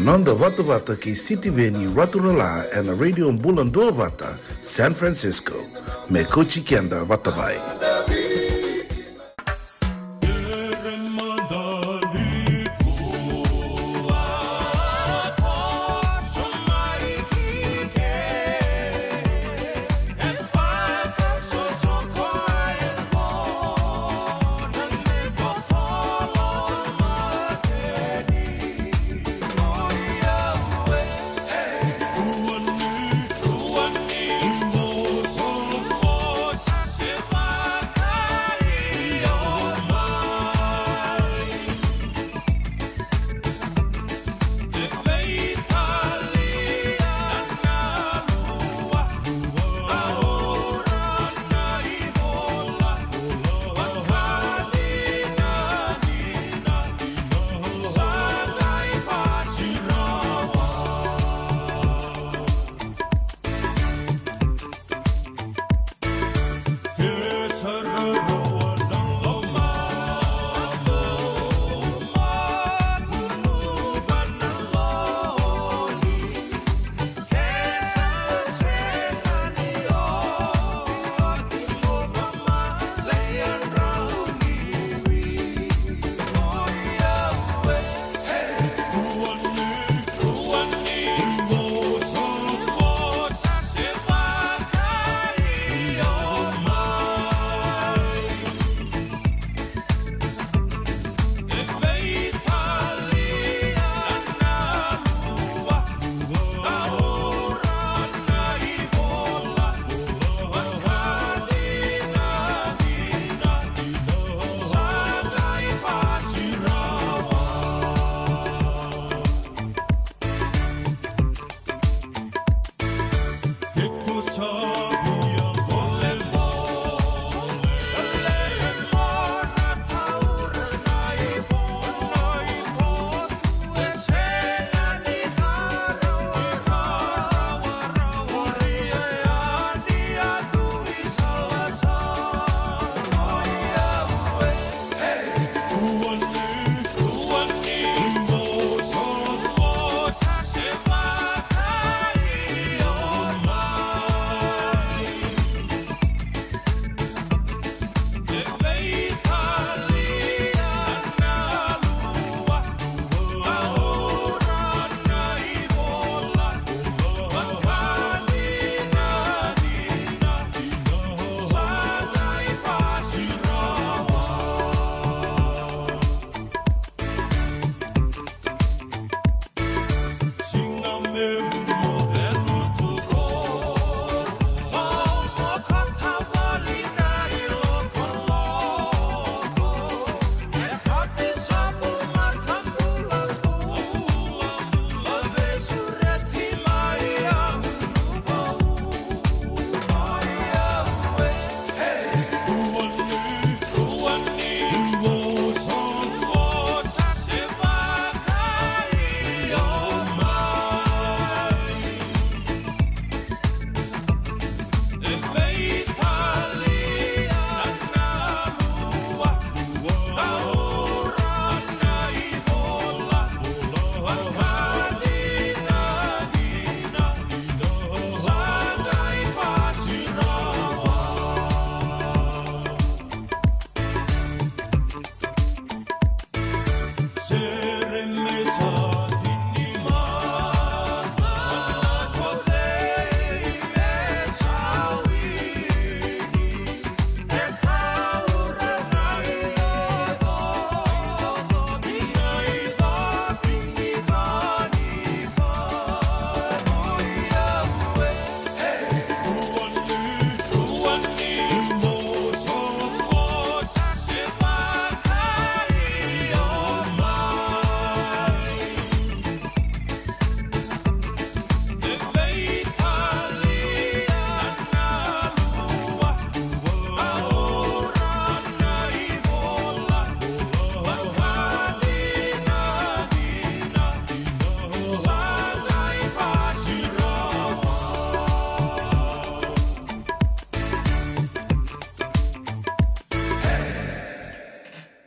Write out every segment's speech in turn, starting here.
Nanda Vata Vata ki City Veni Raturala and a radio Bulan Dua Vata, San Francisco. Me Kochi Kenda Vatabai.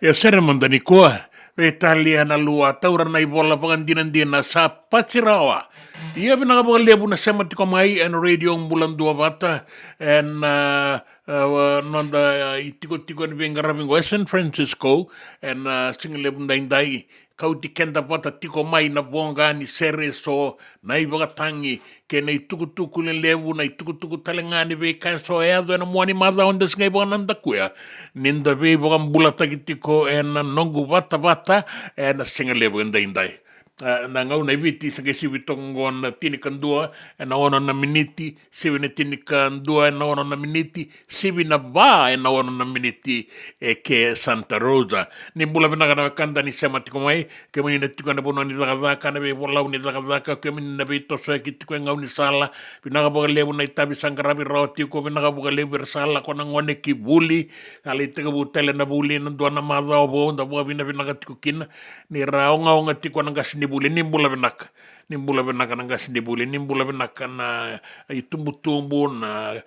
Ja seremandani koa Italia na lua taura na ibola pangandina sa pasirawa. Ia pinakapagalebu na sema tiko mai and radio mbulan dua bata and nonda itiko ni bengaraving San Francisco and singalebu ndai kauti kenda pata tiko mai na bonga ni sere so na ibagatangi ke na itukutuku le levu na itukutuku talengani ve kan so eado na mwani mada onda singai bonanda kuya ninda ve bogam bulata kitiko en nongu bata en singalebu ndai na ngau na viti sa kesi vitongon tinikan dua na ono na miniti sivi na tinikan dua na ono na miniti sivi na ba na ono na miniti ke Santa Rosa ni bula bina kana kanda ni sema tiko mai ke mini na tiko na bono ni lakadaka na be bola ni lakadaka ke mini na be tosa ki tiko ngau ni sala bina ka boga lebu na itabi sangarabi roti ko bina ka boga lebu sala ko na ngone ki buli ali tiko butele na buli na dua na madha obo nda boga bina ka tiko kina ni raonga onga tiko na gasini buli nimbula benaka na gas nibuli nimbula benaka na itumbu na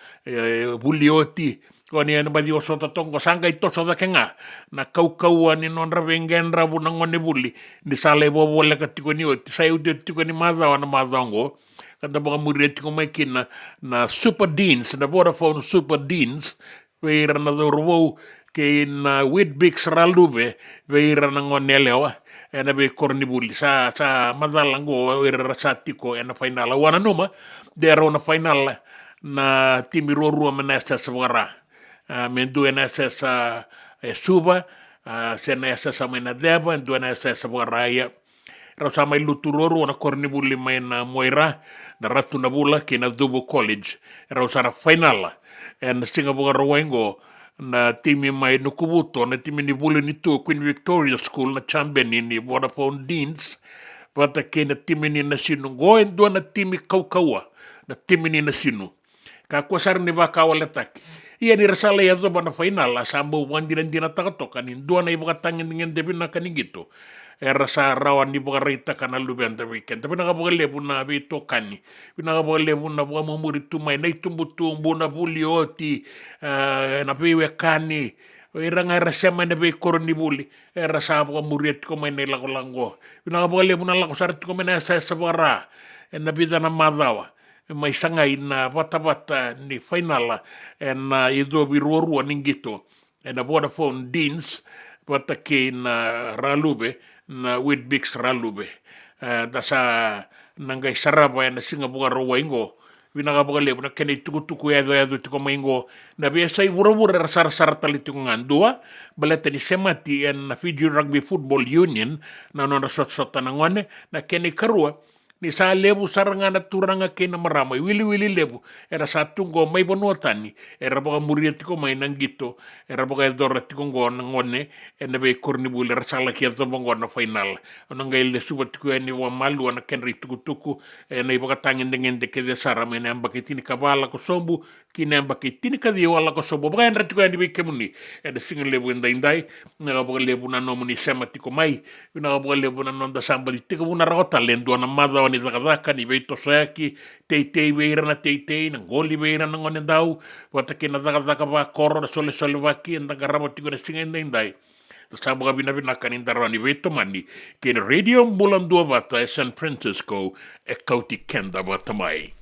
bulioti koni ana badi osota tongo sanga itosa da kenga na kau ni non ravengen rabu na ngone buli di sale bo bola katiko ni oti sai udi tiko ni madha na madhango kada boga mureti ko makina na super deans na Vodafone super deans veira na dorwo ke na Whitbix ralube veira na ngone lewa ena be kornibuli sa madalango era satiko ena final wana numa dero na final na timiro rua menesa swara mendu ena sa suba sena sa mena deba ndu ena sa swara ya rasa mai luturoro na kornibuli mai na moira na ratu na bula ke na Dubu College rasa na final en Singapore roengo na timi mai no kubuto na timi ni bule ni tu Queen Victoria School na chambeni ni Vodafone Deans pata ke na timi ni na sinu goen do na timi kaukaua na timi ni na sinu ka kwasar ni baka wala tak ia ni rasala ya zoba na final asambo wandina dina takatoka ni do na ibuka tangin ngin debi na kaningito era sa rawan ni buka rita kana luben the weekend tapi naka buka lebu na bito kani naka buka lebu na buka mamuri tumai na itumbu na bulioti na piwe kani era nga rasema na be koroni buli era sa buka muriet ko mai nila kolango naka buka lebu na lako sarati ko mena sa sabara na bida na madawa mai sangai na bata ni final na ido biruo ningito na Vodafone Deans bata ke na ralube na Whitbix ralube dasa nangai saraba na Singapore rowaingo vinaka bogale na kene tuku edo tiko maingo na biasa wura sar talitu ngandua baleta ni semati en Fiji Rugby Football Union na nona sot na ngone na kene karua ni sa lebu saranga na turanga kena maramai wili lebu era satu go mai bonuatani era boga murieti ko mai nangito era boga dorati ko ngone ena be korni bule rasala kia zombongo na final onanga ile subat ko eni wa malu na kenri tuku ena boga tangin dengan de kede sara mena ambakitini kabala ko sombu kina ambakitini kadi wala ko sombu boga enra ko eni be kemuni eda singa lebu indai na boga lebu na nomuni semati ko mai na boga lebu na nonda sambali tiko na rota lendo na madha ni zakazaka ni veito saki teitei veira na teitei na ngoli veira na ngone dau wata ke na zakazaka ba koro na sole waki na garabo tiko na singa indai sabu ka bina kanindaro ni veito mani ke radio mbulan dua bata San Francisco e kauti kenda bata mai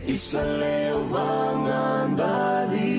Isa leo mangandali.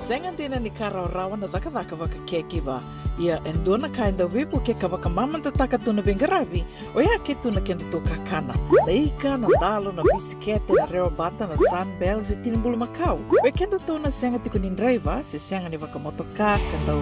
Sengan ni karaw-rawan na daka-daka kekiba. Ia endona kainda wibu ke kawaka mamanta takatuna bengarabi. O ia ke tuna kenda to kakana. Leika na dalo na bisikete na reo bata na sunbells e tinimbulu Macau. We kenda to na senga tikunin driver se senga ni waka motoka kandau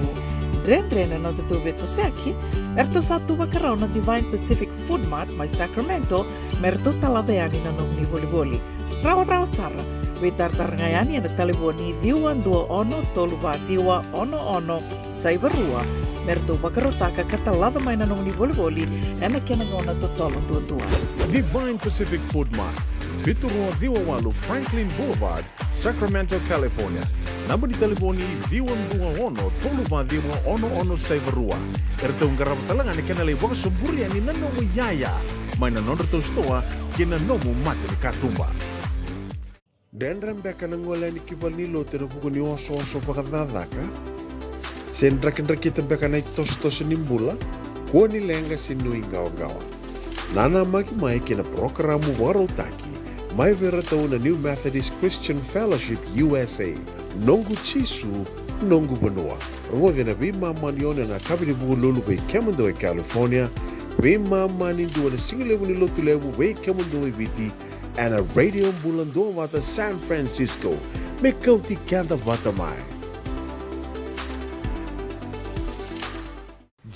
dren-dren na tutu beto seki. Erto satu wakarau na Divine Pacific Food Mart mai Sacramento merto taladeani na nong ni boli-boli. Rawa-rawa sara. Witar-tar ngayani na taliboni diwan dua ono toluwa diwa ono saibarua merto bakarotaka katalada mai na nong ni boli-boli ena kena ngona totolo tua-tua. Divine Pacific Food Mart, Viturua Diwawalu Franklin Boulevard, Sacramento, California. Namba di taliboni diwan dua ono toluwa diwa ono saibarua. Erto ngarap talangan ni kena lewang sumburi ani nanomu yaya mai na nondro stoa kena nomu mate ni katumba. Dendram beka nangwala ni kibalilo tena buku ni oso pakadadaka. Sendrakin-drakitan beka na itos-tos nimbula. Kuha ni lenga sinui gawa-gawa. Nana magi mai kina programa warotaki. Mai vera tau na New Methodist Christian Fellowship USA. Nongu chisu, nongu banua. Rongo na bima maniona na kabini buku lulu bei Kemando e California. Bima mani dua na singilewu ni lotu lewu bei Kemando e biti. And a radio bulando wata San Francisco. Me kauti kanda wata mai.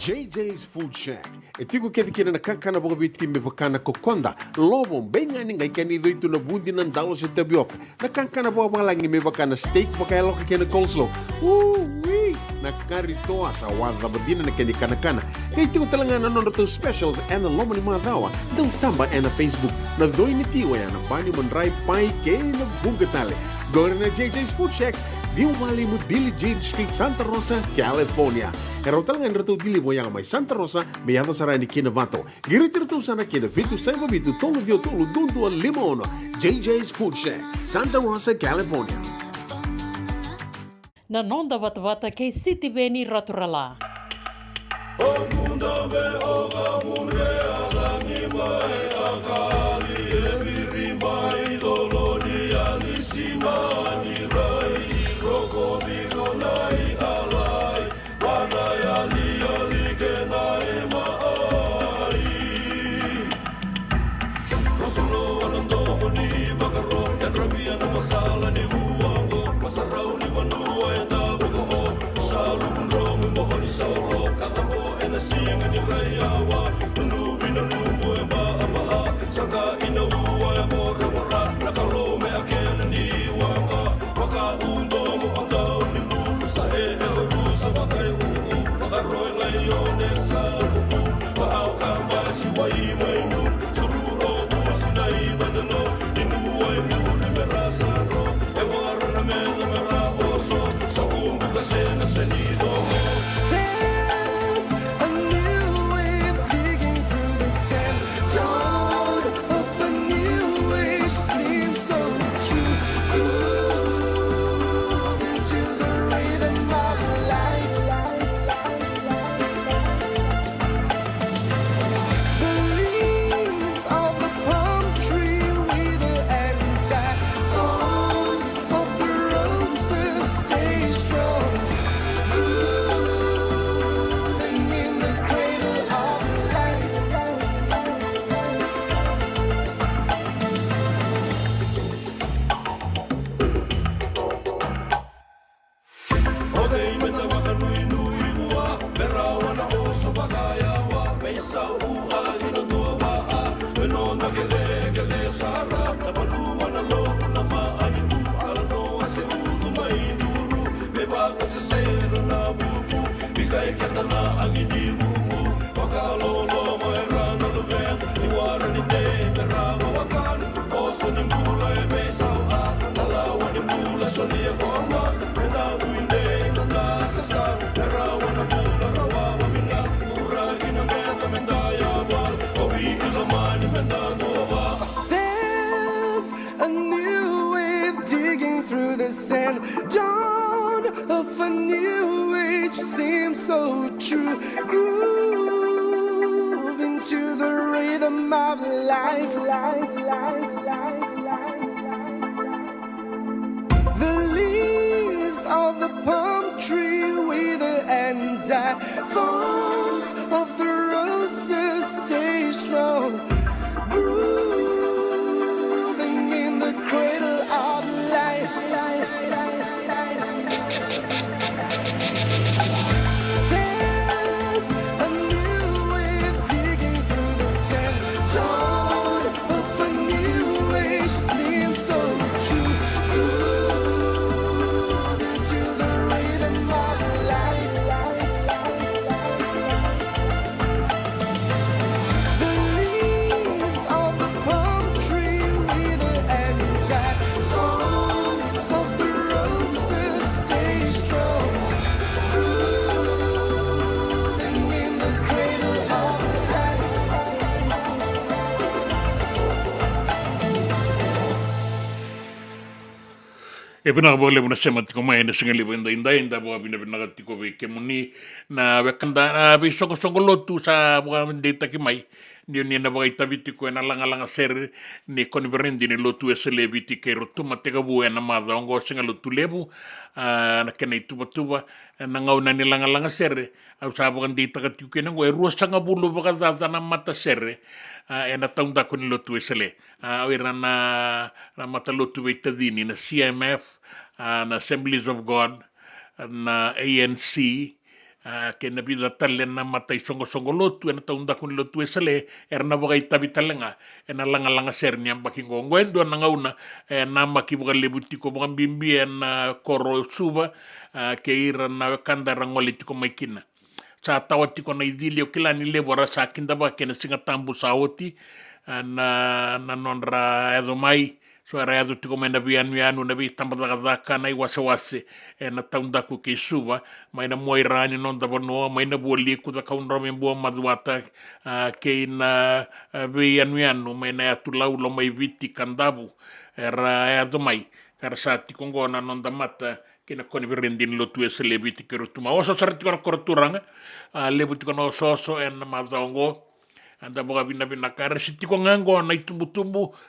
JJ's Food Shack. E tiku kethi kina na kankana boka biti me bakana kokonda. Lobo benga ni ngai kani do itu na bundi nan dalos e tapioca. Na kankana boka malangi me bakana steak boka eloka kena coleslaw. Wee! Na karitoa sa wadha badina na kani kanakana. Kay tiku talangana non to specials and the lomo ni madawa. Dau tamba na Facebook. Na doi ni tiwa ya na bani mandrai pai ke na bungatale. Gore na JJ's Food Shack. Viu Valley mo Billy Jean Street, Santa Rosa, California. Pero talagang rato dili mo yang may Santa Rosa, may ato sarani kinavato. Giritirto sana kina vitu saiba vitu tolo dio tolo dundu a limono. JJ's Food Shack, Santa Rosa, California. Na nonda wata kei City Beni Raturala. There's a new way of digging through the sand. Dawn of a new age seems so true. Groove into the rhythm of life. The leaves of the palm tree wither and die. Thorns of the roses stay strong. Grooving in the cradle of life. There's a new way of digging through the sand. Dawn of a new age seems so true. Groove into the rhythm of life. The leaves of the palm tree wither and die. Thorns of the roses stay strong. Grooving in the cradle of life. There's a new way of digging through the sand. Dawn of a new age seems so true. Groove into the rhythm of life. The leaves of the palm tree wither and die. Thorns of the roses stay strong. Grooving in the cradle of life. E pina bole muna sema tiko mai na singali benda inda boa pina pina tiko be ke muni na wekanda na be songo lotu sa boa mendeta ki mai ni na boa itabiti ko na langa ser ni konverendi ni lotu esele biti ke rotu mateka bua na madongo singa lotu lebu na kena tuba na ngauna ni langa ser au sa boa ndeta ka tiko na go e rua sanga bulu boa da na mata ser e na taunda ko ni lotu esele au era na mata lotu itadini na CMF na Assemblies of God na ANC ke na bida tale na matai songo lotu na taunda kun lotu esale na bagai tabi talenga na langa ser ni ambaki ngwendo na ngauna na maki buka lebuti ko bukan bimbi na koro suba ke ira na kandara ngoli tiko maikina sa tawati ko na idili o kilani lebora sa kinda ba ke na singa tambu sa oti na nonra edo mai so era ado tiko mena vianu na vi tambadaka na iwase na taundaku ke suba mai na moirani non da bono mai na boli ku da kaunra me bo maduata ke na vianu mai na atulau mai viti kandabu era ado mai karsa tiko ngona non da mata ke na koni virendin lo tu esele viti ke rutuma oso sarti ko korturanga lebuti ko no soso en madongo anda boga bina kare siti ko ngango na itumbu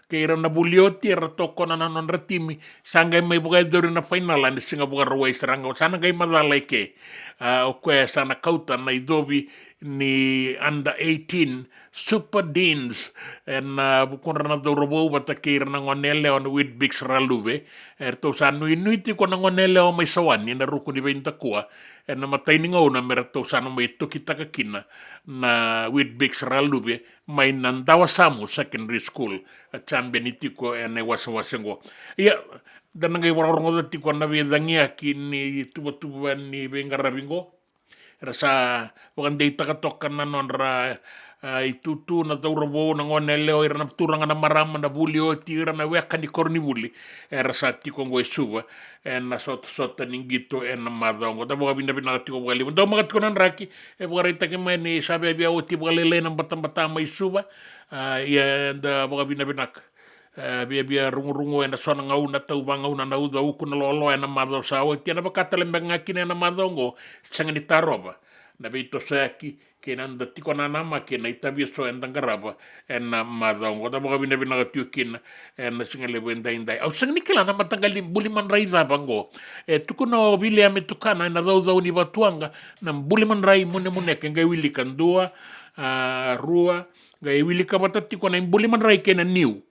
ke ira na bulioti era toko na non ratimi sanga mai boga dori na final ande singa boga roi seranga sana gai madala ke o kwe sana kauta na idobi ni under 18 super deans en bukon na do robo bata ke ira na ngonele on with big ralube to sanu inuiti ko na ngonele o mai sawani na ruku ni benta kuwa en na mataining o na merato sanu mai to kita kina na with big ralube mai nandawa samu secondary school chan benitiko en wasawasengo ya dan ngai warong tiko na vedangia kini tuba ni bengarabingo rasa bukan data katokan na nonra itutu na taurabo na ngonele o ira na turanga na marama na bulio tira na weka ni korni buli rasa tiko ngoi suba na sota ningito na madongo da boga bina tiko bgali ndo magat ko nan raki boga rita ke mani sabe bia oti boga lele na bata mai suba ya da boga bina bia rungu na sona ngau na tau bangau na uda uku na lolo na mado sawo tia na bakata lembe ngakine na madongo sanga ni taroba na beito saki ke nan da tiko na nama ke na itabi so en dangaraba na madongo da boga bina tiukin na singa lebo indai au sanga nikela na matangali buliman rai za bango tuku no William tukana na dau ni batuanga na buliman rai mune ke ngai wili kandua rua ngai wili kabatati ko na buliman rai ke na niu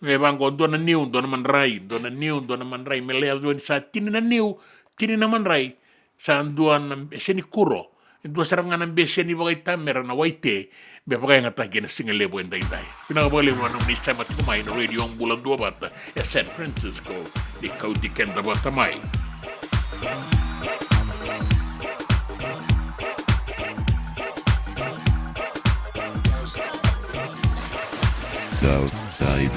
me bango dona niu dona man rai mele azuan sa tini na man rai sa anduan seni kuro dua serangan ambe seni bagai tamera na waite be bagai ngata gena singa lebo endai pina boleh mana ni sama tu mai no radio bulan 2 bata San Francisco di County Kenda bata mai Southside.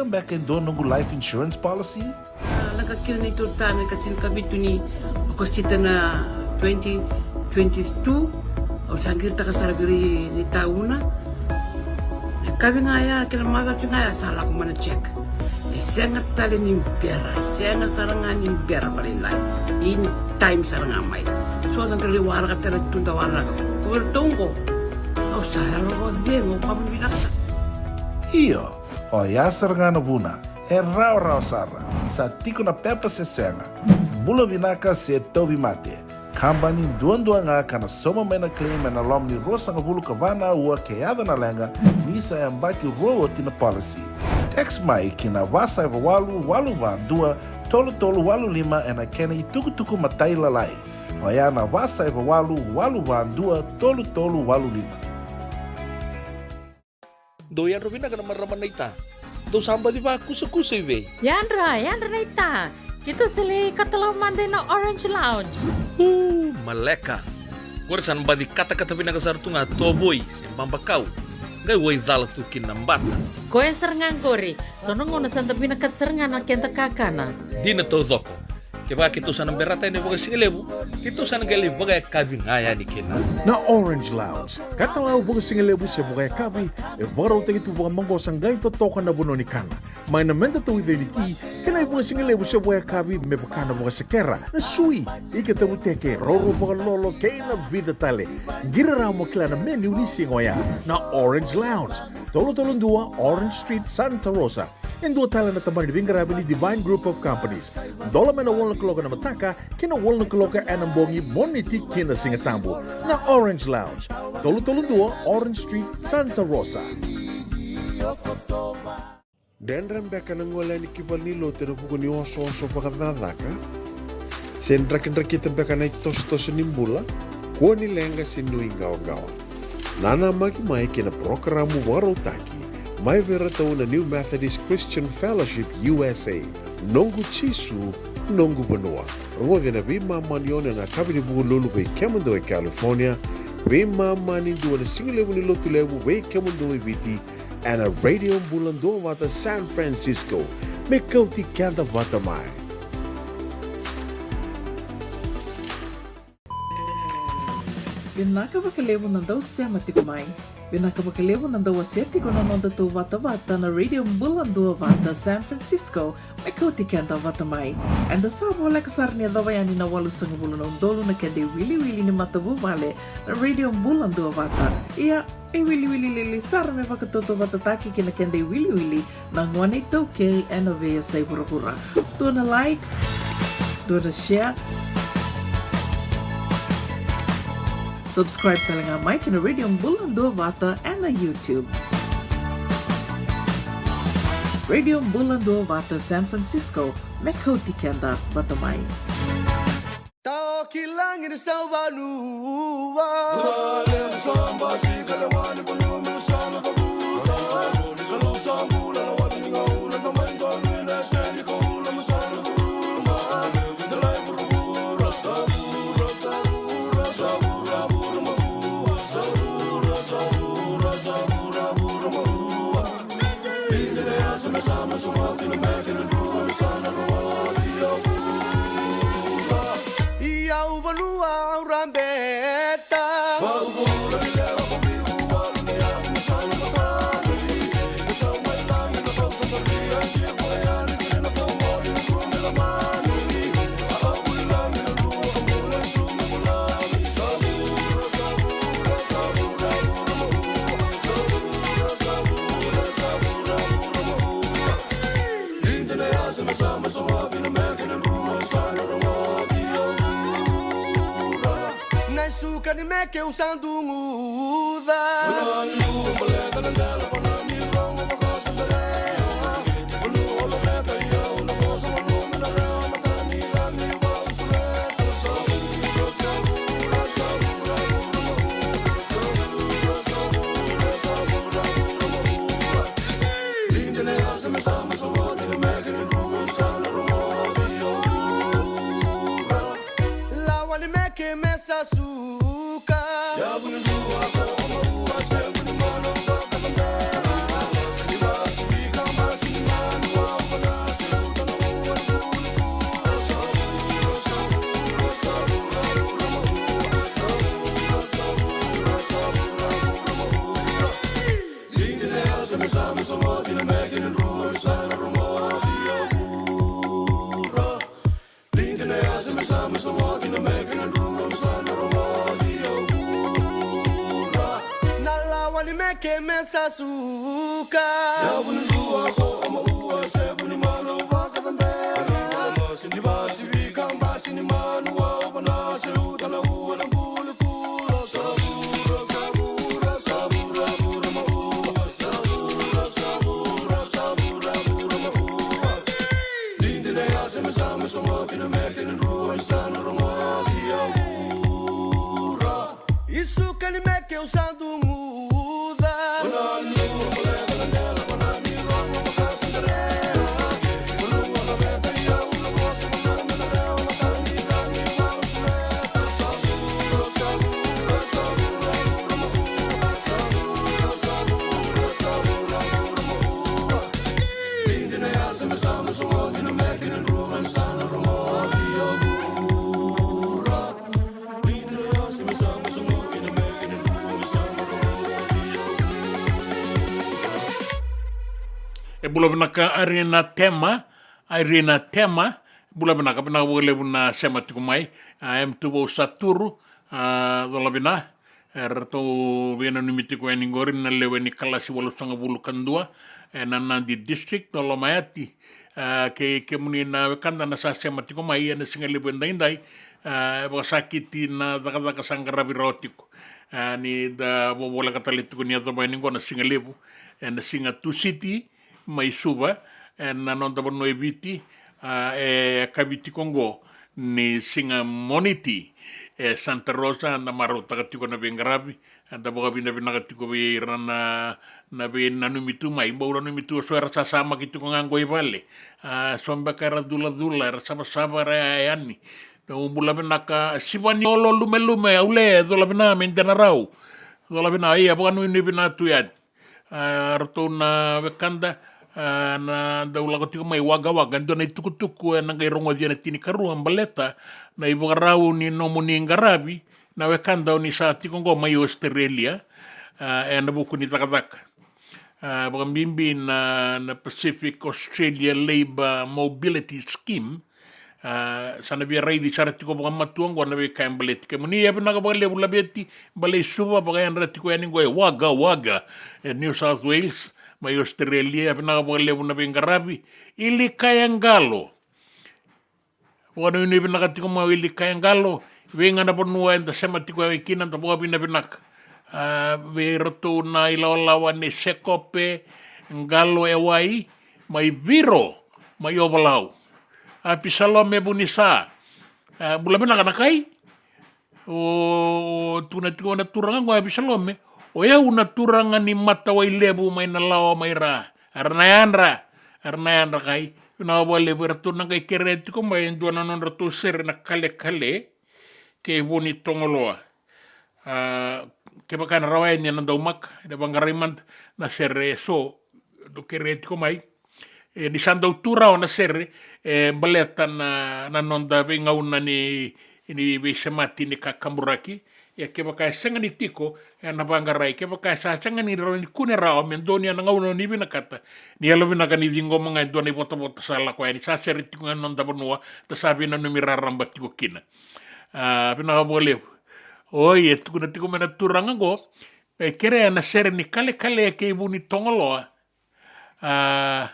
Kia back in doon nungu life insurance policy? Laga kira ni turtana katil kabitu ni okostita na 2022 o sangir ta kasarabiri ni tauna. Kabi nga ya kila maga tinga ya sala ko mana check. Sengat tali ni biara, sengat sarangan ni biara paling lain. In time sarangan mai. So dan kali warga tera tunda warga. Kuwer tunggu. Kau sara lo buat bengo kamu binasa. Iyo, o ya sarangan buna, rau sara, sa tiko na pepa se senga. Bula binaka se tobi mate. Kambani duan nga kana soma mena claim na lom ni rosa nga bulu kavana ua keada na lenga nisa ya mbaki roa tina policy. Text mai kina wasa eva walu van dua tolu walu lima ena kena i tuku matai lalai. Oya na wasa eva walu van dua tolu walu lima. Doyan Robina kana maraman na ita. Do samba di ba kusa iwe. Yandra na ita. Kita sili katalaw mande na Orange Lounge. Maleka. Gwarsan ba di kata-kata pinakasartunga toboy simpang bakau. Gay way dala tu kinambata. Koe serengan gori. Sono ngono santa binakat serengan na kenta kakana. Di na to zoko. Kaya kita sana berata ini bagai singelebu. Kita sana gali bagai kabin ngaya ni kena. Na Orange Lounge, katalaw buong singelebu sa bukay kabi, e baraw tayo ito buong manggosang gayon totokan na buno ni kana. May namenda to identity, kanay buong singelebu sa bukay kabi, may baka na buong sekera, na sui, ikatabuteke, roro buong lolo, kay na vida tale. Giraraw mo kila na menu ni singoya, na Orange Lounge, tolo-tolong dua, Orange Street, Santa Rosa. And dua tala na tamang ni Bingarabi ni Divine Group of Companies. Dola man na walang kaloka na mataka, kina walang kaloka anambongi moniti kina singatambo na Orange Lounge. Tolo-tolong dua, Orange Street, Santa Rosa. Dendram beka nang wala ni kibal nilo tero puko ni oso pakadadaka. Sen drakin-drakin beka na tos nimbula, kuha ni lenga sinui gawa-gawa. Nana magi-mai kina programo waro taki. Mai vera tau na New Methodist Christian Fellowship USA. Nongu chisu, nongu banua. Rode na bima manione na kabini buku lulu bei Kemando e California. Bima mani dua na singilewu ni lotu lewu bei Kemando e Viti. And a radio bulan dua wata San Francisco. Me kauti kanta wata mai. Binaka bakalevo na daw siya matikumay. Binaka bakalevo na daw aseti ko na nonda to vata na radio bulan dua vata San Francisco. May kauti kanta vata mai. And the sabo wala kasar niya daw yan na walu sa bulan ng dolo na kende wili ni matabu vale na radio bulan dua vata. Iya, wili sar me vakatoto vata taki kina kende wili na ngwanito ke NOV sa pura-pura. Do na like, do na share, subscribe talaga Mike na Radio Bulan Dua Vata and na YouTube. Radio Bulan Dua Vata San Francisco, Mekoti Kenda Batamay. Tao kilangin sa banua. Que usando muda. ni meke mesa suka Yabuni dua ko ama ua sebuni mano waka tambera Ni basi wika mbasi ni manu wa ubana se utana ua na bulu kuro Sabura, sabura, sabura, bura ma ua Sabura, sabura, sabura, bura ma ua Lindi ne ase me same somoti na meke ni rua ni sana romodi ya ura Isuka ni meke usando muda bula binaka arena tema bula binaka bina wole buna sema tikumai am tubo saturu dola bina to bena numiti ko eni ngori na lewe ni kalasi walo sanga bulu kandua na di district dola mayati ke muni na kanda na sa sema tikumai na singa lewe ndai ba sakiti na daka sangara birotiko ni da bobola katalitu ni ato bani ngona singa lebu na singa tu city mai suba na non tabo no eviti kabiti kongo ni singa moniti Santa Rosa na marota katiko na bengarabi anda boga bina katiko be rana na be nanumitu mai bora numitu so rasa sama kitiko ngango ibale somba kara dula rasa saba yani to bula binaka sibani olo lume aule dola bina mentena rau dola bina ia boga nu ni bina tuyad rato na bekanda na daula ko tiko mai waga ndo na tukutuku na ngai rongo dia na tini karu ambaleta na ibarau ni no muni ngarabi na wekanda ni sa tiko ngo mai Australia na buku ni takataka bagambimbi na Pacific Australia Labour Mobility Scheme sana bia rai di sara tiko bagamatuang na be kambalet ke muni ya na ka bale bulabeti bale suba bagayan ratiko yani ngo waga New South Wales mai Australia pina ka lebu na bengarabi ili kayangalo wana ni pina ka tiko mau ili kayangalo venga na ponua enda sema tiko e kina ta boga pina be roto na ilawa ne sekope ngalo e wai mai viro mai obalau pisalo me bunisa bula pina kana kai o tuna tiko na turanga ngo pisalo me o ia una turanga ni mata wai lebu mai na lawa mai ra arna yandra kai una wa lebu ratu na kai kereti ko mai ndua na non ratu ser na kale ke boni tongoloa ke bakana rawai ni na domak de bangarimant na serre so do kereti ko mai di sanda utura ona serre baleta na non da venga una ni besemati ni kakamburaki ya ke baka sanga ni tiko na bangarai ke baka sa sanga ni ro ni kune rao mendoni na ngauno ni bina kata ni alo bina kani dingo mga ndo ni bota sala ko ni sa seriti ko non da bonua ta sabi na numira ramba tiko kina bina ka bole o ye tukuna tiko mena turanga go kere na ser ni kale ke buni tongolo na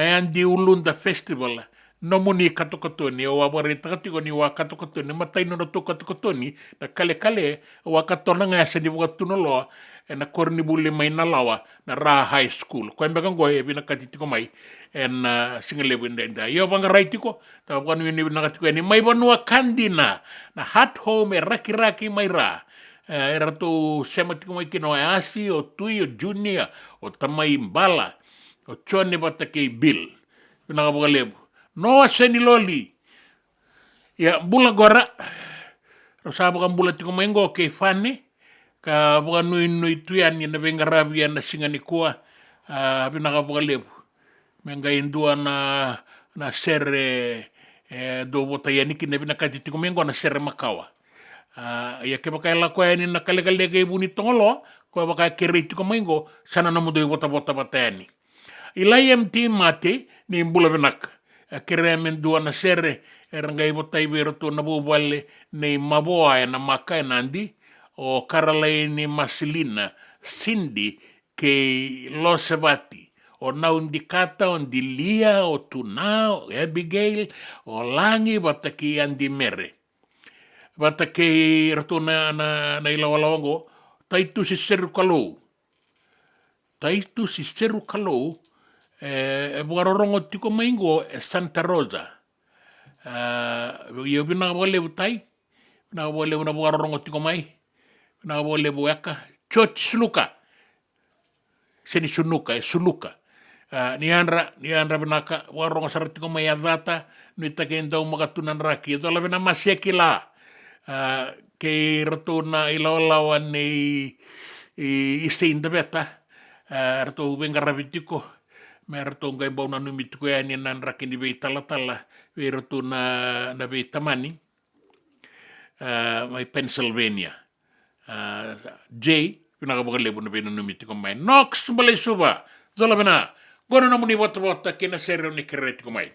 yandi ulunda festival no muni katokotoni o wabare takatiko ni wa katokotoni matai no to katokotoni na kale wa katona nga sa di buka tunolo na korni bule mai na lawa na ra high school ko embe kan go e bina katitiko mai en singale bunda yo banga raitiko ta bukan ni bina katiko ni mai banua kandina na hat home raki mai ra era to sematiko mai kino asi o tui o junior o tamai mbala o chone batake bill bina ka lebu no seni loli ya bula gora rosa bukan bula tiko mengo ke fane ka bukan nui tuyan ni na bengarabi na singani kuwa bina ka lebu menga indua na serre do bota yani kine bina ka tiko mengo na serre makawa ya ke baka la ko yani na kale ke buni tongolo ko baka kere tiko mengo sana na mudo bota batani ilayem timate ni bula benak keremen dua na serre ngai botai bero to na bubale nei maboa na maka nandi o karalai ni masilina Cindy ke lo sebati. O naun di kata, on di lia, o tuna, o Abigail, o langi, bata ki andi mere. Bata ke rato na ilawalawango, taitu si seru kalou. Taitu si seru kalou, e bukarorongo tiko maingo e Santa Rosa. Ia pina walevu tai, pina walevu na bukarorongo tiko mai, pina walevu eka, Church Suluka. Seni sunuka, suluka. Ni andra binaka warong sarati ko may avata ni takenda makatunan raki ito labi na masyekila kay rato na ilawlawan ni isinda beta rato benga rabitiko may rato ngay baw na numitiko yan yan raki ni bay tala-tala may rato na bay tamani may Pennsylvania J pinakabagalebo na bay na numitiko may Knox balay suba zala bina Gono na muni bota-bota kina serio ni kereti kumai.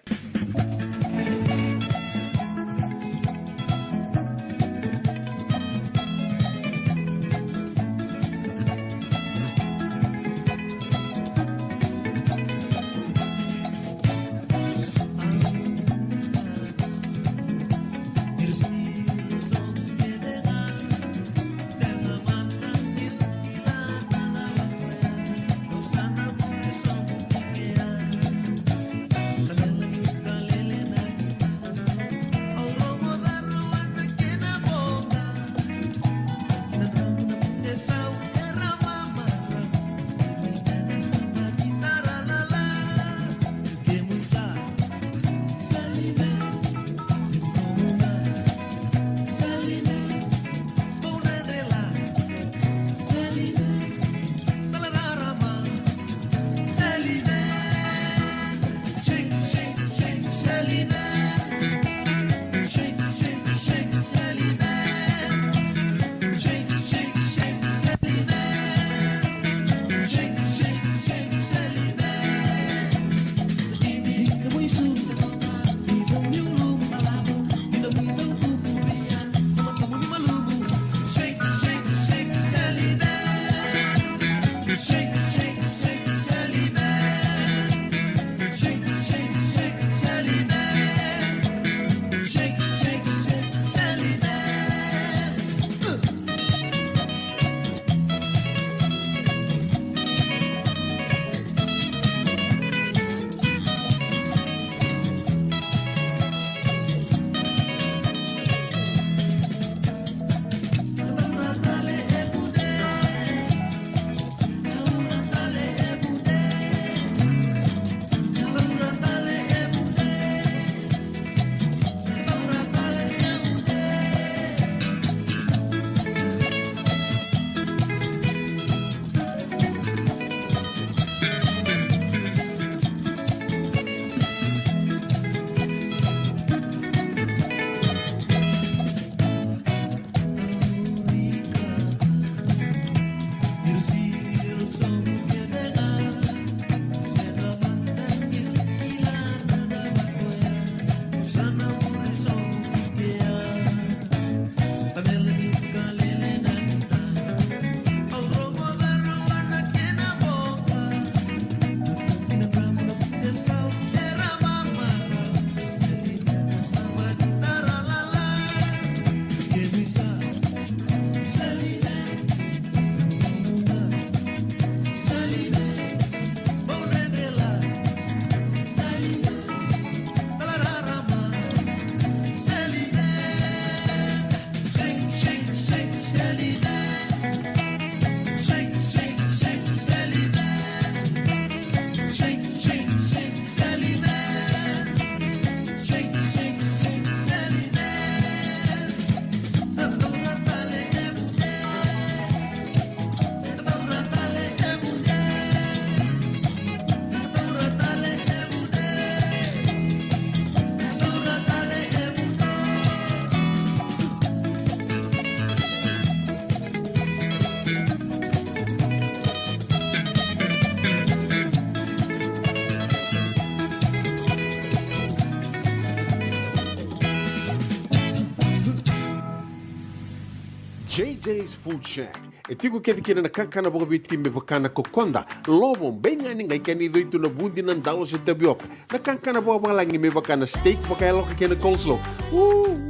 JJ's Food Shack E tiku kete kina na kakana boka biti me bakana kokonda. Lobo benga ni ngai kani do itu na bundi na dalo se tabioka. Na kakana boka langi me bakana steak baka loka kena coleslaw.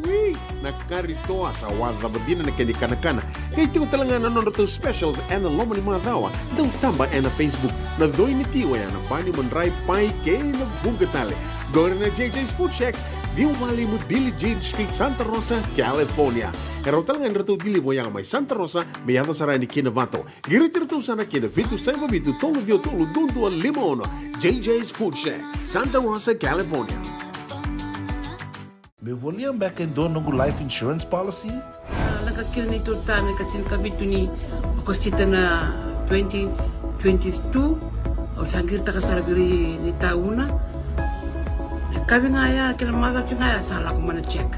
Wee! Na karitoa sa wadha badina na kani kana. Kay tiku talanga na to specials and the lomani madawa. Dau tamba na Facebook. Na doi ni tiwa ya na bani mandrai pai ke na bungatale. Go na JJ's Food Shack. Viu Valley mo Billie Jean Street, Santa Rosa, California. Pero talagang rito dili mo yang may Santa Rosa, may yato saray ni Kinavato. Girit-rito sana Kinavitu, Saiba Vitu, Tolo Dio Tolo, Dundo, Limono. JJ's Food Shack, Santa Rosa, California. Me volia back in doon ng life insurance policy? Nakakil na ito tayo, katil kabito ni Agostita na 2022. O sagir ta kasarabiri ni tauna. Kami nga ya, kinamaga siya nga ya, sala ko man check.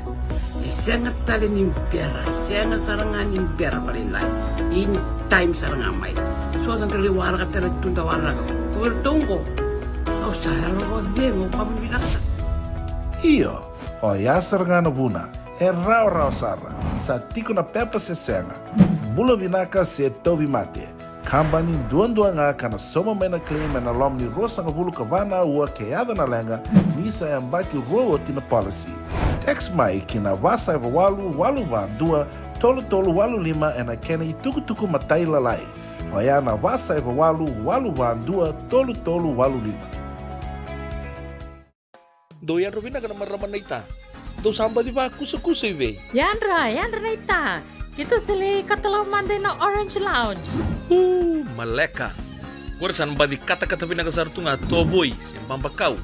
Sengat tali ni pera, sengat sarangan ni pera palinlay. In time sarangan may. So ang kaliwara ka talaga tuntawara ko. Kuwertong ko. O sara ko dengo pamilaksa. Iyo, o yasar nga na buna, raw sara, sa tiko na pepa se senga. Bulo binaka se tobi mate. Kambani duan nga kana soma may na claim na lom ni rosa nga bulu kavana ua keada na lenga nisa ya mbaki rowo tina policy. Text mai kina wasa eva walu van dua tolu walu lima ena kena ituku matai lalai. Oya na wasa eva walu van dua tolu walu lima. Doyan Rubina ka naman raman na ita. Do samba di ba kusa iwe? Yandra na ita. Kita sili katalaw mande na Orange Lounge. Maleka. Gurasan ba di kata-kata pinakasartunga toboy simpang bakau.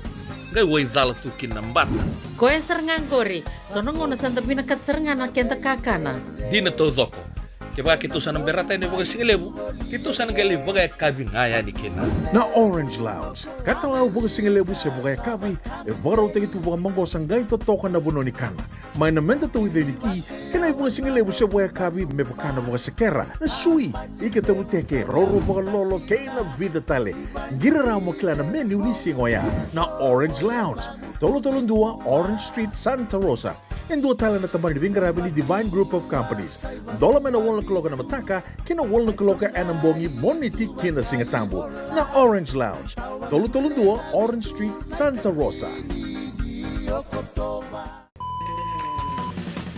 Gay way dala tu kinambat. Ko yang serengan kori. Sono ngono santa pinakat serengan na kenta kakana. Di na to zoko. Kaya kita sana berata ini bagai singlebu. Kita sana gali bagai kabin ngaya ni kena. Na Orange Lounge, katalaw baga singalebu sa bugay kabi, e baraw tayo ito baga manggosang gay totokan na buno ni kana. May namenta to ito niti, kanay baga singalebu sa bugay kabi, may baka na baga sa kera, na sui, ikatabu teke, roro baga lolo, kay na vida tale. Giraraw mo kila na menu ni singoya, na Orange Lounge, Tolo-Tolong 2, Orange Street, Santa Rosa. And dua tala na tamang ni Garabi ni Divine Group of Companies. Dola man na wala kaloka na mataka, kina wala kaloka anambongi moniti kina singatambo na Orange Lounge. Tolo-Tolong 2, Orange Street, Santa Rosa.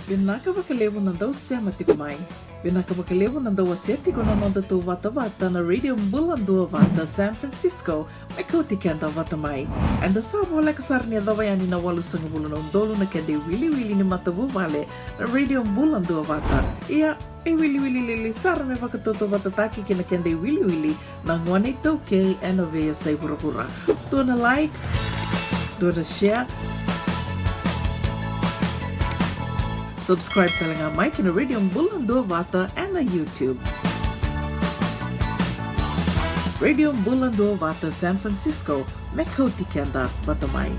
Binaka bakalevo ng daw siya matikumay. Binaka bakalevo ng daw aseti ko nanon dato vata-vata na Radio Bulandua Vata San Francisco may kautikan daw vatamay. And the sabo wala kasar niya daw yan ni nawalo sa ngabulo ng dolo na kende wili-wili ni matabu vale na Radio Bulandua Vata. Iya, wili-wili sar may vakatoto vatataki kina kende wili-wili na ngwanay toke and avea say pura-pura. Do na like, do na share, subscribe talaga Mike na Radio Bulandua Vata and na YouTube. Radio Bulandua Vata San Francisco, Mekoti Kenda Batamay.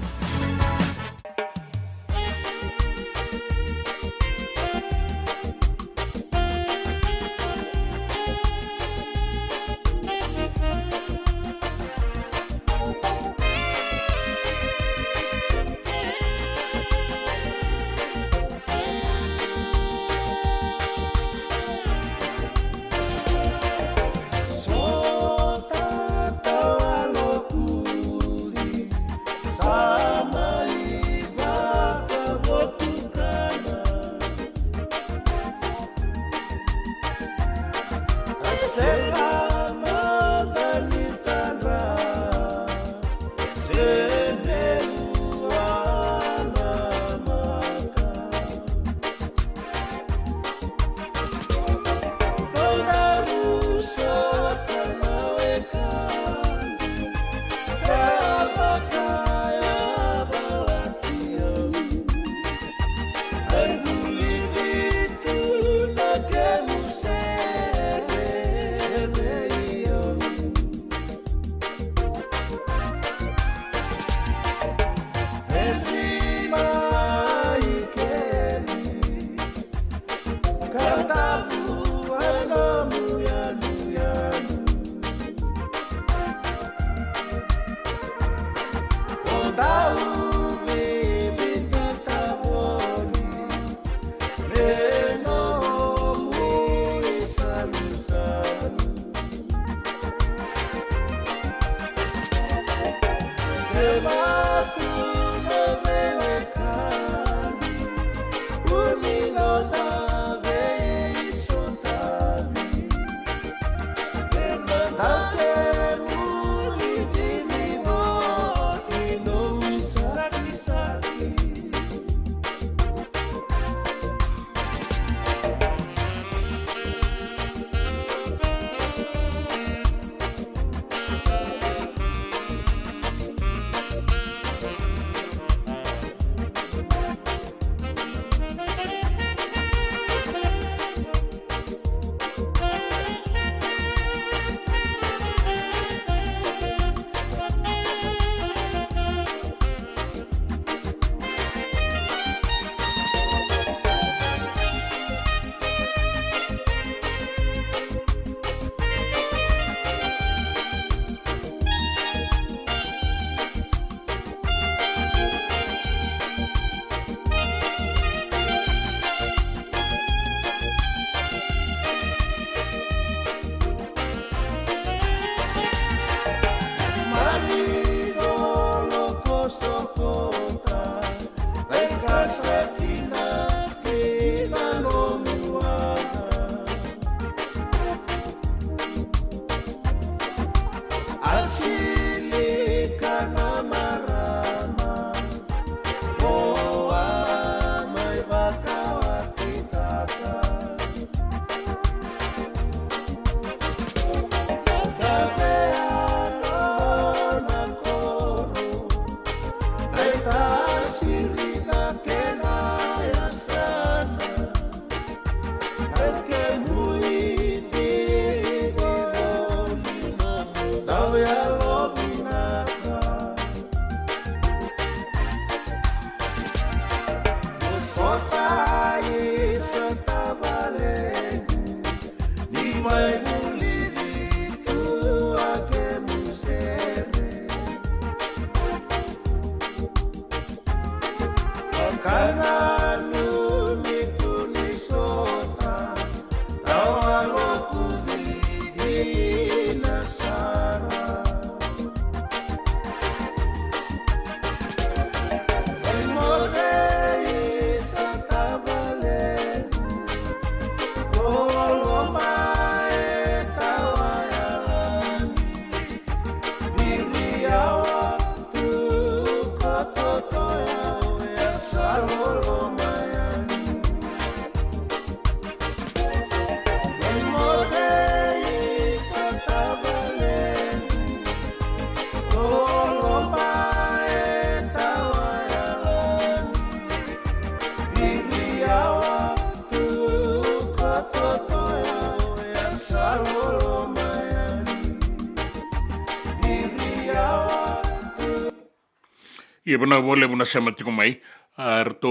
Ia bana vole buna sema tiko mai, rato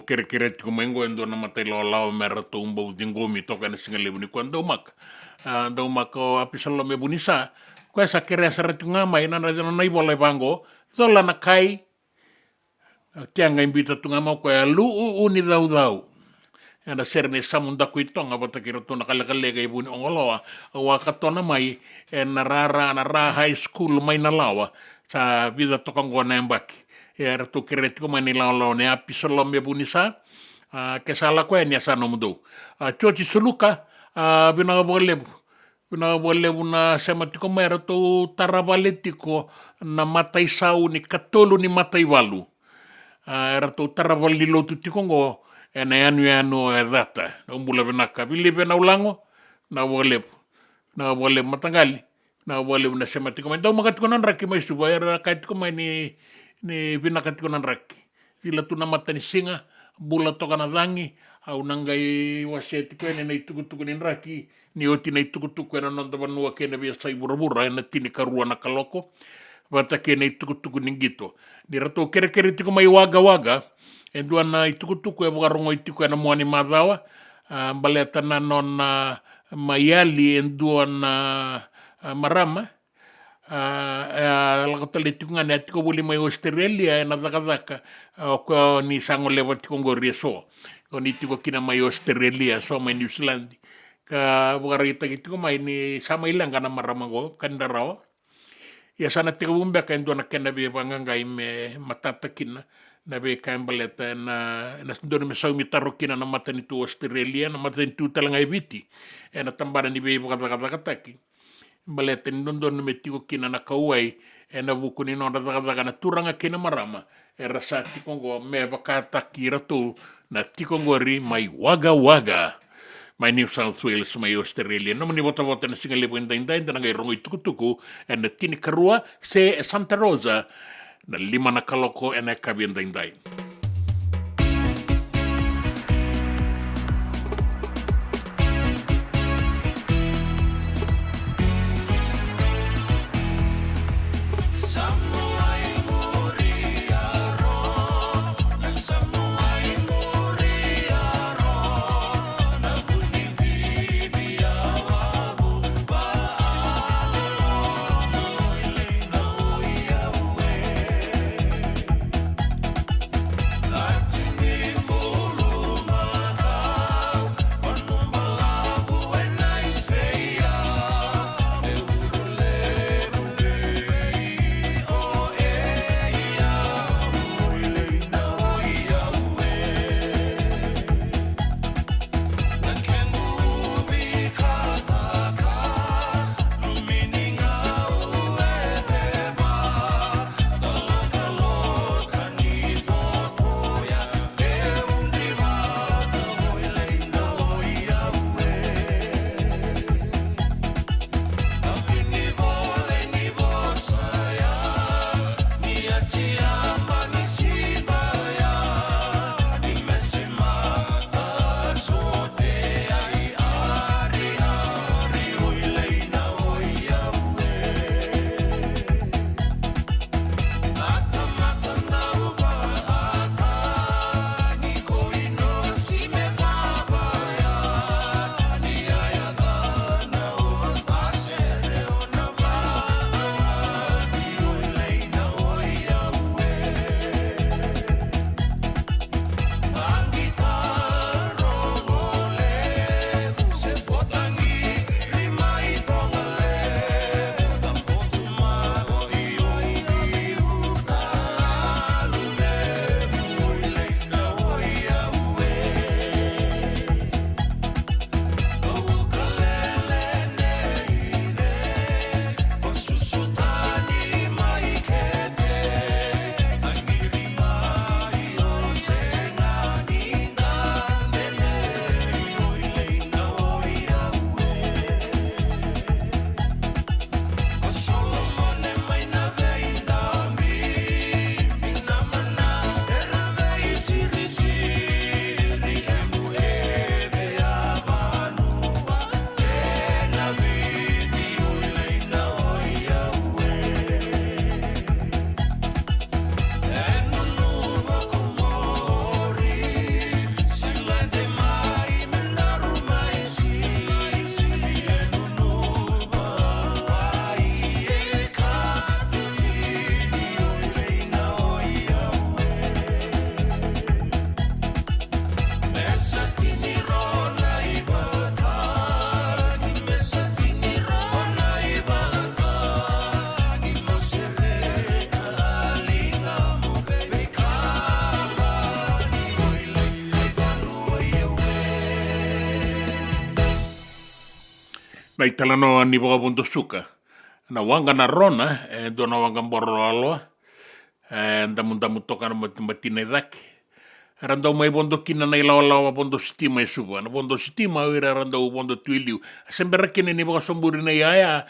kere tiko mai ngoendo na matai lao me rato umbau dingomi toka na singa lebuni kwa ndaumak. Ndaumak o apisalo me bunisa, kwa sa kere asa ratu nga mai na na ibola bango, zola na kai, tianga imbita tunga mau kwa lu uni dau. Ana serne samunda kuitonga bata kirato na kalakalega ibuni ongoloa, wa katona mai, na ra high school mai na lawa, sa vida toka ngona embaki. Era tu keretiko mani lao ne apisolo me bunisa ke sala ko enia sa no mudo chochi suluka bina bolebu na sematiko mera tu tarabaletiko na matai sau ni katolu ni matai walu era tu tarabalilo tu tikongo ene anu e data umbula binaka bilibe na ulango na bolebu matangali na bolebu na sematiko mani dau makatiko nan raki mai suba era kaitiko mai ni vinakatiko nan raki. Vila tu namata ni singa, bula toka na dangi, au nangai wasetiko ene na itukutuku ni raki, ni oti na itukutuku ene nonda vanua kene via sai burabura, ene tini karua na kaloko, vata kene itukutuku ni gito. Ni rato kere tiko mai waga, e dua na itukutuku e wakarongo itiko ene moani madhawa, baleta na non maiali e dua na marama, lakotale tikunga ne atiko buli mai Australia na daka ko ni sango lewa tiko ngori so ko ni tiko kina mai Australia so mai New Zealand ka bukarita tiko mai ni sama ilanga na maramango kandarao Ia sana tika umbe ka ndo na kena be bangangai me matata kina na be ka baleta na ndo me sau mitaro kina na matani tu Australia na matani tu talanga viti na tambara ni be bakataki baleta ni ndo me tiko kina na kauai na buku ni no na turanga kina marama rasa tiko ngo me bakataki ratu na tiko ngori mai waga waga mai New South Wales mai Australia no mani vota na singa lepo inda na ngai rongo tuku na tini karua se Santa Rosa na lima na kaloko na kabi inda na italano ni boga bondo suka na wanga na rona do na wanga borolo ndamu toka na matina dak randa mai bondo kina na ilawa bondo stima suba na bondo stima ira randa bondo tuiliu sembera kene ni boga somburi na yaya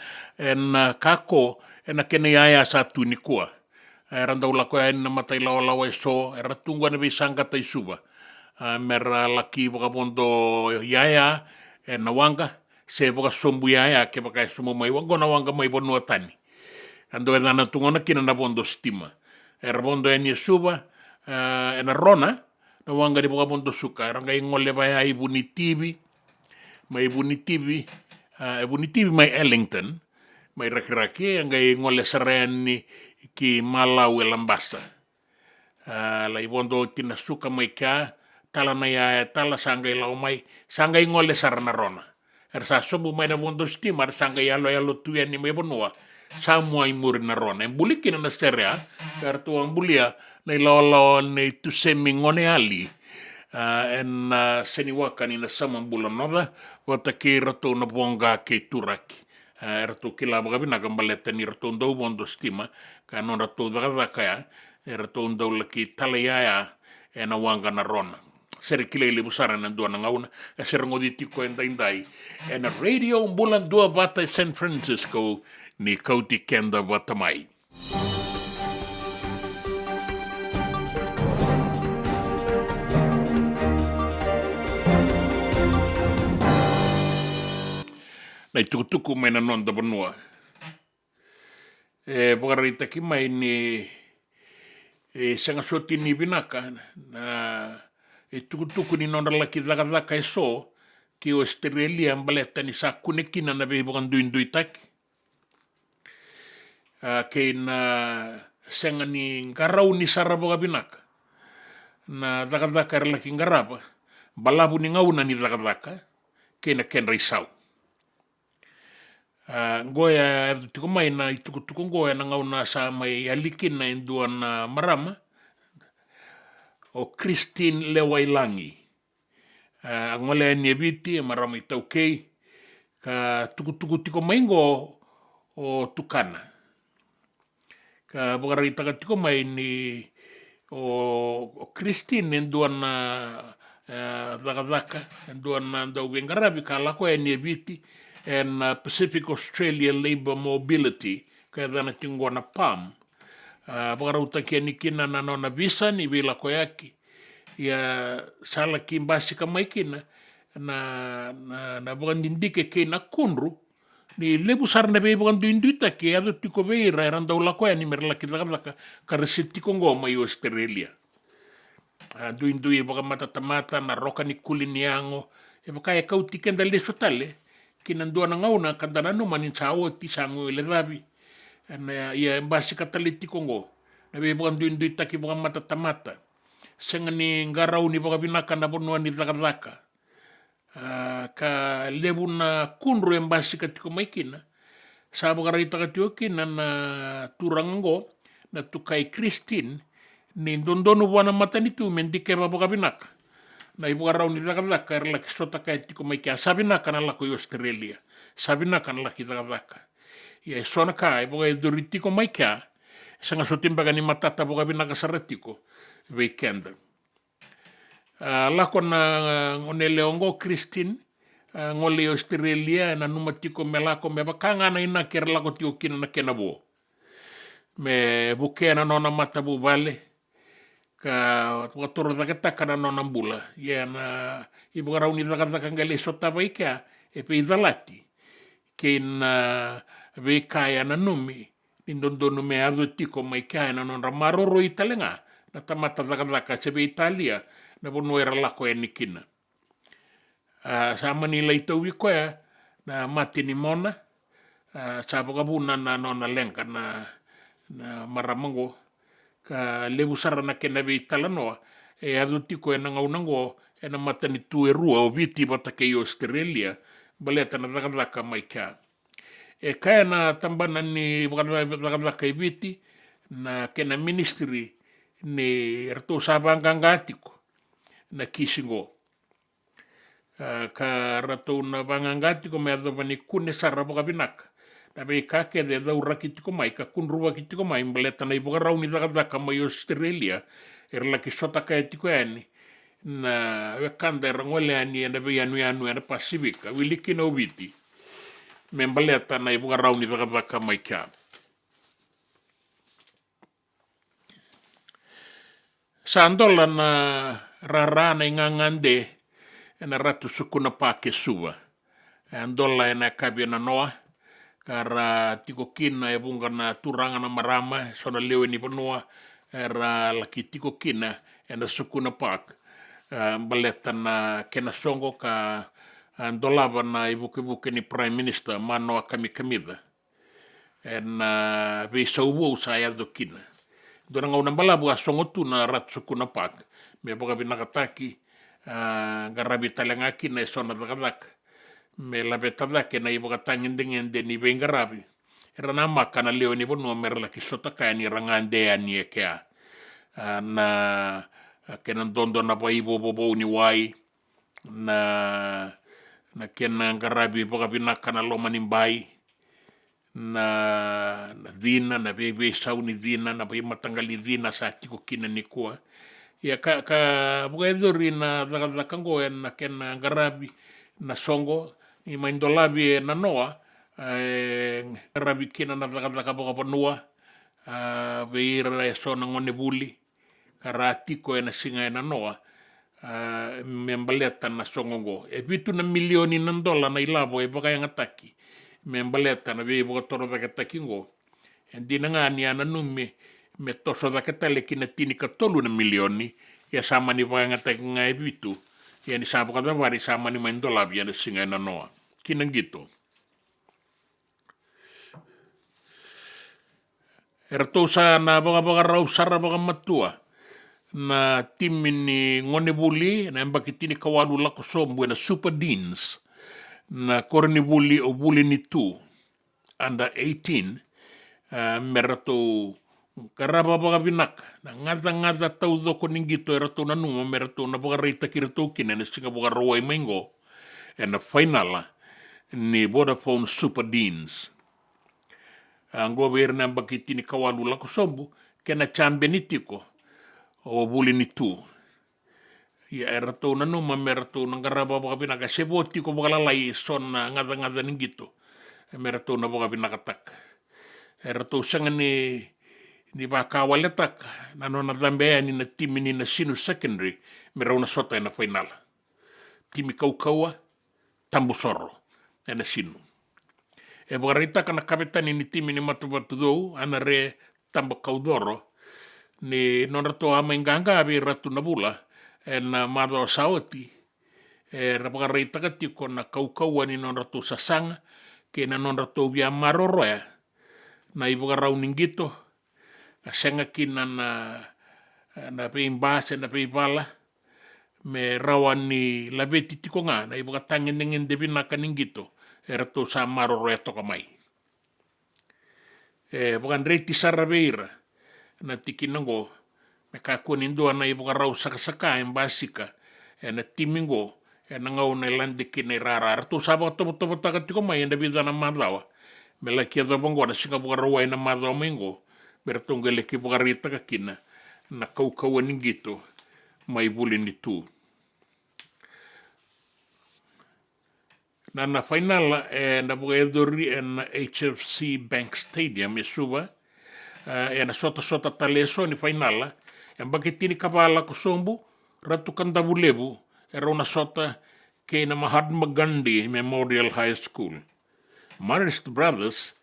na kako na kene yaya satu ni kua randa ula ko na mata ilawa so ratunga na bisanga tai suba mera laki boga bondo yaya na wanga se boka sombu ya ke baka sumo mai wango na wanga mai bonu tani ando na tungona kina na bondo stima bondo eni suba na rona na wanga di boka bondo suka ranga ingole ba ya ibu ni TV mai mai Ellington mai rakiraki nga ingole sereni ki Malau Lambasa la ibondo tina suka mai ka tala na ya tala sanga ilau mai sanga ingole sarana rona sa sombu mai na bondo stima sanga yalo tuya ni mai bonua Samoa i muri na rona. Bulikina na serea, kartu ang bulia, na ilawalawa na tusemi ngone ali. En seniwaka ni na samambula noda, wata ke rato na bonga ke turaki. Rato kila bagabi na gambaleta ni rato ndau bondo stima, ka non rato dagadaka ya, rato ndau laki talayaya, na wanga na rona. Sere kila ile busara na dua na ngauna, sere ngodi tiko endai na radio bulan dua bata San Francisco, ni kauti kenda bata mai. Nai tukutuku mai na non da banua. Bagarita ki mai ni sanga soti ni binaka na tukutuku ni non laki dagadaka so ki o Australia baleta ni sa kunekina na be bukan duindui tak. Kay na sanga ni ngarau ni saraboga binaka. Na dagadaka laki ngaraba balabu ni ngauna ni dagadaka kay na ken risau. Goya tiko mai na itukutuku goya na ngauna sa mai alikin na indua na marama o Christine Lewailangi. Ngole ni ebiti marama itau kei ka tukutuku tiko maingo o tukana. Ka bagarita ka tiko mai ni o Christine indua na dagadaka indua na ndau gengarabi ka lako ni ebiti and Pacific Australia Labour Mobility, kaya dana tingwa na PAM. Bagarauta kia nikina na nona visa ni vila koyaki. Ya sala kimbasi kamaikina na bagan dindike kay na kunru ni lebu sarna be bagan duinduita ke ado tiko beira randa ula koya ni merla kita karesiti kongo mai Australia. Duindui bagan mata na roka ni kuliniango e bakaya kau tikenda le sotale kinandua na ngauna kandana no manin sawo ti sango ile rabi na ia basi kataliti kongo na be bukan duindui taki bukan mata sengani ngarau ni bukan binaka na bonua ni dagadaka ka lebu na kunru embasi katiko maikina sa bukan rita katiko kina na turango na tukai Christine ni dondonu buana mata nitu mendike bukan binaka na ibu garau ni dagadaka erla kisota kai tiko mai kia sabina kana lako i Australia sabina kana laki dagadaka ia sona ka ibu ga duritiko mai kia sanga sotimba ni matata boga binaka saretiko weekend lako na ngone leongo Christine ngole Australia na numatiko melako me bakanga na ina ker lako tio kina na kenabo me bukena nona mata bu vale ka watoro dakata kana nona mbula ya na ibu garau ni dakata kangale sota baika e pe idalati ken ve kaya na numi indondono me ado tiko mai kaya na nona maroro italenga na tamata dakata sebe Italia na bono era lako e nikina sa mani laitau iko ya na mati ni mona sa bogabuna na nona lenka na maramango ka lebu sarana ke nabe talanoa e adu tiko e nangaunango e na matani tu e rua o viti bata ke i Australia baleta na dagadaka mai kia e kaya na tambana ni dagadaka i viti na ke na ministry ni rato sabanganga tiko na kisingo ka rato na banganga tiko me adu bani kune sarra boka binaka tapi kake de daura kitiko mai ka kunruwa kitiko mai baleta na ibu garau ni dagadaka mai Australia erla kisota ka tiko yani na wekanda rangole ani na be anu na Pasifika wiliki no viti membaleta na ibu garau ni dagadaka mai ka sandola na rarana ingangande na ratu sukuna pake suwa andola na kabia na noa kara tiko kina e bunga na turanga na marama sona lewe ni panua era laki tiko kina e na sukuna park baleta na kena songo ka andolava na ibuke ni prime minister manoa kamida e na visa uwo sa ya do kina dona ngau balabu a songo tu na rat sukuna park me boga binakataki garabi talenga kina e sona dagadaka me la betala ke na ibo katangin dengan de ni bengarabi rana makana leo ni bono merla ki sota ka ni rangande ani e kea na kena dondo na pai bobo ni wai na kena garabi boga binaka na loma ni bai na vina na bebe sauni vina na bai matangali vina sa tiko kina ni kua ya ka boga edori na kango na kena garabi na songo i maindolabi na noa garabi kina na boga panua veira e sona ngone buli karatiko na singa na noa membaleta na songongo e bitu na milioni na dola na ilabo e baka yang ataki membaleta na be boka toro baka takingo e dina ngani ana nume me toso da ketale kina tini ka tolu na milioni ya sama ni baka yang ataki nga e bitu ya ni sama kada bari sama ni main dola ya na singa na noa kina gitu erto sa na baka rausara baka matua na tim ni ngone buli na mbakitini kawalu lako sombu na super deans na korni buli o buli ni tu under 18 merato karaba baga binak na ngada tau zoko ningito erato na numa merato na baga reita kirito kina na singa baga roa mengo na final ni Vodafone super deans ang goberna mbakitini kawalu lako sombu kena chambenitiko o buli ni tu ya erato na no mamerato na garaba baka binaka seboti ko baka lalai son ngada ningito merato na baka binakatak erato sanga ni baka waletak na no na dambea ni na timi ni na sinu secondary mera una sota na final timi kaukaua tambusoro na sinu e baka rita kana kapitani ni timi ni matubatu dou ana re tamba kaudoro ni nonato ama inganga abi ratu na bula na mado saoti rapaka reita katiko na kaukaua ni nonato sasanga ke na nonato via maroroya na ibuka rauningito asenga kina na peimbase na peibala me rawan ni labeti tiko nga na ibuka tangin ngin debina kaningito rato sa maroroya toka mai bukan reiti sarabeira na tikinango me kakuan indua na ibu karau saka en basika na timingo na ngau na lande kine rara to sabo to takatiko mai na vida na madawa me la kia da bongo na singa buka rawai na madawa mengo bertongele ki buka rita kakina na kau ningito mai buli ni tu na final na buka edori na HFC Bank Stadium suba na sota taleso ni final en bakitini kapala ko sombu ratu kandabulebu era una sota ke na Mahatma Gandhi Memorial High School Marist Brothers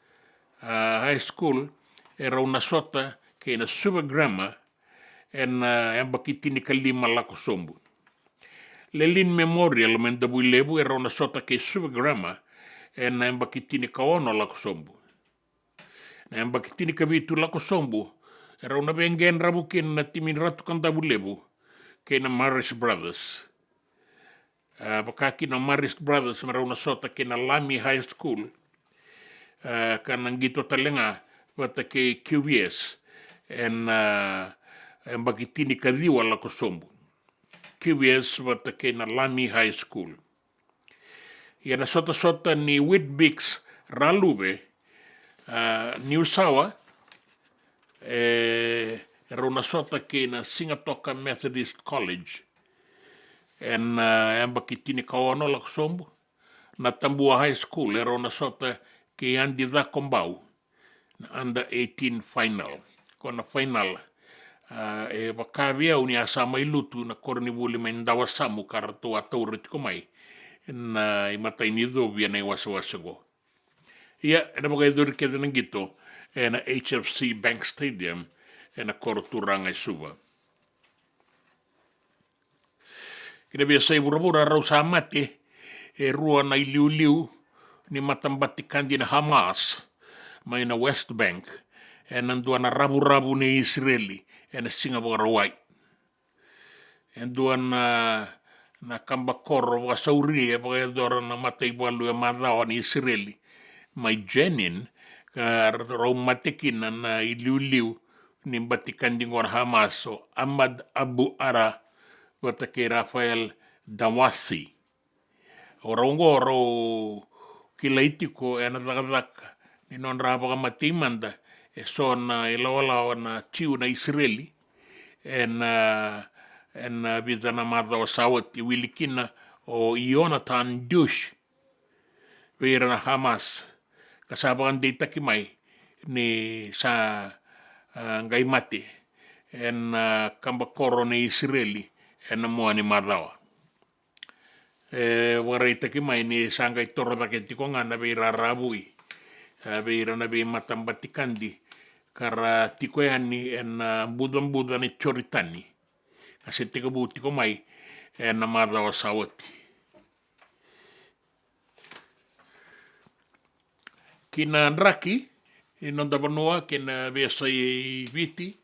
High School era una sota ke na Super Grammar en bakitini kalima la ko sombu Lelin Memorial mendabulebu era una sota ke Super Grammar en bakitini kaono la ko sombu na bakitini kabitu lako sombu era una bengen rabukin na timin ratu kandabulebu ke na Marist Brothers bakaki na Marist Brothers mera una sota ke na Lamy High School kanang gito talenga wata ke QBS en bakitini kadiwa lako sombu QBS wata ke na Lamy High School ya na sota ni Whitbix Ralube New Sawa era una sota ke na Singatoka Methodist College en bakitini kaono la sombu na Tambua High School era una sota ke andi da kombau na under 18 final kona final bakavia uni asama ilutu na korni buli mendawa samu karato atau komai na imatai nido via na wasawasago Ia, na mga iduri kaya ng gito, na HFC Bank Stadium, na Koroturanga Suba. Kinabiya sa ibura-bura raw sa amati, ruwa na iliw-liw ni matambatikan din na Hamas, may na West Bank, nandua na rabu-rabu ni Israeli, na Singapore White. Nandua na kambakor, wa sauri, pagkadora na matay balo yung madawa ni Israeli, may Jenin ka rau matekina na iliuliu ni batikandingor Hamas o Ahmad Abu Ara wata ke Rafael Dawasi. O raungo rau kilaitiko e na takataka ni non rapa matimanda e so na ilawalawa na tiu na Israeli en vita na marda o sawat i wilikina o Jonathan Dush veira na Hamas kasabakan data kimai ni sa ngai mate en kambakoro ni Israeli en mo ni mardawa warai takimai ni sa ngai toro taketi ko ngana veira rabui veira na ve matambatikandi kara tikoyani en budon ni choritani kasi tika buti ko mai en mardawa sawati kina ndraki non davanua kina vesa i viti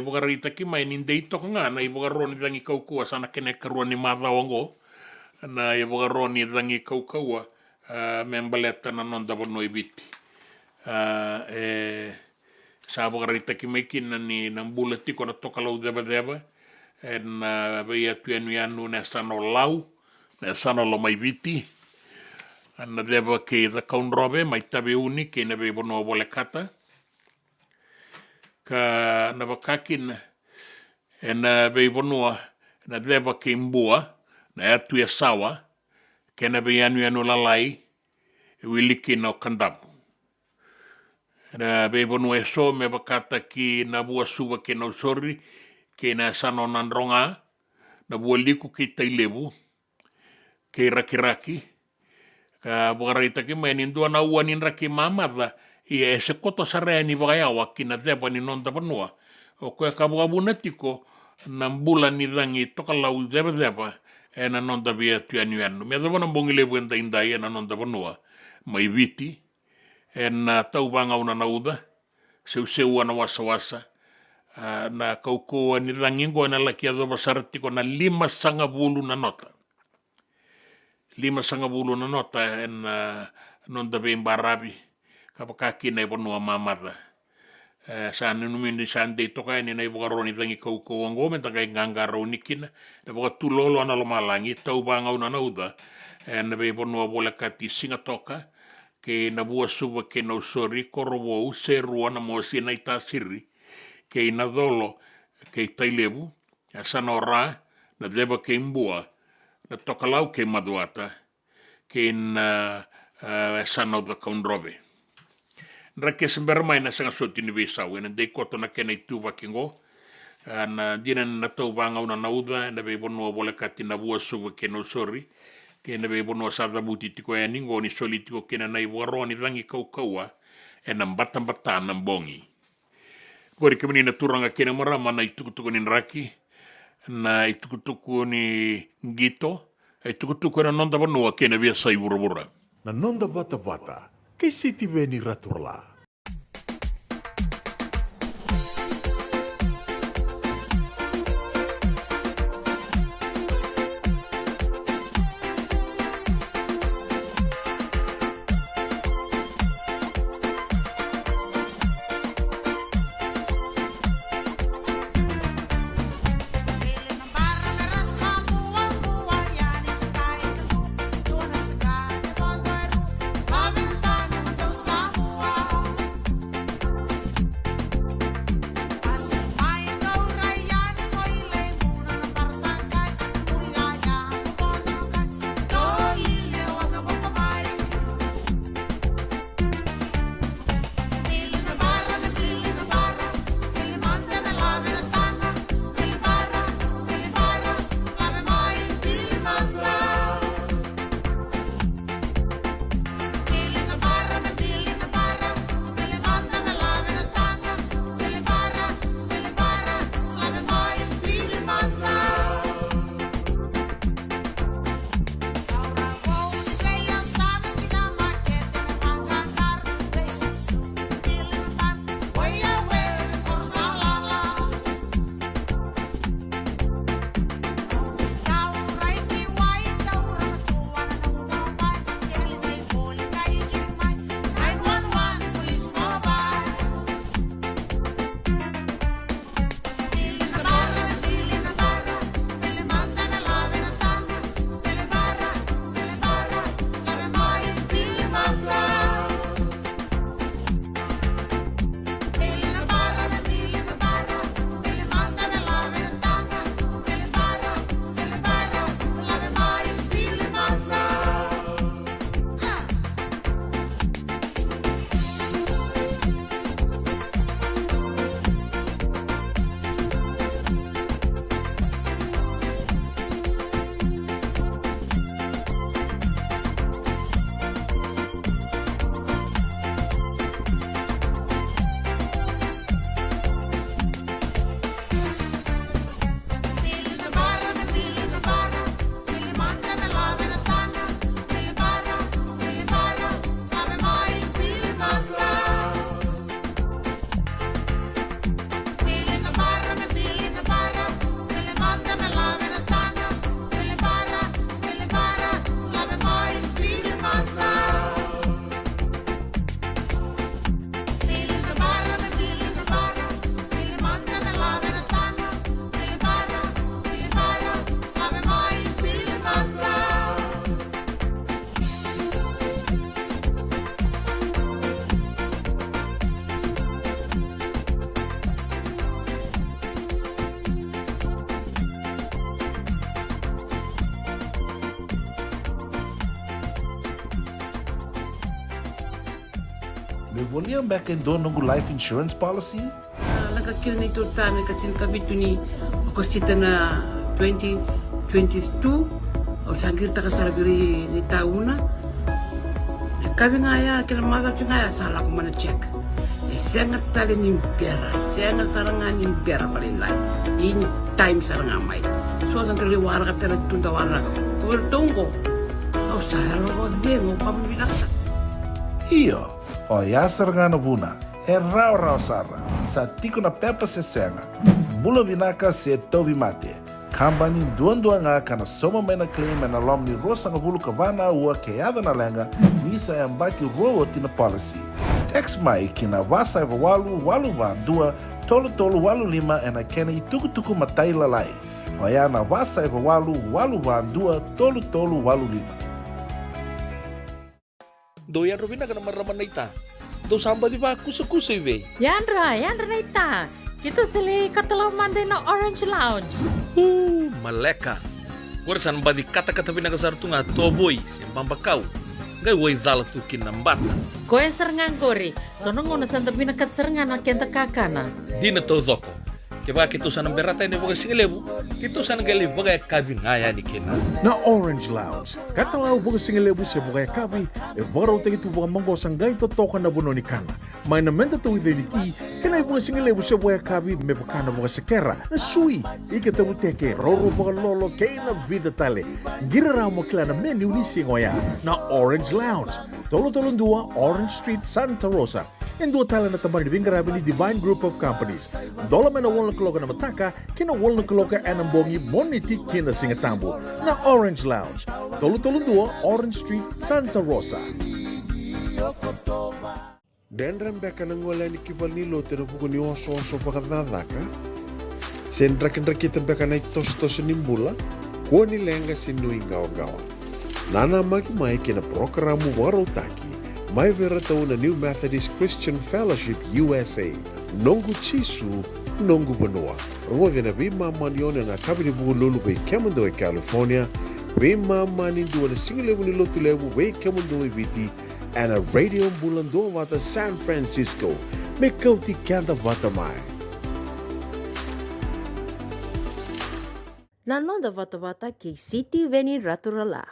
vogarita ki mai ni deito nga na i vogaroni dangi kaukua sana kene karuani madawango na i vogaroni dangi kaukua membaleta na non davanua i viti sa vogarita ki mai kina ni nambula tiko na tokalau deba en veia tuenu na sano lau na sano lo mai viti ana deva ke da kaunrobe mai tabe uni ke na be bono bole kata ka na bakakin na be bono na deva ke mbua na atu ya sawa ke na be anu lalai wiliki no kandapu na be bono so me bakata ki na bua suwa ke no sori ke na sano nandronga na bua liku ki tailebu ke raki ka bukarita ki mai ni dua na uanin raki mamada i se koto sare ni bagayawa kina deba ni non tapanua o ko ka bunatiko na mbula ni rangi tokalau deba na non tabia tuanu me deba na bongile buenda indai na non tapanua mai viti na tau banga una nauda seu ana wasa na kauko ni rangi go na laki ado basartiko na 5 na nota 5 na nota en non da bem barabi kapakaki na ipono mamada sa numi ni sande toka ni na ibogaroni tangi kauko wango me tangai ngangaro nikina na boga tulolo ana lo malangi tau banga una nauda en be ipono bola kati singa toka ke na bua suba ke no sori korobo seru ana mo sina itasiri ke na dolo ke tailebu sanora na deba ke mbua na tokalau ke maduata ke na sano da kaunrobe. Nrake sembermai na sanga soti ni besau na dei koto na kena itu wakingo na dinan na tau banga una nauda na be bono bole kati na bua suba ke no sori ke na be bono sada buti tiko ya ningo ni solitiko kena na iwaroni rangi kaukaua na mbata na mbongi. Kori kemini na turanga kena marama na itukutuku ni nraki na itukutuku ni ngito itukutuku na nonda banua kena via sai burubura. Na nonda bata ke siti veni raturla. Samoa me voliam back in do nungu life insurance policy? Laka kira ni tutame katil kabitu ni okostita na 2022 o sangir takasarabiri ni tauna. Kabi ngaya kira maga ngaya salah ko mana check. Sangat tali ni pera, sangat sarangan ni pera paling lain. Ini time sarangan mai. So ang kali warga tera tunda warga. Kau tunggu. Kau saya lo dengo kamu bilang. Iyo, o yasar ngana buna, rau sarra, sa tiko na pepa se senga, bula binaka se tobi mate, kambani duan nga kana soma mena claim na lom ni rosa nga bulu kavana ua keada na lenga, nisa yambaki roa tina policy. Text mai kina wasa eva walu van dua, tolu walu lima ena kena i tuku matai lalai, o ya na wasa eva walu van dua, tolu walu lima. Doyan Robina kana maraman na ita. Do samba di ba kusa-kusa iwe. Yandra na ita. Kita sili katalaw mande na Orange Lounge. Maleka. Gurasan ba di kata-kata pinagasar tunga toboy simpang bakau. Gay way dala tu kinambat. Koe serengan kori. Sono ngono santa pinakat serengan na kenta kakana. Di na to zoko. Kaya kita sana berata ni baga singalebu. Kita sana gali baga kabi ngaya ni kina. Na Orange Lounge, katalaw baga singalebu sa baga kabi, e baraw tayo ito baga manggo sanggay totoka na buno ni kana. May namenda to with unity, kanay baga singalebu sa baga kabi, may baka na baga sakera, na sui, ikatabuteke, roro baga lolo, kay na vida tale. Giraraw mo kila na menu ni singoya, na Orange Lounge, tolo-tolong dua, Orange Street, Santa Rosa. And dua tala na tamang ni Grabe ni Divine Group of Companies. Dola man na wala kaloka na mataka, kina wala kaloka anambongi moniti kina singatambo na Orange Lounge. Tolo-tolong dua, Orange Street, Santa Rosa. Dendram beka nang wala ni kibal nilo tino buko ni oso pakadadaka. Sen drakin-drakitan beka na itos-tos nimbula, kuha ni lenga sinuingaw-gawa. Nana magmay kina programo waro taki. May vera tau na New Methodist Christian Fellowship USA. Nongu chisu, nongu banua. Ruwa na bima manione na kabini buku lulu bei Kemando e California. Bima mani dua na singilewu ni lotu lewu bei Kemando e biti. And a radio bulan dua wata San Francisco. Me kauti kanda wata mai. Nanonda wata ki City Veni Raturala.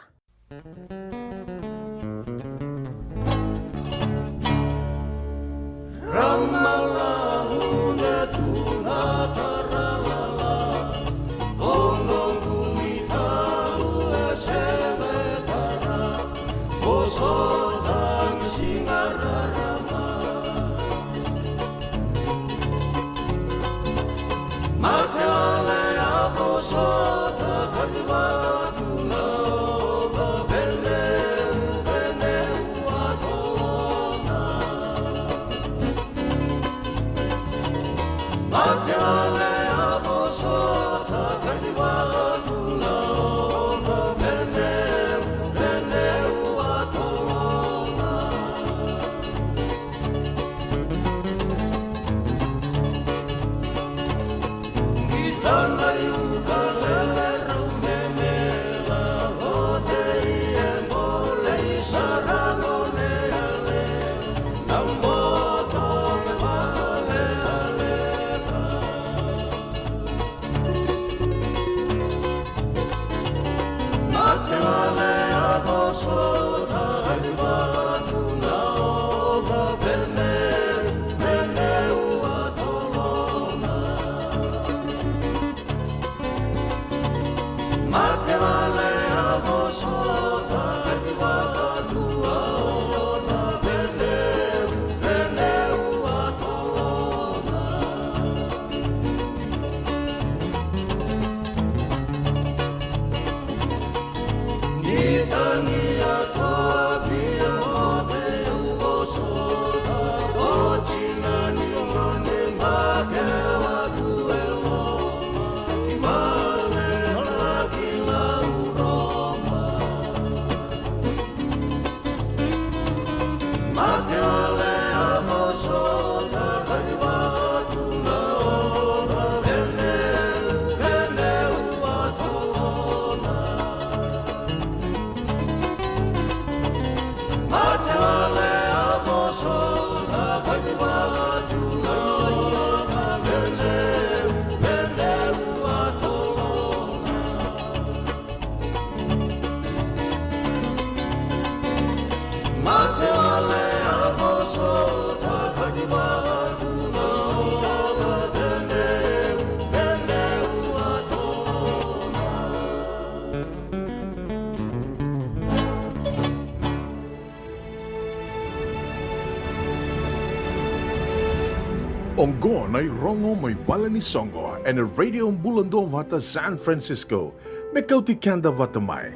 Ongo na rongo may bala ni Songo and a radio bulando vata San Francisco. Mekauti kanda vata mai.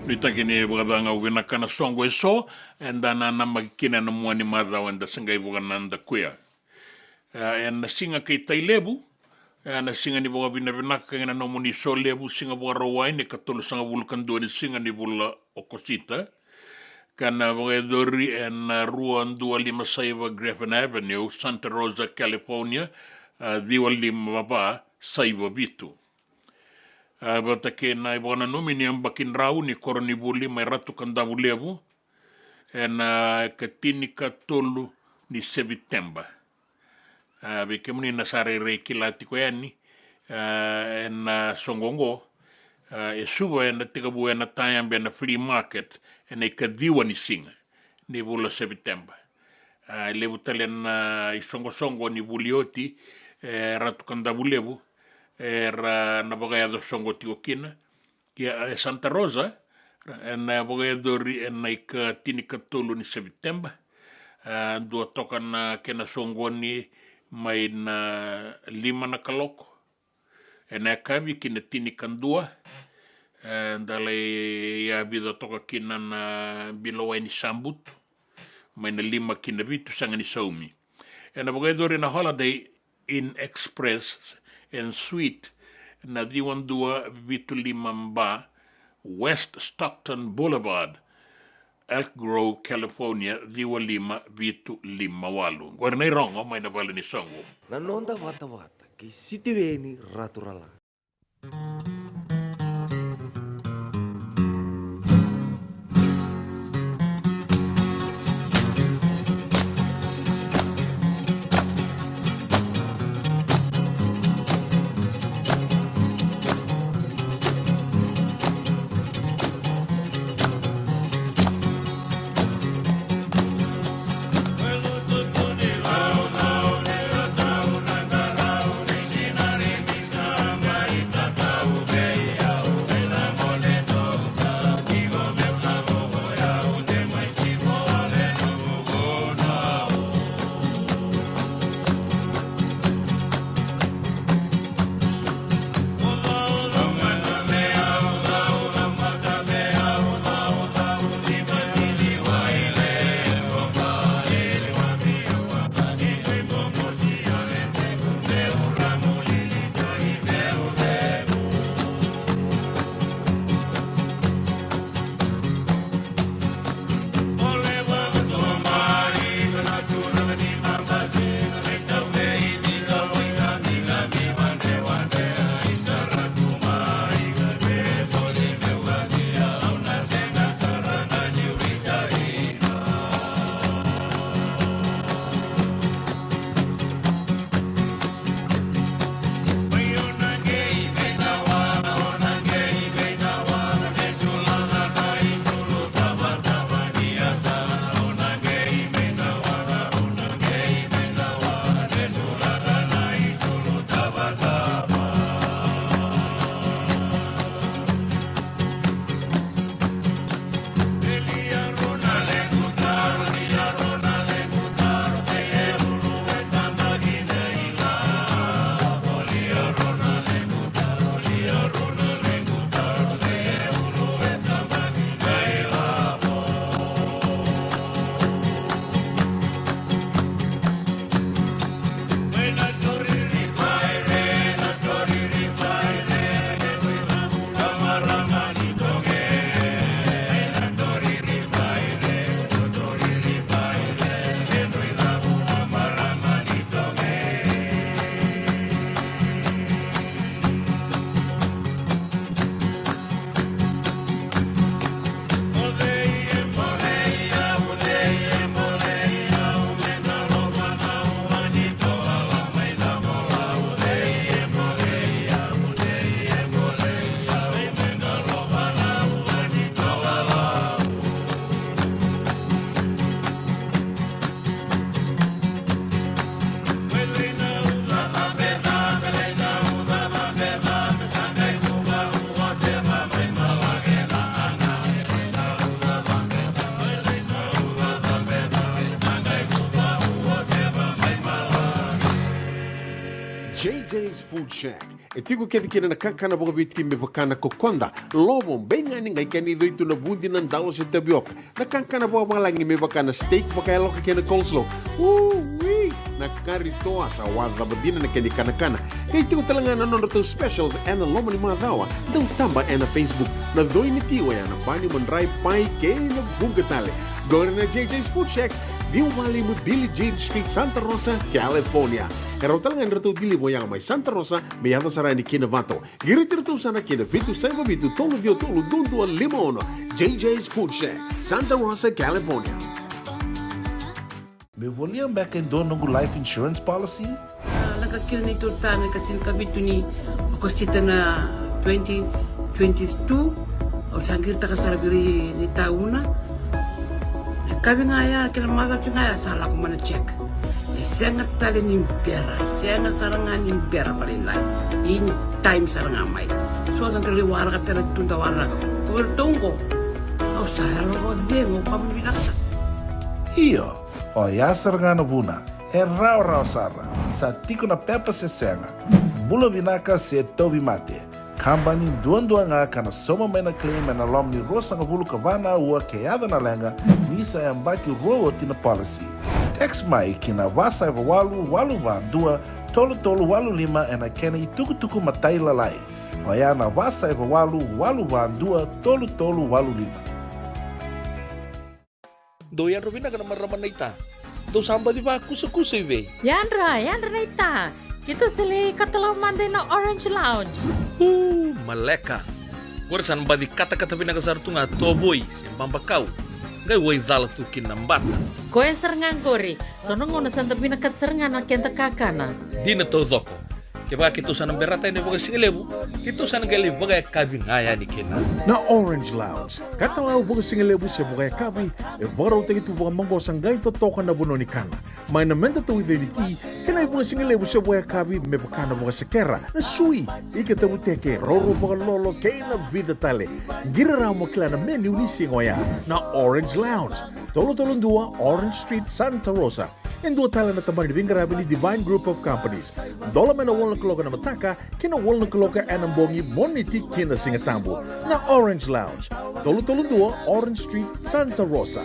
Nita kini bugadanga wina kana songo so and dana na magkina na muani madao and sangai bugananda kuya. And singa kay tailebu na singa ni buga binabinaka kaya na nomuni so lebu singa buga rawai ni katulu sanga vulkan doon singa ni bula okosita. Kana buga dori and ruan dua lima saiva Griffin Avenue, Santa Rosa, California, dua lima baba saiva bitu. Bata ke na ibona nomini ang bakin rau ni koroni buli may ratu kandabu lebu na katini katulu ni September. Bike muni nasare kilati ko yani na songongo suba na tigabu na tayang na flea market na ikadiwa ni singa ni bula September. Lebu talen isongo ni bulioti ratu kandabu lebu na bagayado songo tiokina kia Santa Rosa na bagayado ri na ikatini katulu ni September dua toka na kena songo ni may na 5 na kaloko na kabi kina tini kandua dalay ya bida toka kina na bilaway ni Sambut may na 5 kina bitu sanga ni Saumi na bagayado ri na Holiday Inn Express and Suite na diwan 2 bitu 5 ba West Stockton Boulevard, Elk Grove, California, diwa 5 bitu 58. Guarda nei rongo may nabali ni songo. Nanonda vata kay City Veni Raturala. Samba JJ's Food Shack. E tiku kena na kakana boka bitki me bakana kokonda. Lobo benga ni ngai kani doitu na bundi na ndalo se tapioca. Na kakana boka malangi me bakana steak boka eloka kena coleslaw. Wee! Na karitoa sa wadha badina na kani kanakana. Kay tiku talangana non to specials and lomo ni madawa. Dau tamba na Facebook. Na doi ni tiwa ya na bani mandrai pai kay na bugatale. Go na JJ's Food Shack. Viu Valley mo Billie Jean Street, Santa Rosa, California. Pero talagang rito dilibo yang may Santa Rosa, may ato sarani kinavato. Giritiro sana kina Vitu Saiba Vitu Tolo Vio Tolo Dundo Limono. JJ's Food Shack, Santa Rosa, California. Me voliam back and don't know life insurance policy? Nakakil ni Turtana katil kabitu ni akostita na 2022 o sangir takasarabiri ni tauna. Kami ngaya kena maga ngaya salah aku mana cek. Sangat tali ni biara, sangat sarangan ni biara paling lain. In time sarangan mai. So kan terli warga terli tunda warga. Kau tunggu. Kau saya lo bengo kamu bilang. Iyo, o yasar ngana buna, rau sarra, sa tiko na pepa se senga, bulo binaka se tobi mate. Kambani duan nga kana soma mena claim na lom ni rosa nga bulu kavana ua keada na lenga nisa ya mbaki roa tina policy. Text mai kina wasa eva walu va dua tolu walu lima ena kena ituku matai lalai. Hoya na wasa eva walu va dua tolu walu lima. Doyan Robina kana maraman na ita. Do samba di ba kusa iwe. Yandra na ita. Kita sili katalaw mande na Orange Lounge. Maleka. Gurasan ba di kata-kata pinakasartunga toboy simpang bakau. Gay way dala tu kinambat. Koe serengan gori. Sono ngono santa pinakat serengan na kenta kakana. Di na to zoko. Kaya kita sana berata ini bagai singlebu. Kita sana gali bagai kabi ngaya ni kena. Na Orange Lounge, katalau bagai singlebu se bagai kabi, baru tegi tu bagai manggo sanggai to toka na buno ni kana. Mai na menta tu identiti, kena bagai singlebu se bagai kabi me bakana bagai sekera. Na sui, ika tabu teke roro bagai lolo kena vida tale. Gira ramo klana menu ni singoya. Na Orange Lounge, tolo dua Orange Street, Santa Rosa. En dua tala na tamang dibingarabi ni Divine Group of Companies. Dola mena wala kaloka na mataka, kina wala kaloka anambongi moniti kina singatambo. Na Orange Lounge. Tolo dua Orange Street, Santa Rosa.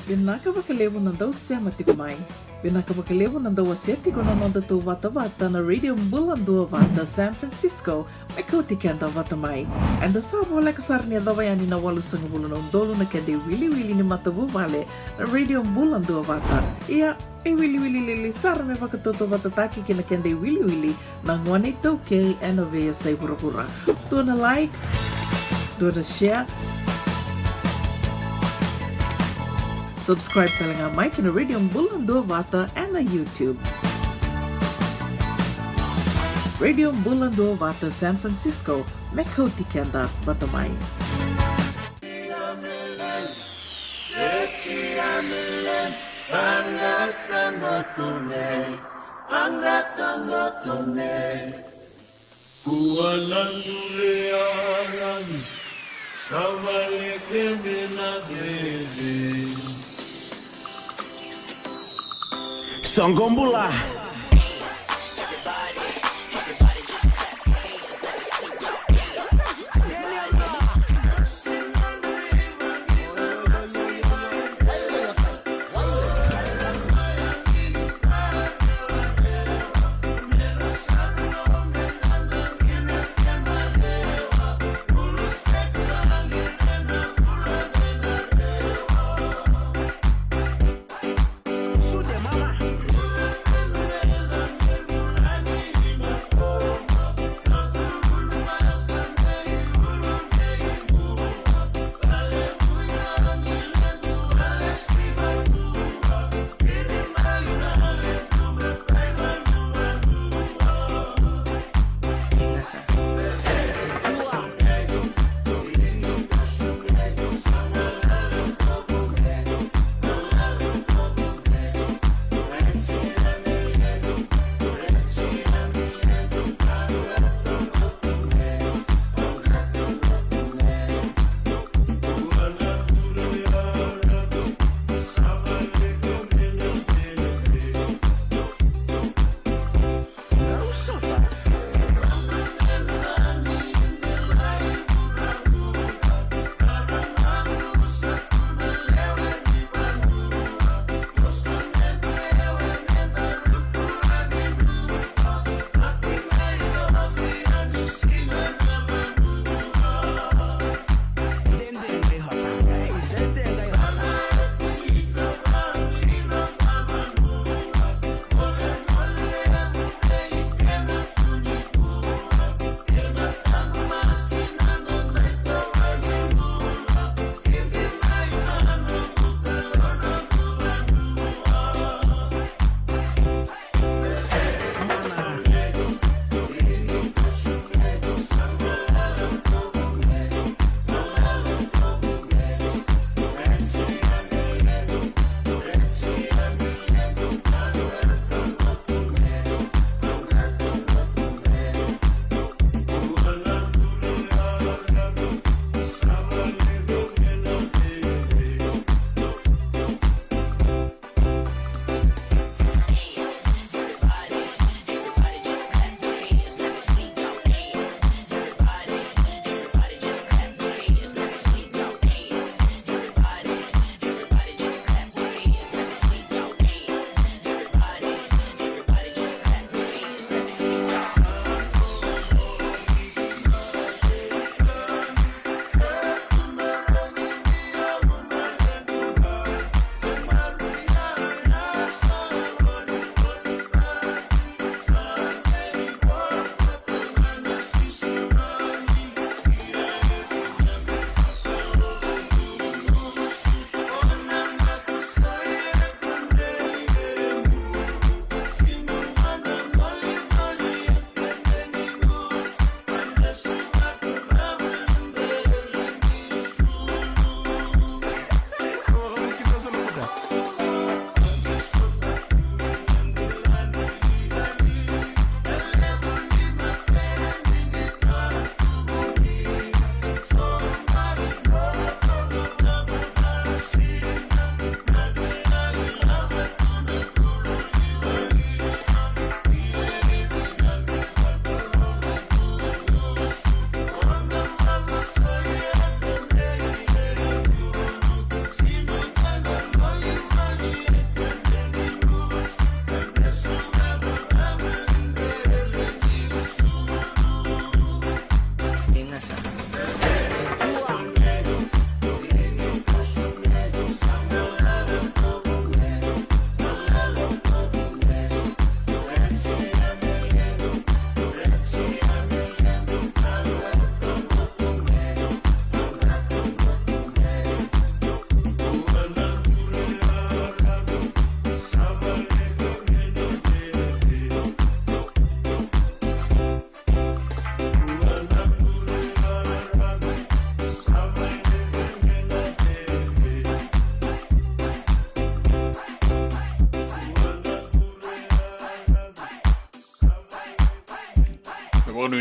Binaka bakalevo ng daw sema tikumay. Binaka bakalevo ng daw aseti ko naman dato vata na Radio Bulandua Vata San Francisco may kautikan daw vatamay. And the sabo wala kasar niya daw yan inawalu sa ngubulo ng dolo na kende wili ni matabu vale na Radio Bulandua Vata. Iya, ay wili sar may vakatuto vatataki kina kende wili ng 182K Enovea sa Pura. Do na like, do na share, subscribe talaga Mike na Radio Bulandua Vata and na YouTube. Radio Bulandua Vata San Francisco, Mekoti Kenda Batamay. Sangombula.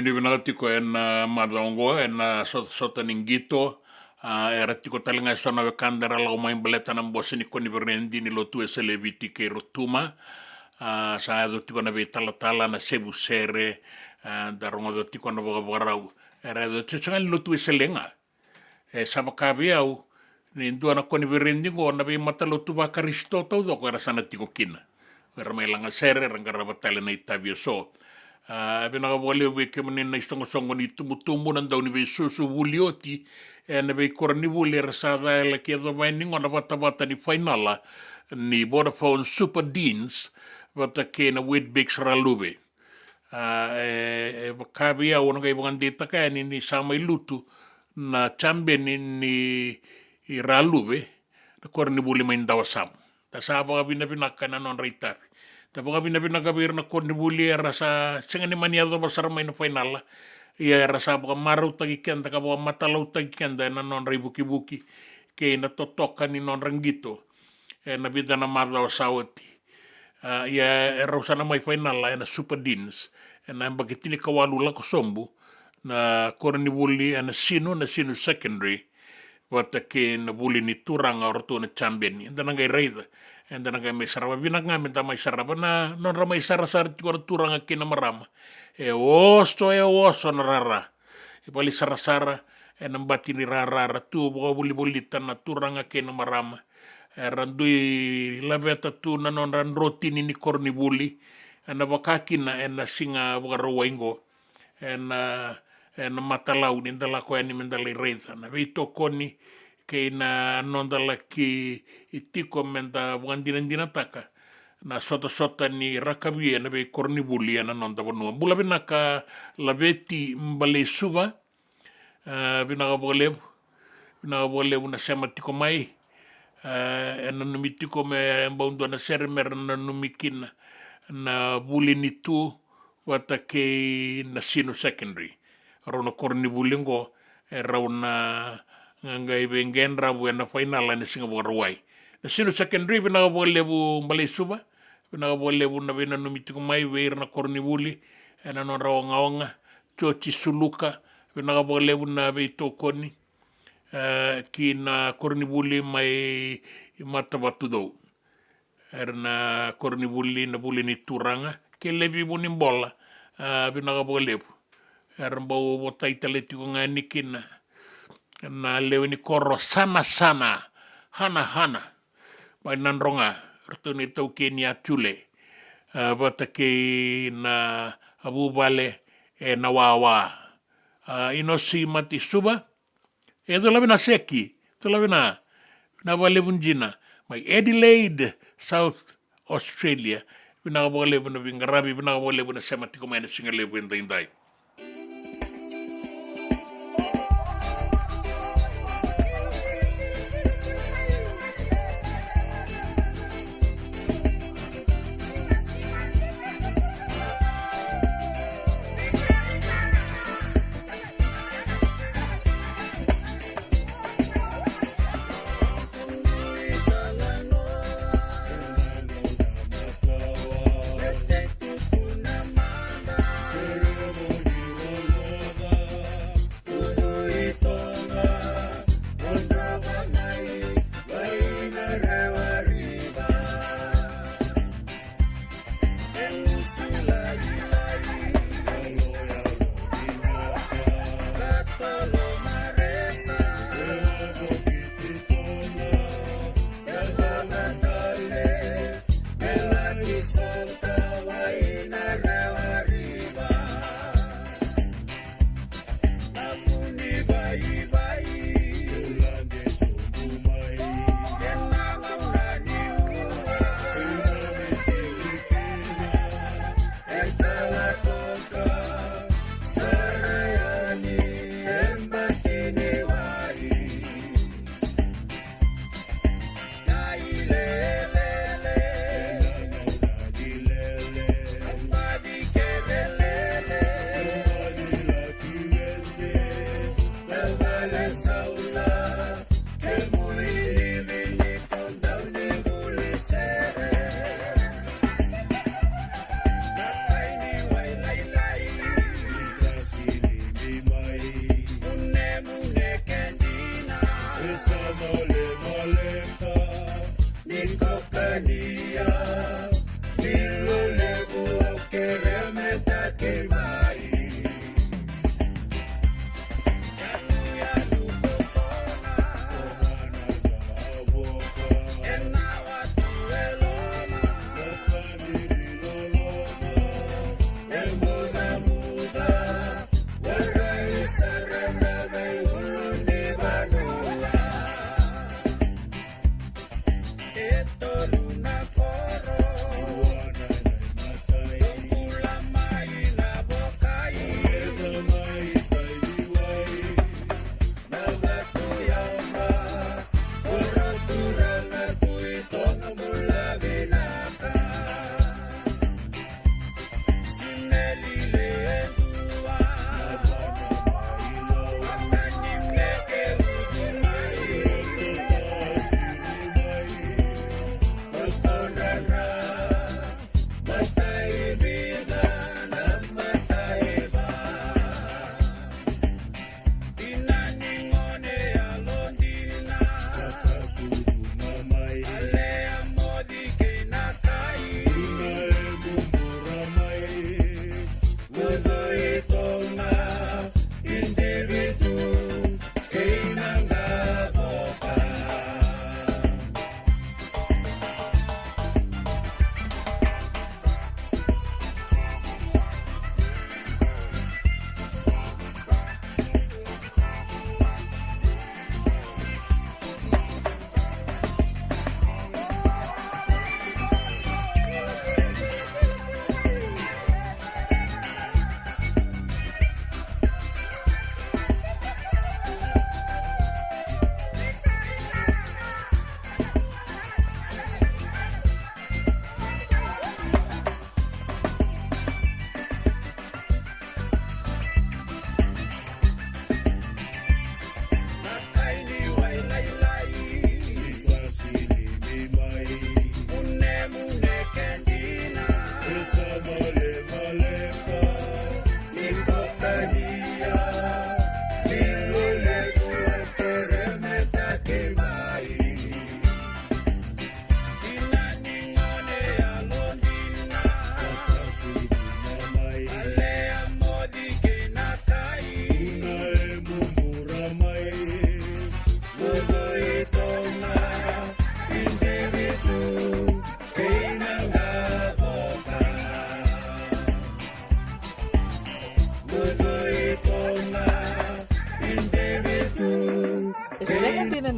buli vinakatiko madongo sota ningito ratiko talinga sona vekandara la umay baleta ng bosi ni koni verendi ni lotu eseleviti ke rotuma sa tiko na talatala na sebu sere darongo tiko na bagarau era tsangal lotu eselenga sabakabi au ni ndua na koni verendi go na be matalotu ba karistoto do ko era sana tiko kina era mai langa sere rangara batale na itabio so binakawali weke manin na istongo ni tumutumbo ng daw ni be susu wulioti na be korani wuli rasada la kia do mai ningo na bata ni finala ni Vodafone Super Deans bata ke na Whitbix Ralube kabi au nga ibang dita kaya ni samay lutu na champion ni Ralube na korani wuli may ndawasam tasaba ka binabinaka na non raitar tapos kami nabinagabir na konibuli rasa singani maniado basar may na final iya rasa baka maru tagikenda ka baka matalaw tagikenda na non ribuki-buki kaya natotokan ni non ranggito nabida na madaw sawati iya rasa na may final na Super Deans na bagitini kawalula ko sombo na konibuli na sino secondary wata ke nabuli ni turang orto na champion enda nangay raid enda nangay may saraba binang ngamin ta may saraba na non ramay sarasar ti turang akin na marama oso narara ipali sarasara nang bati ni rarara tu baka buli-bulitan na turang akin na marama randuy labeta tu na non ran roti ni kornibuli na bakakin na singa baka rawaingo na matalaw ni dala ko ani mendala reda na veito koni kay na nondala ki itiko menda wandina taka na sota ni rakabi na be kornibuli na nonda bonu bula binaka laveti mbale suba binaka boleb na sema tiko mai na numitiko me mbondo na sermer na numikin na buli nitu watake na sino secondary rauna kornibulingo rauna ngai bengen rabu na final na Singapore wai na sino secondary binaka bolebu mbale suba binaka bolebu na bena numitiko mai weir na kornibuli na non raonga chochi suluka binaka bolebu na beito koni ki na kornibuli mai matabatu do na kornibuli na buli ni turanga ke lebi bunim bola binaka bolebu Rambau botai taleti ko nga nikina na lewe ni koro sana hana may nanronga rto ni tau Kenya tule bata ke na abubale na wawa inosi mati suba ito labi na seki ito labi na wale bunjina may Adelaide South Australia binakabale na bingarabi binakabale na semati ko may nasingalebu inday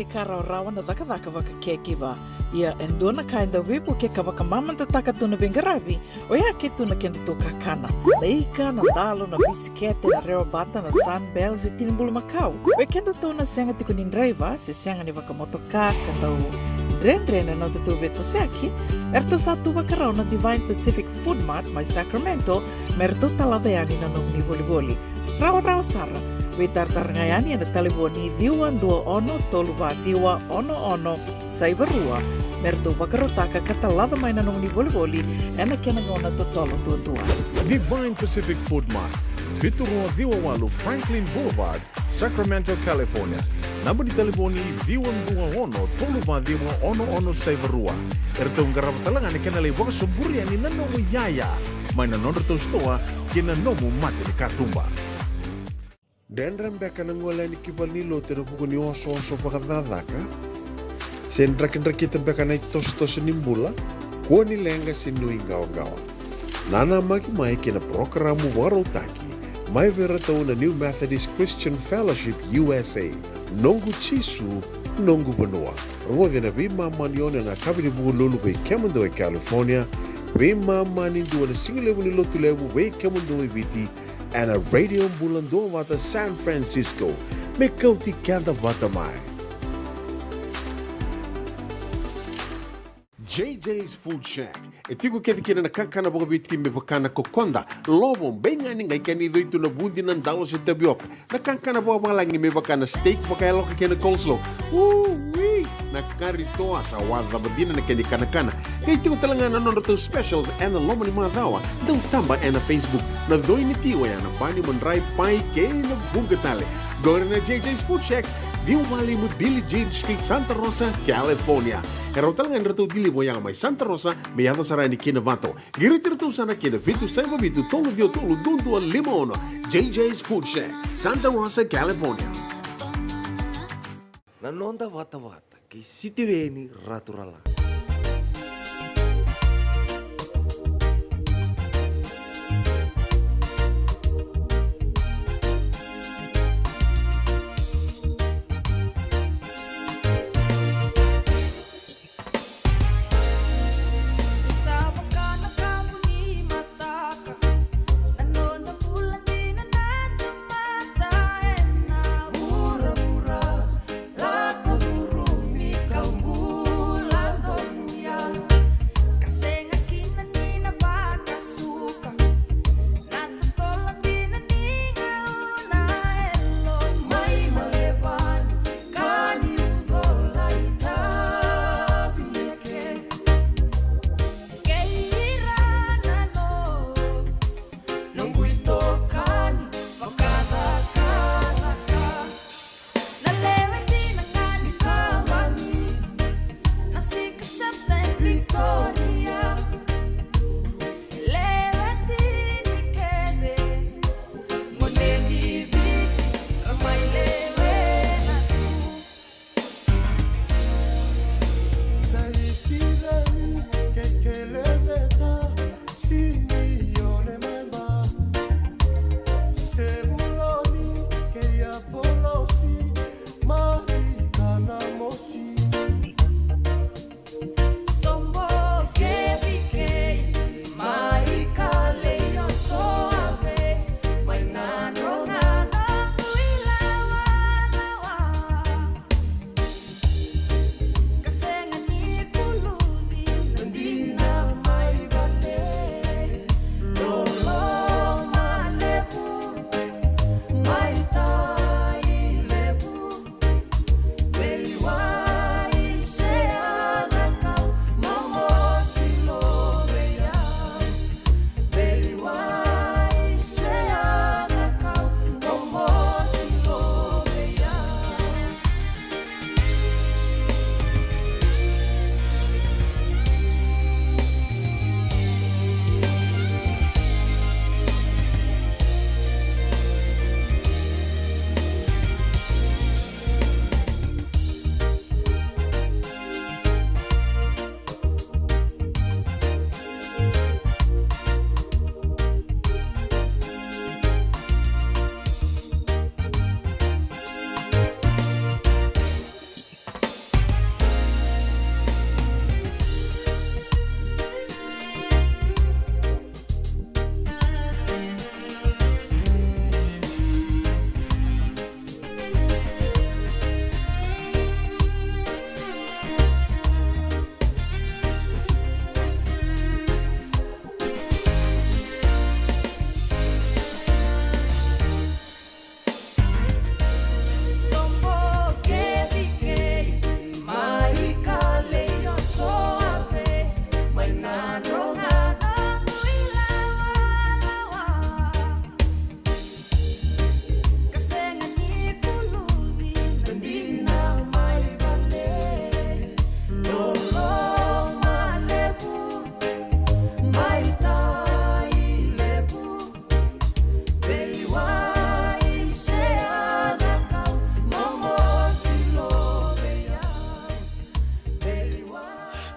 ni karaurawa na dhaka kekiva. Ia endona kainda wipu ke kavaka mamanta taka tuna bengaravi, o ia ke tuna kenda to kakana. Leika na dalo na bisikete na reo bata na sunbells e tinimbulu makau. We kenda to na senga tiko nindreiva, se senga ni vaka motoka kandau Drena no tutu beto seaki, erto satu vakarau na Divine Pacific Food Mart mai Sacramento, merto talaveani na nung ni voliboli. Rawa sara, we tartarngayani na taliboni diwa dua ono toluva diwa ono saivarua, merto vakarotaka katalada mai na nung ni voliboli, ena kenagona totolo tua. Divine Pacific Food Mart, Viturua Diwa Walu Franklin Boulevard, Sacramento, California. Namba di telefoni Diwan Dua Ono Toluva Diwa Ono Saivarua. Erto ngarap talangan ni kanalay waka suburian ni nanomu yaya. May nanonor to stoa kina nomu mati ni katumba. Dendram beka nang wala ni kibal ni lote na puko ni oso pakadadaka. Sen drakin-drakita beka na itos-tos nimbula. Kuha ni lenga sinuing gawa-gawa. Nana magi-mai kina programo warotaki. May veratao na New Methodist Christian Fellowship USA. Nongu Chisu, Nongu Banoa. Rode na vima manione na kabini buku lulu bei Kemundo e California. Vima mani dua na singilewu ni lotu lewu bei Kemundo e Viti. And a radio bulando vata San Francisco. Me kauti kanda vata mai. JJ's Food Shack. E tiku kete kina na kakana boka biti me pakana kokonda. Lobo benga ni ngai kani doitu na bundi ng dalo sa tapioca. Na kakana boka malangi me pakana steak baka loka kina coleslaw. Woo-wee! Nakaritoa sa wadha badina na kani kanakana. Kaya tiku talaga na nono specials and na lomo ni mga dawa. Daw tamba and na Facebook. Na doi ni tiwa yan na bani mandray pai kay na bungatale. Go na JJ's Food Shack. Viu Valley mo Billie Jean Street, Santa Rosa, California. Karo talangan rato dili mo yang may Santa Rosa, may yato sarani kinavato. Giritirto sana kinavitu sa mabitu tolo vio tolo dundu limono. JJ's Food Shack, Santa Rosa, California. Nanonda wata-wata kay sitiweni raturala.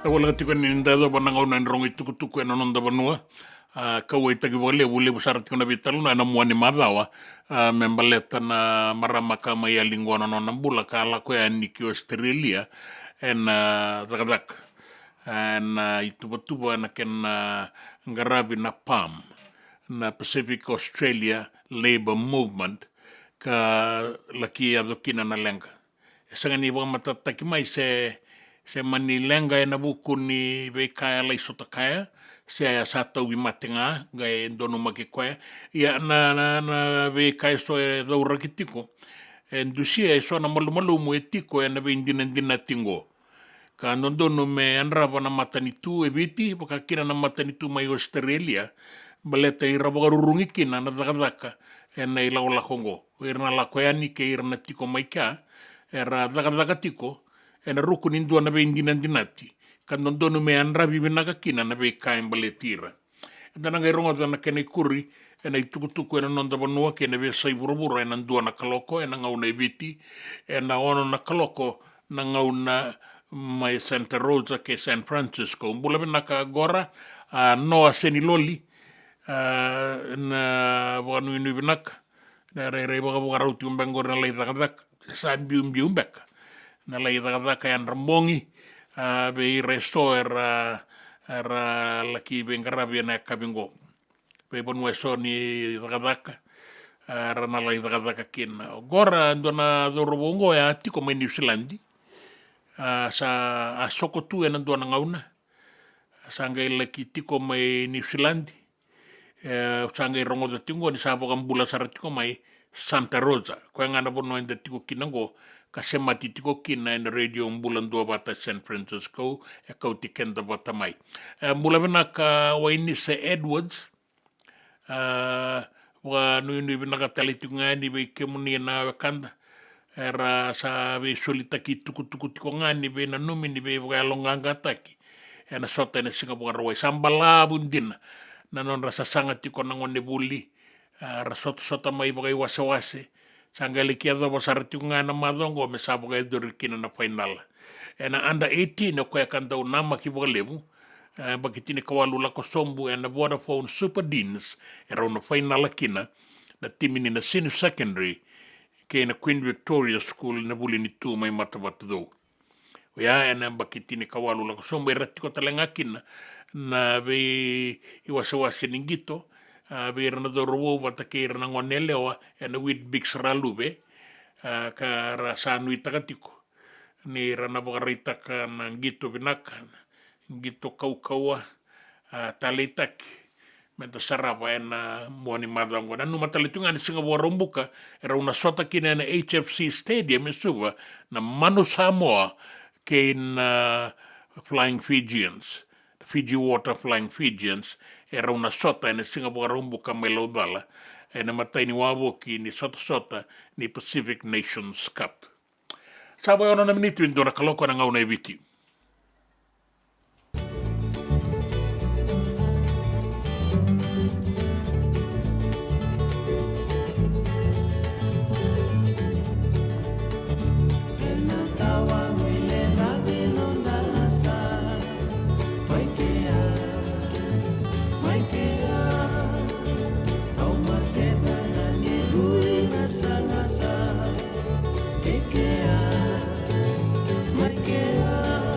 Wala tiko ni ndado bananga una nrongi tuku ena nonda banua. Kawa itagi wale wule busarat kuna bitalu na muani madawa. Membaleta na maramaka maya lingua na nambula kala ko ya niki Australia. En zagadak. En ituba na ken ngarabi na PAM. Na Pacific Australia Labour Movement. Ka laki adokina na lenga. Sangani wa matataki mai se mani lenga e na buku ni vei kaya lai sota kaya, se a satau i matenga, ga e ndono make koe, ia na vei kaya so e daura ki tiko, e ndusia e so na malu mo e tiko e na vei ndina tingo. Ka nondono me anrava na matanitu e viti, paka kina na matanitu mai Australia, baleta i rawagarurungi kina na dakadaka, e na i lau lakongo. O irna lakoeani ke irna tiko mai ka, era daga tiko e na ruku ni ndua na ve indina dinati ka nondono me anra vive na kina na ve kain baletira dana ngai ronga dana kene kuri e na tukutuku e na nonda vanua ke na ve sai burubura e na ndua na kaloko e na ngau na viti e na ono na kaloko na ngau na mai Santa Rosa ke San Francisco mbula vena ka agora noa seniloli na wanu inu vinaka na rei baga rauti umbengor na lai dagadak sa bium bek na lai dagadak yan ramongi be resto era laki bengarabi na kabingo be bonwe so ni dagadak era na lai dagadak kin gora ndona dorobongo ya tiko mai New Zealand sa soko tu ena ndona ngauna sa ngai laki tiko mai New Zealand sanga rongo da tingo ni sabo kambula saratiko mai Santa Rosa ko ngana bono enda tiko kinango ka sema tiko kina en radio mbulan do bata San Francisco e ka utikenda bata mai mbula vena ka waini se Edwards wa nui vena ka talitu ngani be kemuni na kanda era sa be solita ki tuku tiko ngani be na numi ni be ga longanga taki ena sota ena Singapore roi sambala bundina na non rasa sanga tiko na ngone buli rasota mai bagai wase sangale kia do basar tiko ngana madongo me sabo ga dorikina na final ena under 18 na ko yakanda unama ki bolebu bakitini kawalu la kosombu ena Vodafone Super Deans era una final kina na timini na senior secondary ke na Queen Victoria School na buli ni tu mai matabat do ya ena bakitini kawalu la kosombu era tiko talenga kina na be iwasa ningito be rana do robo bata ke rana ngonele wa ena wit big sralube ka rasa nui takatiko ni rana bagarita ka na ngito binaka ngito kaukaua talitak menta sarapa ena moni madango na numa talitunga ni Singapore rombuka era una sota kina na HFC Stadium suba na Manu Samoa ke na Flying Fijians Fiji Water Flying Fijians era una sota ena Singapore rombuka melo bala ena matai ni wawoki ni sota ni Pacific Nations Cup sabo ona na minitu indona kaloko na ngauna eviti Ikea, Ikea.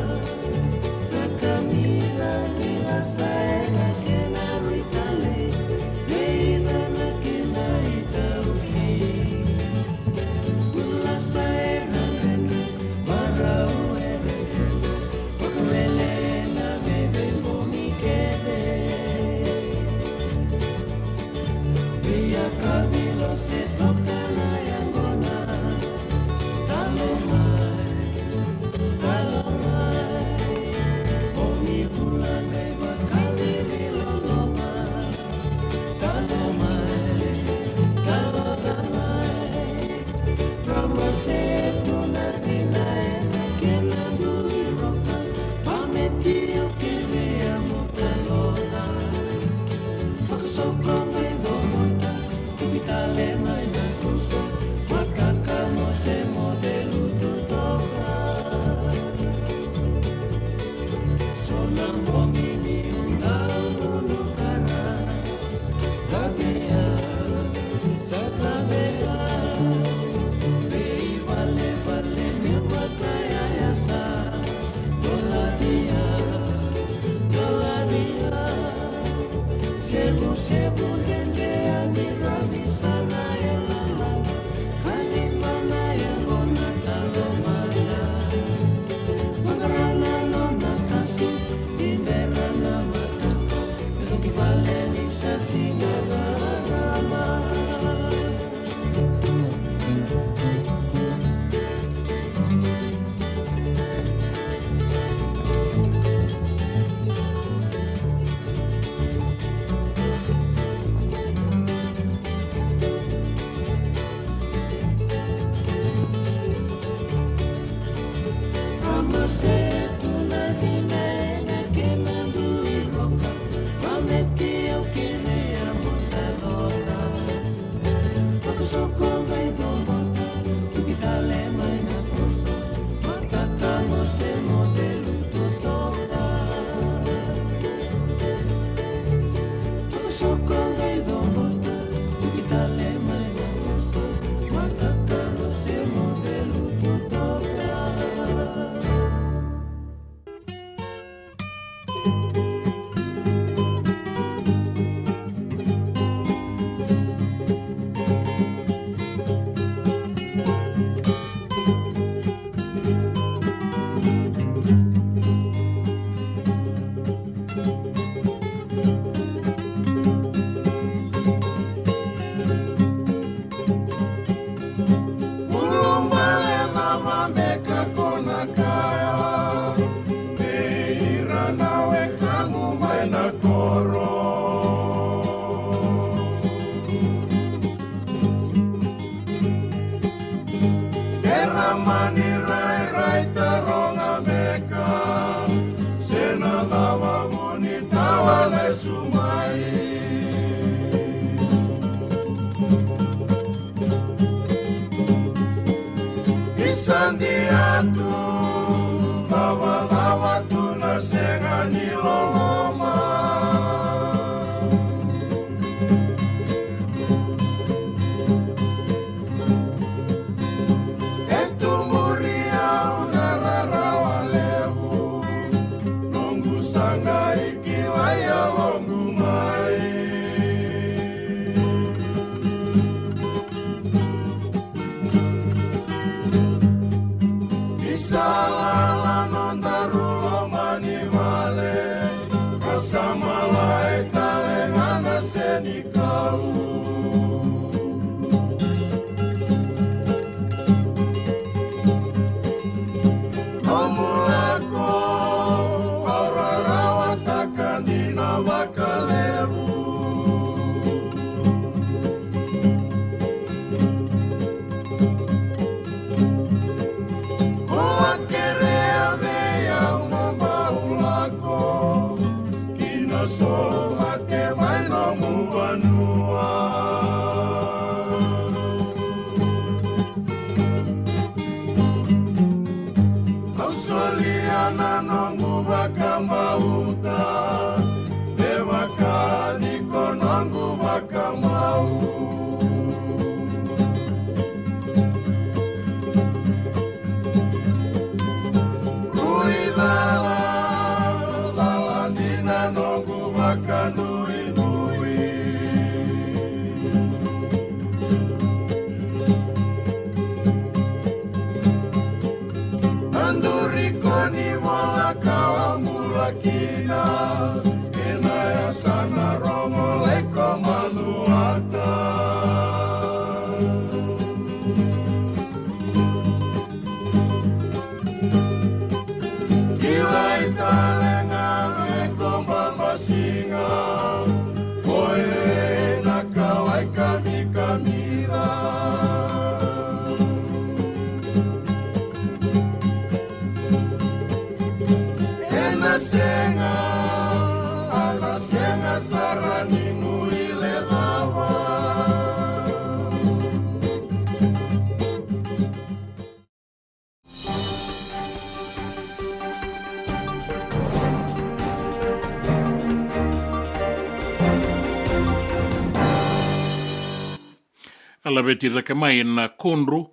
Ala beti da mai na kondro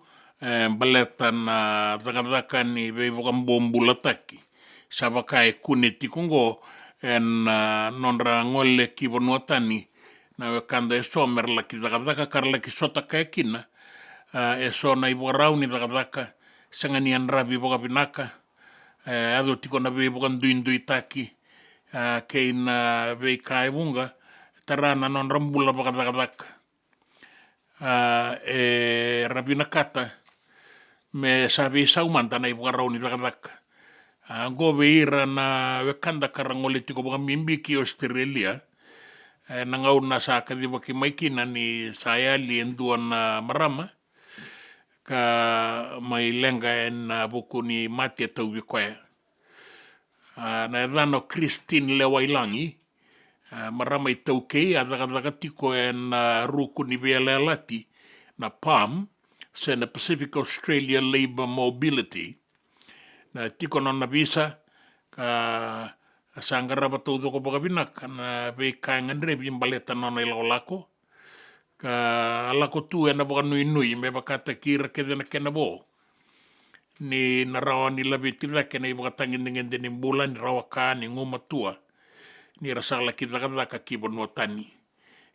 baleta na dakadaka ni veivoka mbombula taki. Sabaka e kuneti kungo en nonra ngole ki bonuatani na wekanda e somer la ki dakadaka karla ki sotaka e kina e so na iboka rauni dakadaka sangani an rabi boka pinaka ado tiko na veivoka nduindui taki ke na veika e bunga tarana nonra mbula boka dakadaka e rabina kata me sabi saumanta na ibu karau ni dakadaka go beira na wekanda karangole tiko boka mimbi ki Australia na ngau na sa kadi boki maikina ni saya li enduan marama ka mai lenga na buku ni mate tau wikoe. Na rano Christine le wailangi, marama I tau kei, a daga tiko na ruku ni vea lati, na PAM, se na Pacific Australia Labour Mobility, na tiko na visa, ka sangaraba tau doko bagavinak, na vei kaingan revi imbaleta nona ilo lako, ka alako tu na baka nui nui, me baka kira kena kena bo. Ni narawa ni labi tila kena I baka tangin dengan ni bulan, ni rawa ka, ni ngumatua, ni rasala kita ki bonua tani.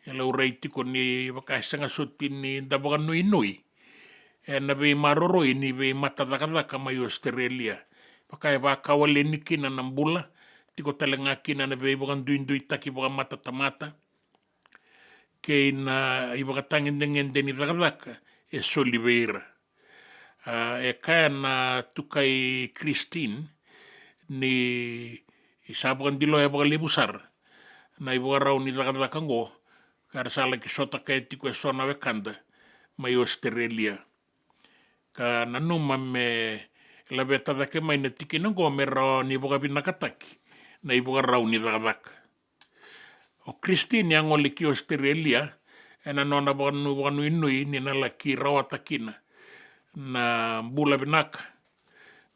Ela urei tiko ni baka sanga suti ni da baka nui nui. Na vei maroroi ni vei matadaka mai Australia. Baka baka wale ni kina na bula, tiko talenga kina na vei baka ndui taki baka mata. Kei na I baka tangin dengan ni daka Soliveira. Kaya na tukai Christine ni isabakan dilo baka lebusar. Na I baka rau ni daka ngo. Kaya sala ki sota kaya tiko sona wekanda mai Australia. Ka nanuma me labeta dake mai na tiki na ngo me rau ni baka binakataki. Na I baka rau ni daka. O Christine yang ole ki Australia, ena nona baka nui ni na laki rawa takina. Na bula binaka.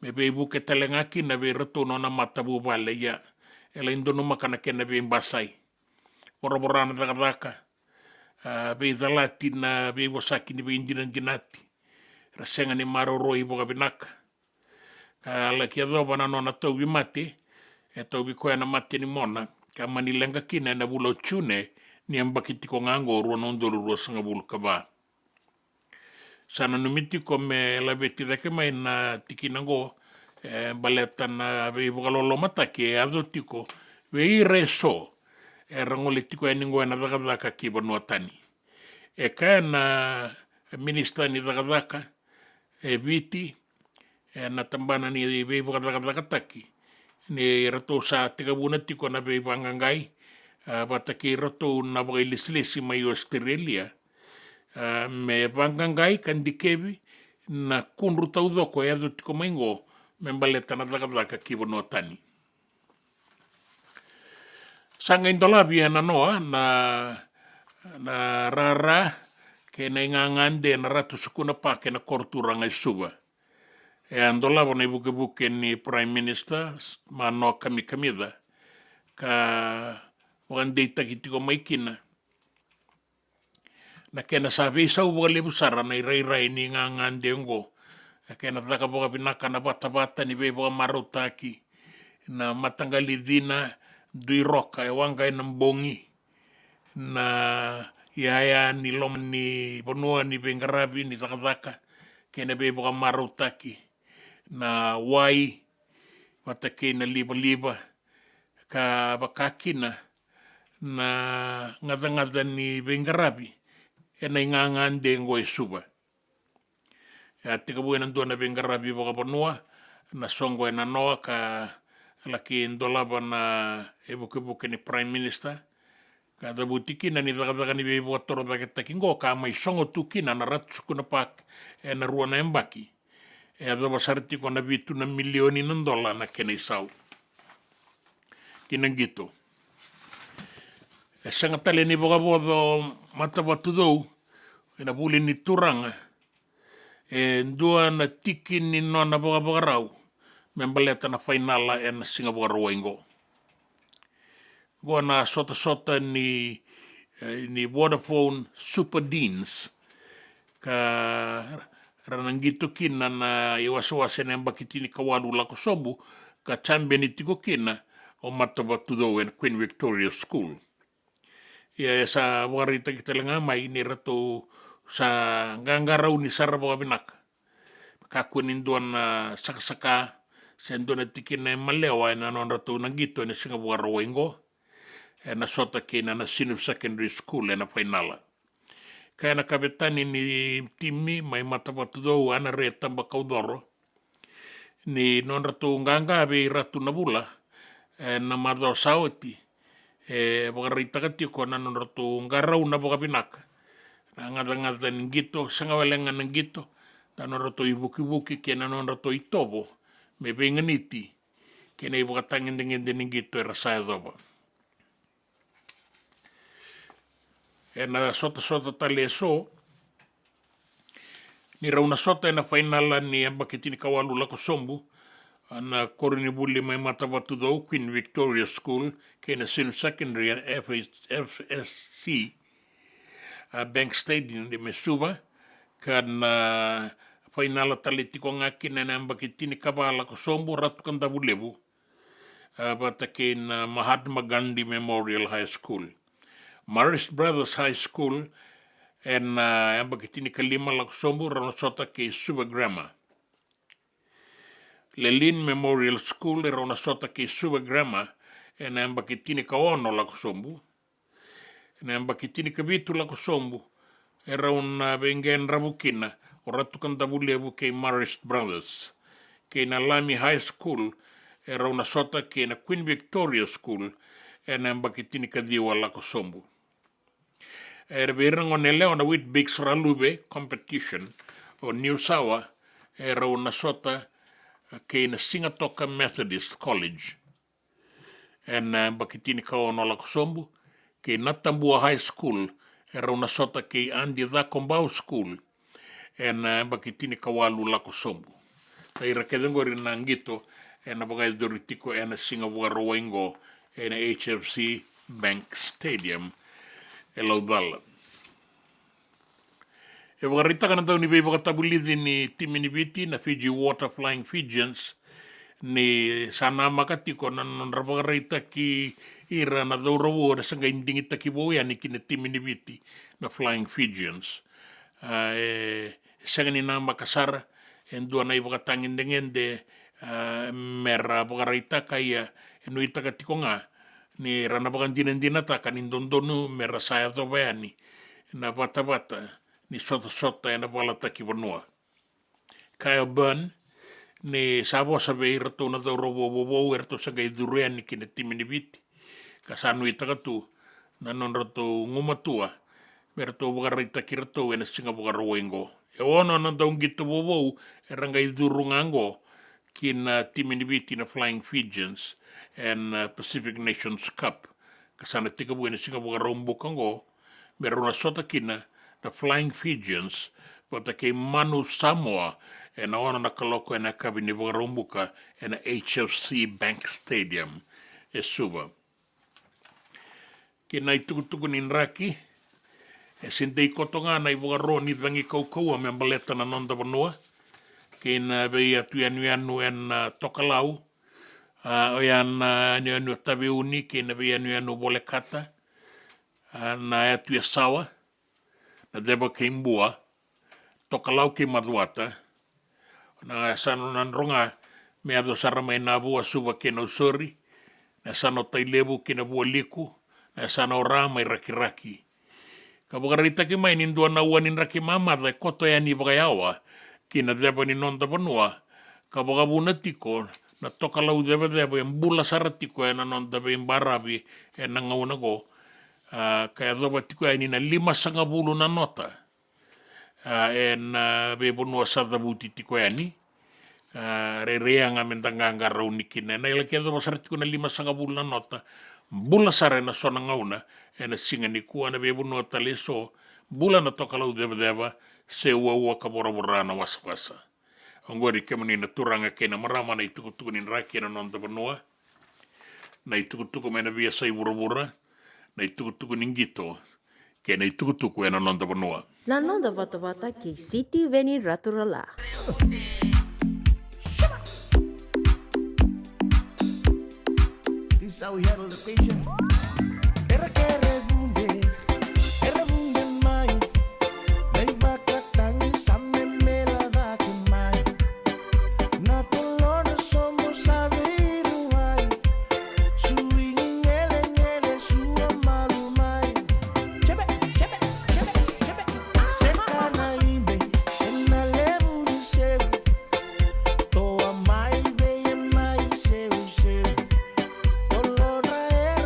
Me be buke talengaki na be rato nona matabu vale ya. Ela indono makana kena be imbasai. Boroborana daka. Be dalati na be wasaki ni be indinan ginati. Rasenga ni maroroi boka binaka. Ka laki adoba na nona tau mate. E tau koe na mate ni mona. Ka manilenga kina na bula tune ni ambakiti ko ngango rua nondoro rua sanga bulu kaba. Sana numiti ko me labeti dake mai na tiki nango baleta na vei bukalolo matake ado tiko vei reso rangole tiko eningo na daka ki bonua tani. Kaya na minister ni daka viti na tambana ni vei bukadaka taki. Ni rato sa tika buna tiko na vei bangangai bataki rato na bagai lislisi mai Australia. Me bangangai kan dikevi na kunru tau doko ado tiko maingo membaleta na daka ki bonua tani. Sanga indolabi na noa na rara ke na ingangande na ratu sukuna pa ke na korturanga isuba. Andolabo na ibuke ni Prime Minister mano kamida ka wandei taki tiko maikina. Na kena sabi sa ubuka lebusara na irai ni ngangande ngo. Kena taka boka binaka na bata ni bebo marutaki na matangali dina dui roka wangai na mbongi na yaya ni lom ni bonua ni bengarabi ni taka kena bebo marutaki na wai watake na liba ka bakakina na ngada ni bengarabi ena ingangande ngo suba. Ya tika buena dona bengarabi boka bonua na songo ena noa ka laki indolaba na buke ni Prime Minister. Ka da butiki na ni daga ni bebo toro daga takingo ka mai songo tukina na ratu kuna pak ena ruana embaki. Da basarti ko na bitu na milioni ng dola na kena isau. Kinang gitu. Sanga tale ni boka bodo matawatu dou ena buli ni turanga. Dua na tiki ni nona boka rau. Membaleta na finala na Singapore roingo. Goa na sota ni Vodafone Super Deans. Ka ranang gitu kina na iwasawasa na bakiti ni kawalu lako sobu. Ka chambe ni tiko kina o matawatu dou en Queen Victoria School. Ya sa warita kita lengamai ni rato sa ngangarau ni sarabo binak. Kakunin doon na saka sendo na tikin na malewa na non rato na gito na Singapore roingo. Na sota kina na Sinu Secondary School na finala. Kaya nakabetani ni timi may matapatu daw ana reta bakaudoro. Ni non rato ngangabi rato na bula na madaw sawati. Bagarita katiko na non rato ngaraw na bakabinak. Na ngada ng gito, sangawalengan ng gito, Tano rato I buki ke nanon rato I tobo, me venganiti, ke nei wakatangende ningito e rasaya doba. E na sota tale so, ni rauna sota e na whainala ni amba ke tini kawalu lako sombu, ana koroni buli mai matawatu do Queen Victoria School, ke na Senior Secondary and FSC, Bank Stadium de Mesuba, kan whainala tale tiko ngaki na amba ke tini kawalu lako sombu, ratu kan tabulebu, bata ke na Mahatma Gandhi Memorial High School. Marist Brothers High School and amba ke tini kalima lako sombu rana sota ke Suba Grammar. Lelin Memorial School e rana sota ke Suba Grammar and amba ke tini kaono lako sombu. And amba ke tini kabitu lako sombu e rana bengen rabukina o ratukan tabulebu ke Marist Brothers. Ke na Lami High School e rana sota ke na Queen Victoria School and amba ke tini kadiwa lako sombu. Berang on ele on a wit big sralube competition o New Sawa era una sota ke na Singatoka Methodist College and bakitini ka ono la kusombu ke Natambua High School era una sota ke Andi Dhakombau School and bakitini ka walu la kusombu ta ira kedengo rina ngito na bagai doritiko na Singapore Rowengo na HFC Bank Stadium Elodala. E wakarita ka na tau ni bei wakatabulidi ni timinibiti na Fiji Water Flying Fijians ni sana makatiko na nonrapakarita ki ira na daurawo na sanga indingita ki boya ni kina timinibiti na Flying Fijians. Sanga ni na makasara en dua na iwakatangin dengende mera wakarita kaya enuita katiko nga ni rana bagan dinata kanin dondonu mera saya to bayani na bata ni sota na balata ki vanua kaya burn ni sabo sabe irto na do robo erto saga idurian ki na timinibiti kasanu itakatu na non rato ngumatua merto bagarita kirto na singa bagarowengo e ono na daung gitu bobo eranga idurungango ki na timinibiti na Flying Fijians and Pacific Nations Cup. Kasana tika buena singa buka rombo kango, merona sota kina the Flying Fijians, pata ke Manu Samoa, e na ona na kaloko e na kabini buka rombo ka e na HFC Bank Stadium e suba. Kina itukutuku ninraki, e sintei kotonga na i buka roni dvangi kaukau me ambaleta na nonda vanua, kina beia tuianu en tokalau, o yan anu tabe uni ke na be anu bole kata na atu sawa na deba ke imbua tokalau ke maduata na sano nan ronga me ado sarama na bua suba ke no sori na sano tailebu ke na bua liku na sano rama raki kabugarita ke mai nindua na uanin raki mama da koto ya ni bagayawa ke na deba ni nonda banua kabugabuna tiko na toka lau deba yang bula saratiko na non deba yang barabi na ngauna go kaya doba tiko ni na 5 na nota na be bonua sadabuti tiko ni re nga mentanga rauni kina na ila kaya doba saratiko na 5 na nota bula sara na sona ngauna na singa ni kuwa na be bonua taleso bula na toka lau deba se ua kabora na wasawasa. Ongori ke mani na turanga ke na marama na itukutuku ni raki na nonta vanua, na itukutuku me na via sai burabura, na itukutuku ni ngito, ke na itukutuku na nonta vanua. Na nonda vata ke City Veni Raturala. This is how we handle the patient.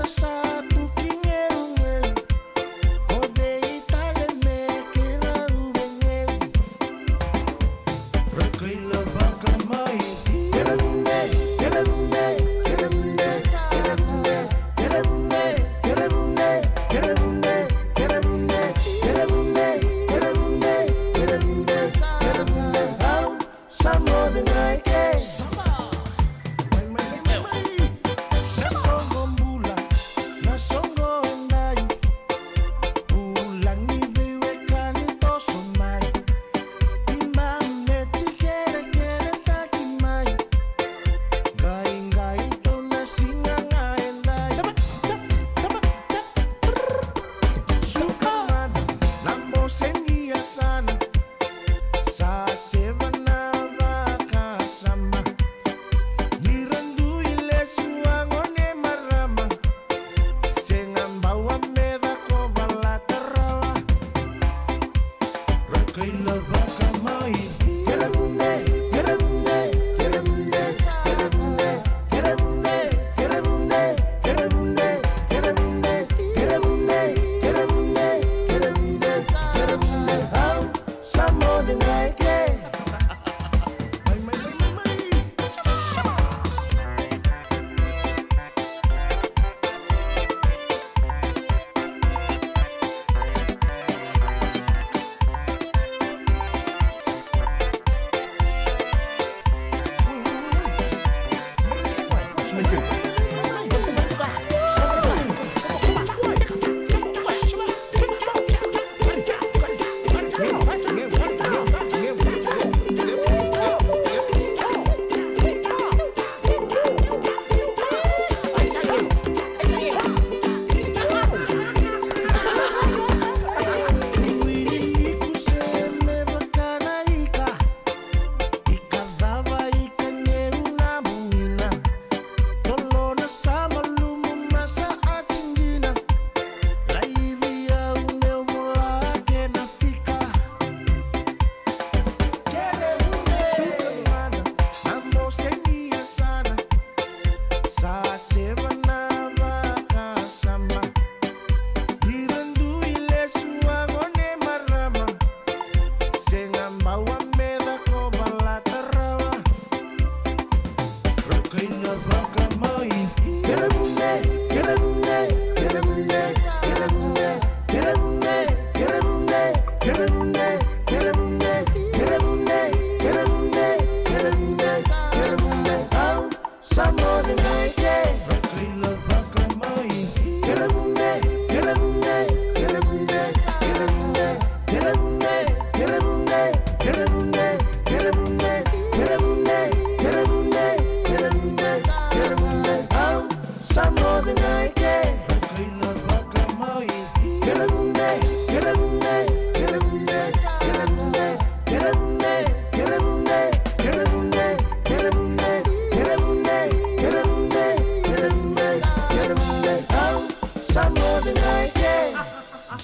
Sad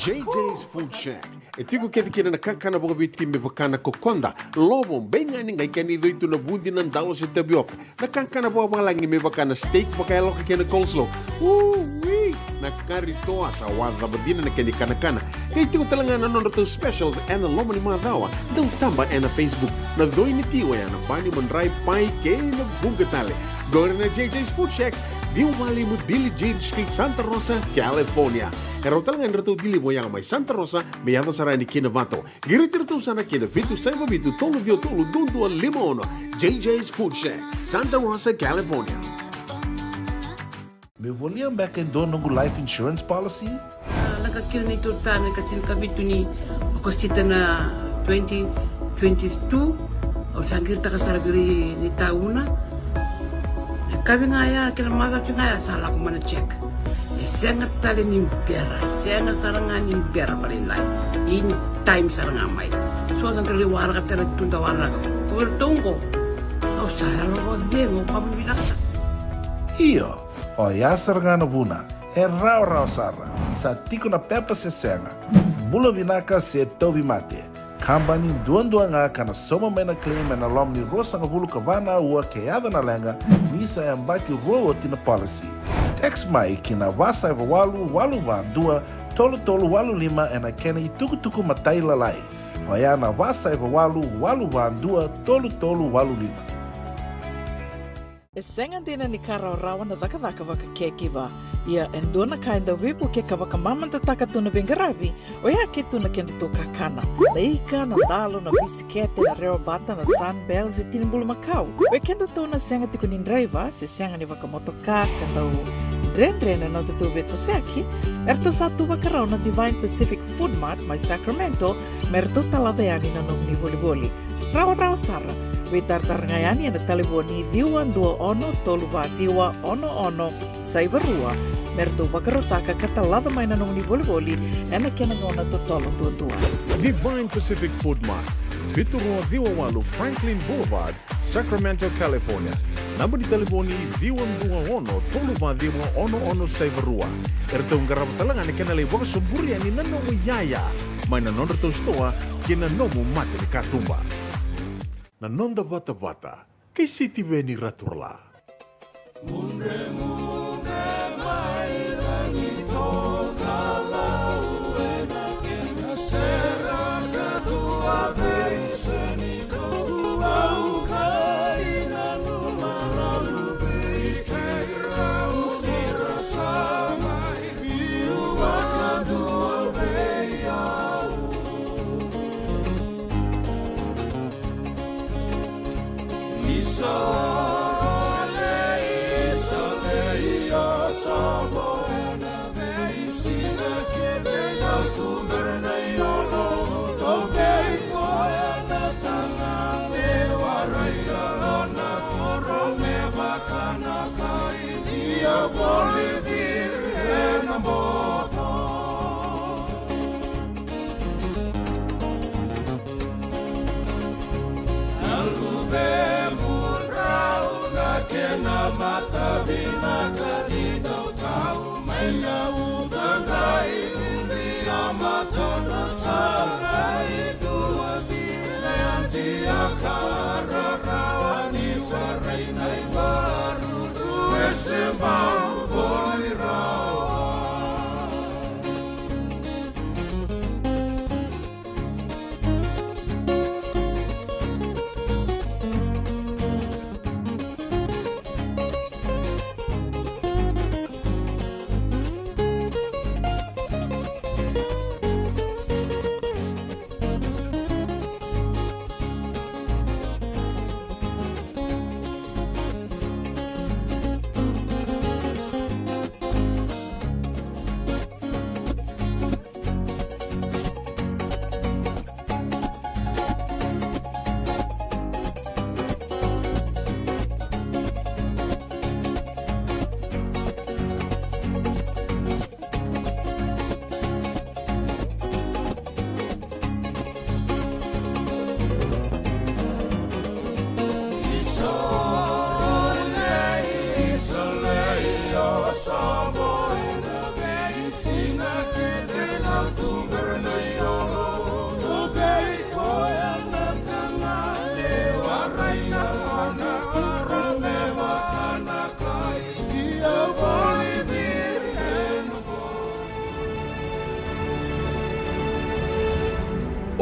JJ's Food Shack. E tiku kete kina na kakana boka biti me bakana kokonda. Lobo benga ni ngai kani do itu na bundi na ndalo se tapioca. Na kakana boka malangi me bakana steak boka elo ka kena coleslaw. Wee! Na kari toa sa wadha badina na kani kana. Kay tiku talangana no to specials and the lomo ni madawa. Dau tamba na Facebook. Na doi ni tiwa ya na bani mandrai pai ke na bunga tale. Gore na JJ's Food Shack. Viu Valley mo Billy Jean Street, Santa Rosa, California. Pero talagang rito dili mo yang may Santa Rosa, may ato sarani kinavato. Girit-rito sana kinavitu sa ibabitu tolo vio tolo dundu al limono. JJ's Food Shack, Santa Rosa, California. Me voliam back in dono nungu life insurance policy? Nakakira na ito tami katil kabitu ni akostita na 2022 o sagir takasarabiri ni tauna. Kami ngaya kila mara ngaya salah ko mana check. Sengat tali ni pera, sengat sarangan ni pera palinlay. In time sarangan mai. So ang kaliwara ka tala tunda wala. Kuwertongko. Au sayalo ko dengo pamilaka. Iyo, o yasar nga na buna, e rau sara, sa tiko na pepa se senga, bulo binaka se tobi mate, kambani duan nga kana soma mena claim na lom ni rosa nga bulu kavana ua keada na lenga, nisa e mbaki roa tina policy. Text mai kina wasa eva walu dua, tolu walu lima e na kena i tuku matai lalai. O ya na wasa eva walu dua, tolu walu lima. E senga dina ni kara rawa na daka waka keki ba. Ia endona kainda wipu ke kawaka mamanta taka tuna bengaravi. O ia ke tuna kenda to kakana. Leika na dalo na bisikete na reo bata na sunbells e tinimbulu makau. We kenda to na senga tiku ni driver se senga ni waka motoka kanda u drendre na tutu beto seaki. Erto satu wakarao na Divine Pacific Food Mart mai Sacramento merto talaveani na nomni boli. Rawa sara. We tartarngayani na taliboni diwa dua ono toluwa diwa ono saibarua merto bakarotaka katalada mai na nung ni boli ena kena ngona to tolo tua. Divine Pacific Food Mart. Viturua Diwa Walu Franklin Boulevard, Sacramento, California. Namba di telefoni Diwa ono toluwa diwa ono saibarua. Erto ngarap talangan ni kena lewa suburi ani nanomu yaya. Mai na nondra to stoa kena nomu mate ni katumba. Na nonda bata-bata, kay City Veni Raturla.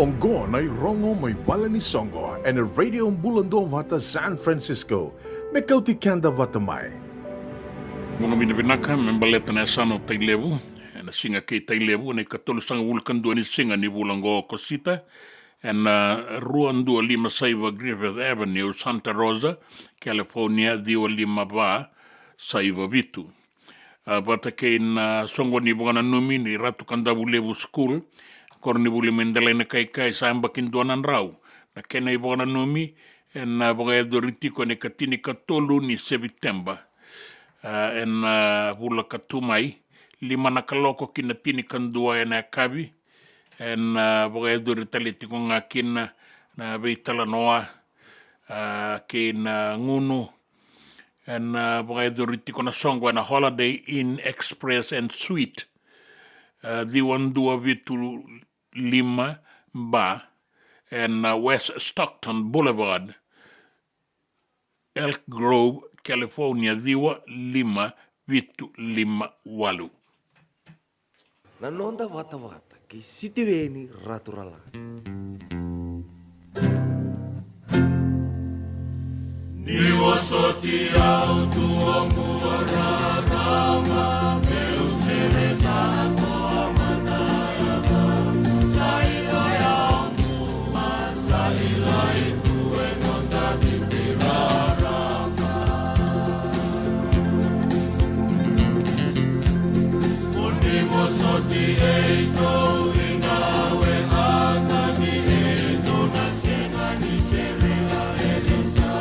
Ongo na rongo may bala ni Songo and a radio mbulando vata San Francisco. Me kauti kanda vata mai. Mga binabinaka, membaleta na sano tailevu. Na singa kei tailevu, na ikatulusanga wulkandua ni singa ni wulango kosita. Na ruandua lima saiva Griffith Avenue, Santa Rosa, California, diwa lima ba saiva vitu. Bata kei na songo ni bugana numi ni ratu kanda bulevu school, kor ni bule mendalai na kai samba kinduanan rau. Na kena i bugana numi, na baga edoritiko ni katini katolu ni September. Hula katumai, lima na kaloko kina tini kandua na kabi, baga edoritalitiko nga kina na veitala noa, kina ngunu, baga edoritiko na songo na Holiday Inn Express and Suite. Diwandua vitu lima ba, West Stockton Boulevard, Elk Grove, California, diwa lima vitu lima walu. Nanonda wata kei sitiweni raturala. Niwo soti au tuongu wararama meu sereta toa mandayama sailo ya ongu sailo itue nonda bitirarama Niwo soti eito inawe atani eito na sena ni serela elisa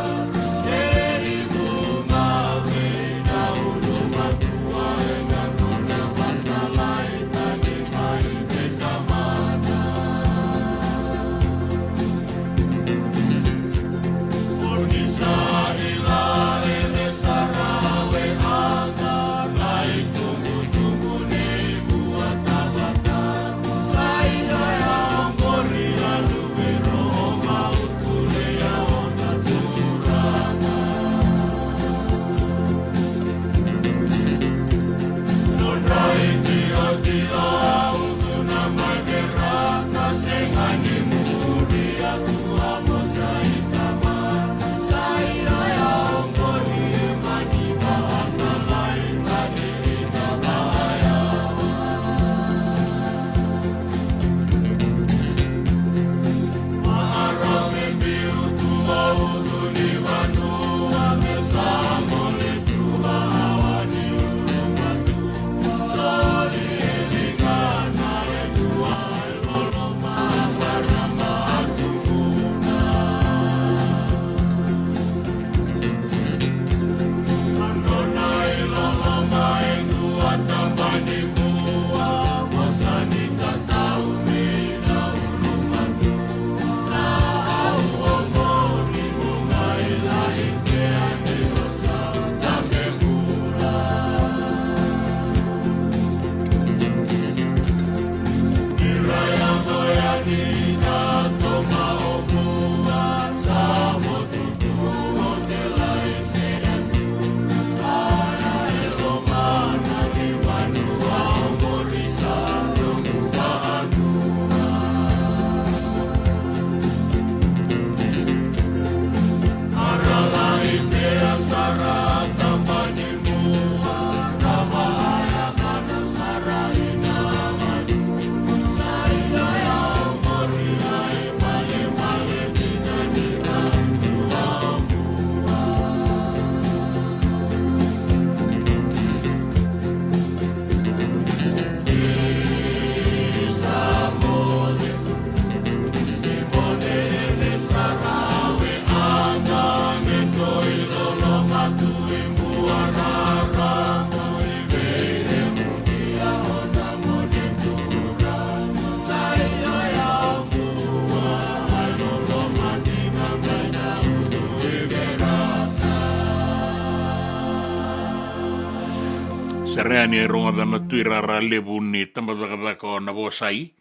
Sereani e ronga dana tuirara lebu ni tambazakazaka o na vosai,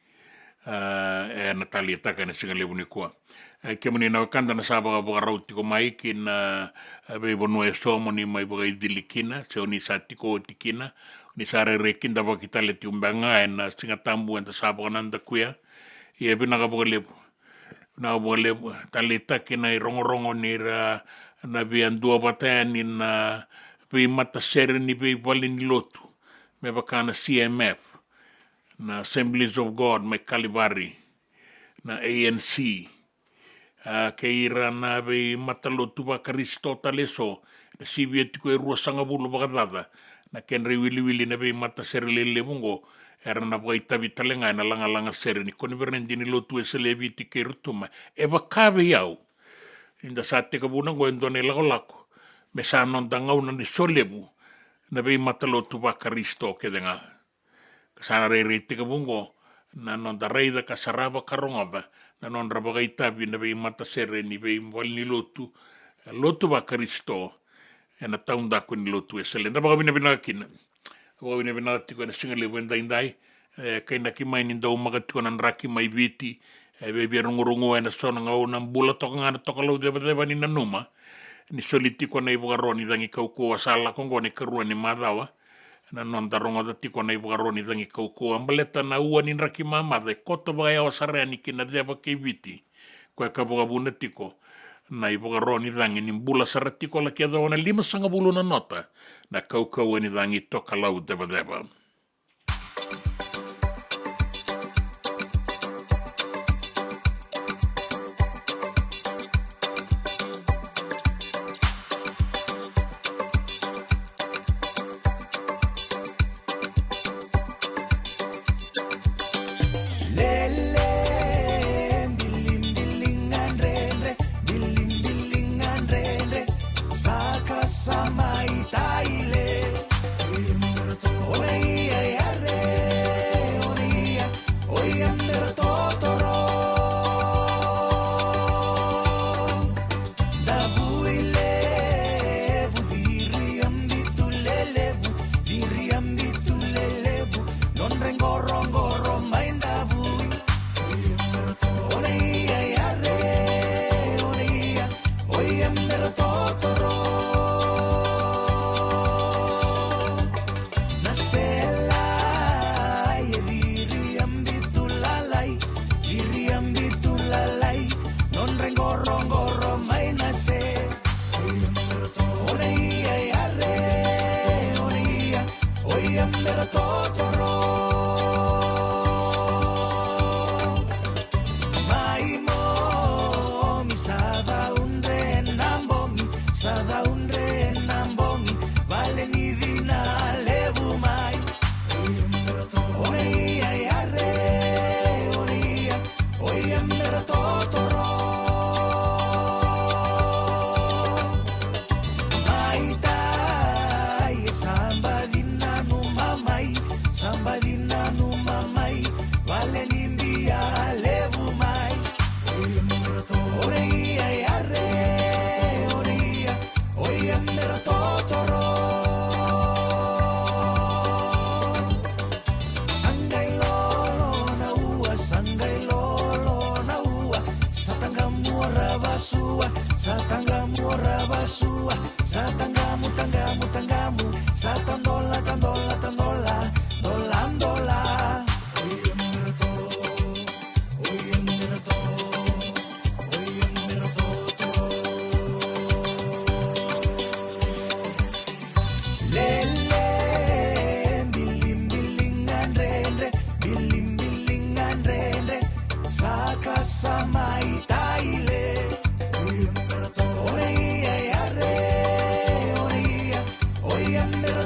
Natalia taka na singa lebu ni kua. Ke mani na wakanda na sabaga baga rauti ko mai ki na bebo e somo ni mai baga idilikina, se o ni sa tiko o tikina, ni sa re kinda baki tale ti umbanga e na singa tambu enta sabaga nanda kuya, Ia pina ka lepu. Na lepu. Tali taki na i rongo ni na vian dua batan ni na pi mata sere ni pi pali ni lotu. Me bakana CMF. Na Assemblies of God, mai Kalivari. Na ANC. Ke ira na pi mata lotu ba Karisto taleso. Na sibia tiko e rua sanga bulu bakadada. Na kenre wili na pi mata sere lele mungo. Era na paka itavi talenga na langa sere ni koni verendi ni lotu e selevi tike rutuma. E wakawe iau. Inda sa te kabuna ngo endone lako. Me sa non tangau na ni solebu. Na pi mata lotu ba Karisto ke denga. Kasana rei te kabungo. Na non da reida ka saraba karongaba. Na non rabaka itavi na pi mata sere ni pi wali ni lotu. Lotu ba Karisto. E na taunda ko ni lotu e sele. Nda baka bina kina. Baka bina tiko na singa lebu endai. Kaina ki mai ni dau maka tiko na raki mai viti. Bebi rungu e na sona ngau na mbula toka ngana toka lau deba ni nanuma. Ni soli tiko na ibuka ni dangi kaukua sala kongo ni karua ni madawa. Na non daronga da tiko na ibuka ni dangi kaukua. Ambaleta na ua ni raki mamada. Koto baka yao sarea ni kina deba kei viti. Koe ka boka buna tiko. Na ibuka ni dangi ni mbula sara tiko la kia dawana 5 sanga bulu na nota. Na kaukau ni dangi toka lau deba.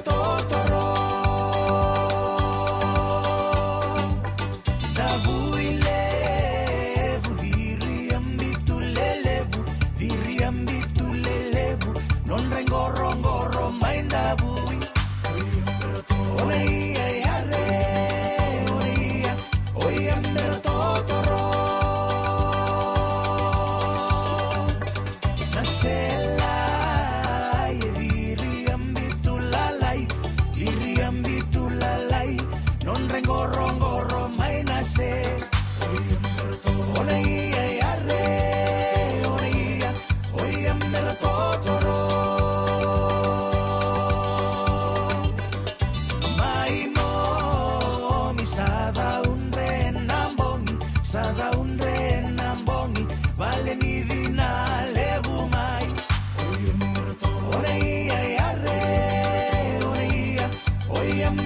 Todo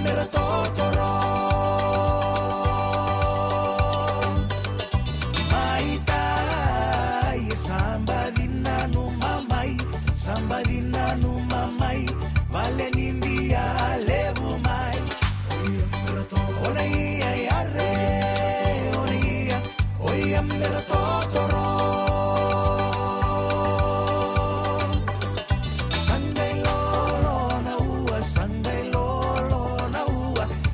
mera totoro maitai somebody nanu mamai vale nimbia levu mai ona ia yare oia mera totoro sangai lolo na ua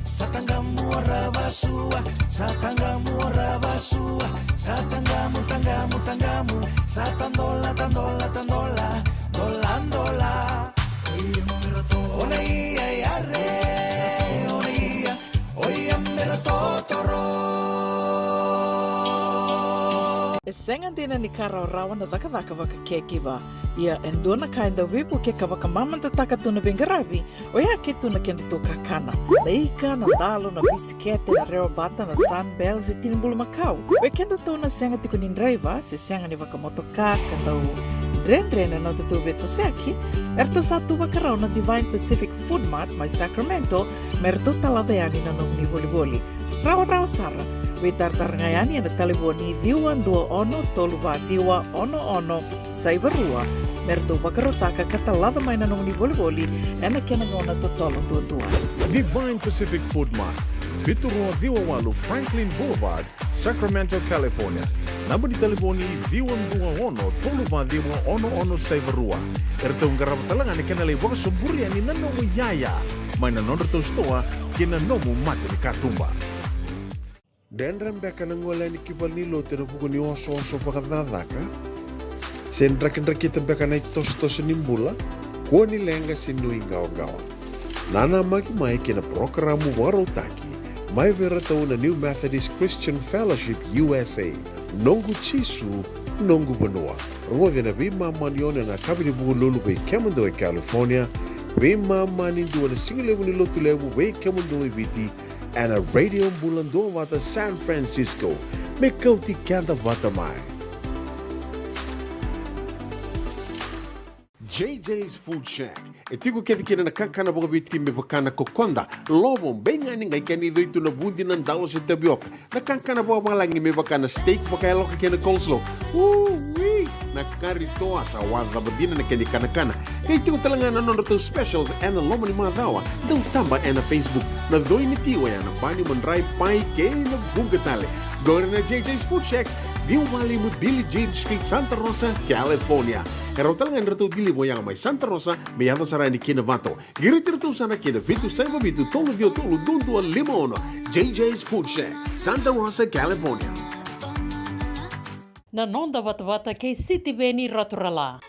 satangamu ravasua satangamu tangamu satandola dolandola ona ia yare oia mera totoro E senga dina ni kara rawa na dhaka waka kekiwa. Ia endona kainda wipu ke kawaka mamanta taka tuna bengaravi, o ia ke tuna kenda tō kakana. Na ika, na dalo, na bisikete, na reo bata, na sunbells e tinimbulu makau. We kenda tō na senga tiko ni nreiva, se senga ni waka motoka, kandau dren na tō beto seaki, erto satu wakarau na Divine Pacific Food Mart, mai Sacramento, merto talaveani na nong ni voli. Rawa sara. We tartarangayani na taliboni diwa dua ono toluva diwa ono saivarua merto bakarotaka katalada mai na nong ni voli ena kena ngona totolo tua. Divine Pacific Food Mart, Vitorua Diwa Walu Franklin Boulevard, Sacramento, California. Namba di telefoni Diwa ono toluva diwa ono saivarua. Erto ngarabatalanga ni kena le waka suburia ni nanomu yaya. Mai na nondro stoa kina nomu mate ni katumba. Dendram beka nangola ni kibalilo te puku ni oso pakadadaka. Sen drakita beka na tos nimbula. Kua ni lenga sinui ngao. Nana maki mai kina programu warotaki. Mai vera tau na New Methodist Christian Fellowship USA. Nongu chisu, nongu banua. Rua vina vima manione na kabini buku lulu bei Kemando e California. Vima mani dua na singilevu ni lotu levu bei Kemando e viti. And a radio bulan wata San Francisco. Me kauti kanta wata mai. JJ's Food Shack. E tiku kena na kakana boka biti me bakana kokonda. Lobo benga ni ngai kani doitu na bundi nan dalo se tapioca. Na kakana boka malangi me bakana steak baka eloka kena coleslaw. Wee! Na karitoa sa wadha badina na kani kana. Kay tiku talanga na nono specials and the lomo ni madawa. Dau tamba na Facebook. Na doi ni tiwa ya na bani mandrai pai kay na bugatale. Gore na JJ's Food Shack. Viu Valley mo Billy James Street, Santa Rosa, California. Karo talangan rato dili mo yang may Santa Rosa, may yato sarani kinavato. Giritirto sana kinavitu sa mabitu tolo dio tolo dundu al limono. JJ's Food Shack, Santa Rosa, California. Na nonda wata kei City Veni Raturala.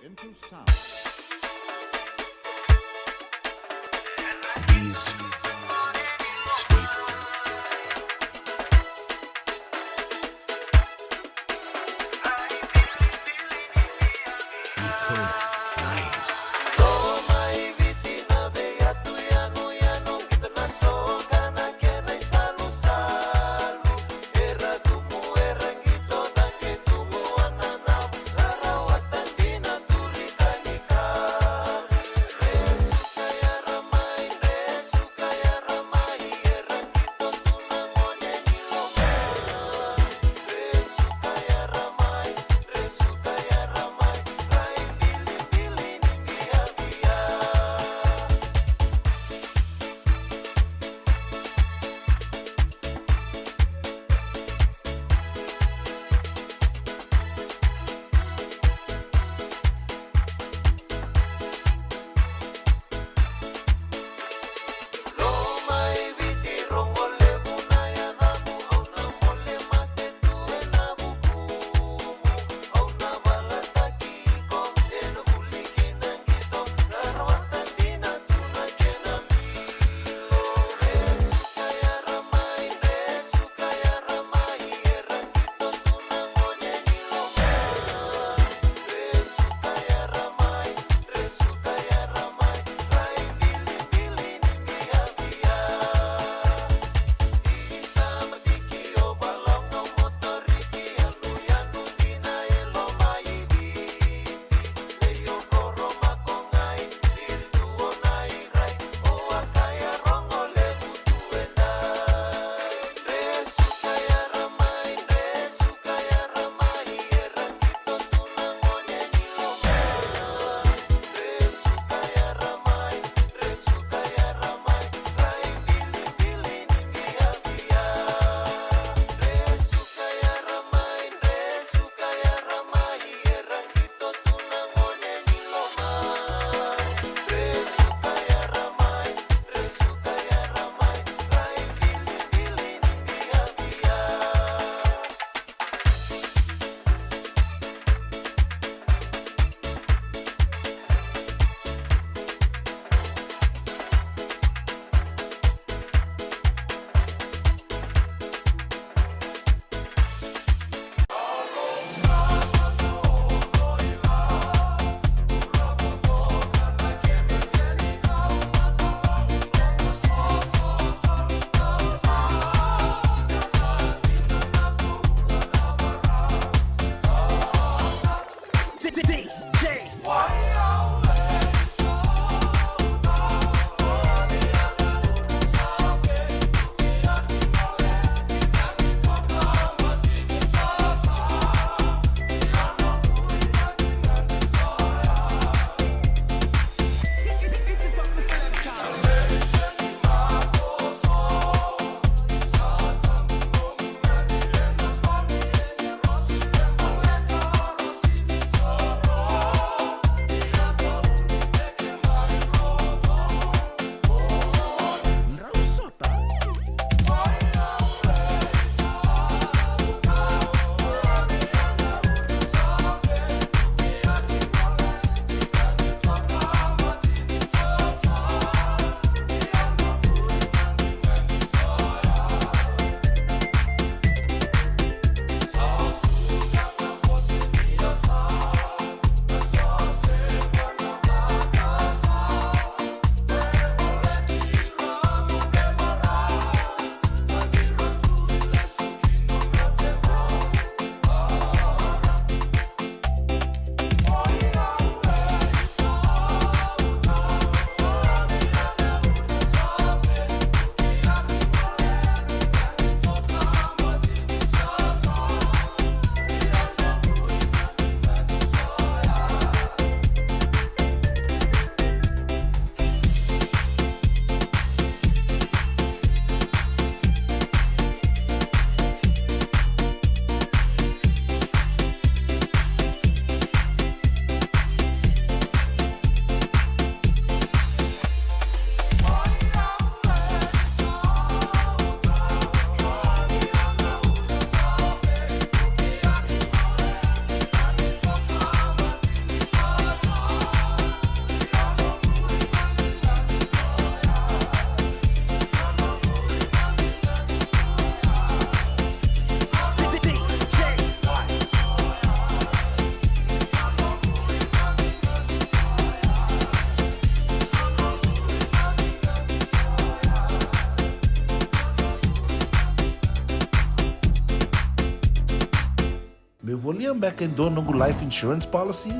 ia back in do nungu life insurance policy?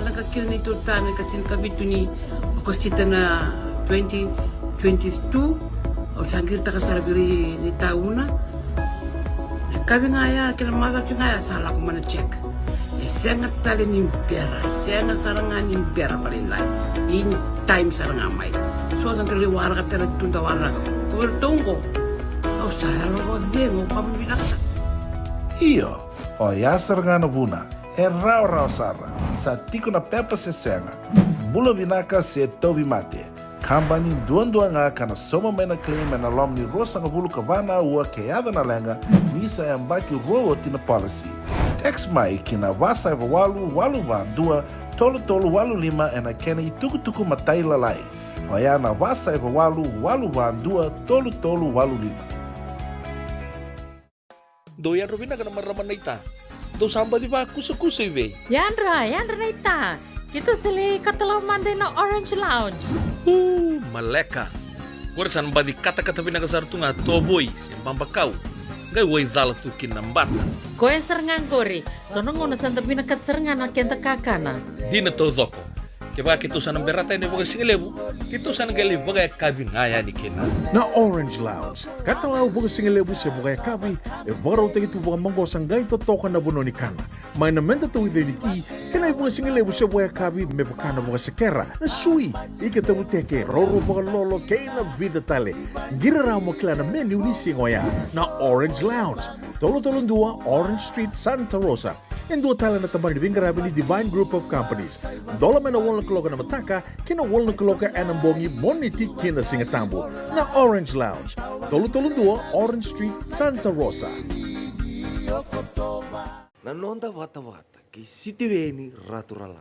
Nakakira ni tutami katil kabitu ni okostita na 2022 o sangir takasarabiri ni tauna. Kabi ngaya kila maga ngaya salah ko mana check. Sangat tali ni pera, sangat sarangan ni pera paling lain. In time sarangan mai. So ang kali wara katera tunda wara. Ko tunggu. Au saya lo bengo kamu binasa. Iyo, o yasar ngana buna, rau sara, sa tiko na pepa se senga, bula binaka se tobi mate, kambani duan nga kana soma mena claim na lom ni rosa nga bulu kavana ua keada na lenga, nisa yambaki roa tina policy. Text mai kina wasa eva walu dua, tolu walu lima ena kena i tuku matai lalai, o ya na wasa eva walu dua, tolu walu lima. Doyan Robina kana maraman na ita. Do samba di ba kusa iwe. Yandra na ita. Kita sili katalaw mande na Orange Lounge. Maleka. Gurasan ba di kata-kata pinagasartunga toboy simpang bakau. Gai wai dala tu kinambat. Koe serengan kori. Sono ngono santa pinakat serengan na kenta kakana. Dina to zoko. Kaya kita sana berata ini bagai singelebu, kita sana gali bagai kabi ngaya ni kena. Na Orange Lounge, kata lau bagai singelebu se bagai kabi, baru tadi tu bagai manggo sanggai to toka na bono ni kana. Mai na menta tu ide ni ki, kena bagai singelebu se bagai kabi me bakana bagai sekera. Na sui, ika tabu teke roro bagai lolo kena vida tale. Gira rau makila na menu ni singoya. Na Orange Lounge, tolong dua Orange Street, Santa Rosa. En dua tala na tambang di Vingarabi ni Divine Group of Companies. Dola mena wala kaloka na mataka, kina wala kaloka anambongi moniti kina singatambo. Na Orange Lounge. Tolong dua Orange Street, Santa Rosa. Nanonda wata-wata kay City Veni Raturala.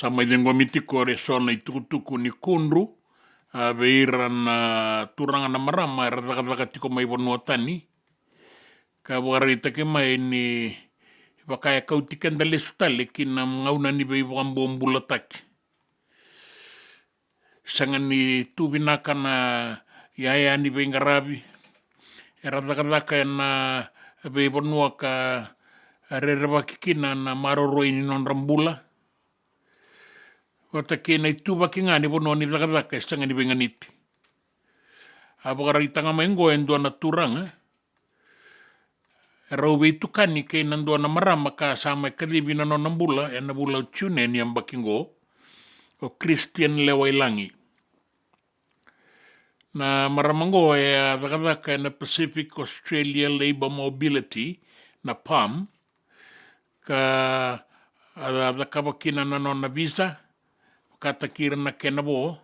Sa mai lengua mitiko re sona I tukutuku ni kundru, veira na turanga na marama, raka tiko mai wanua tani. Ka wakarita ke mai ni wakaya kautikenda le sutale ki na ngauna ni vei wakambua taki. Sanga ni tuvinaka na yaya ni vei ngarabi. Raka na vei wanua ka rerewa kikina na maroroi ni non rambula. Wata ke na ituba ki ngani wanua ni raka sanga ni vei nganiti. Wakarita nga mai ngoe ndua na turanga. Rau vei tukani ke nandua na marama ka sama karibi na non rambula e na bula tune ni ambakingo o Christian Lewailangi. Na maramango e raka na Pacific Australia Labour Mobility na PAM ka wakawakina na non na visa katakira na kenabo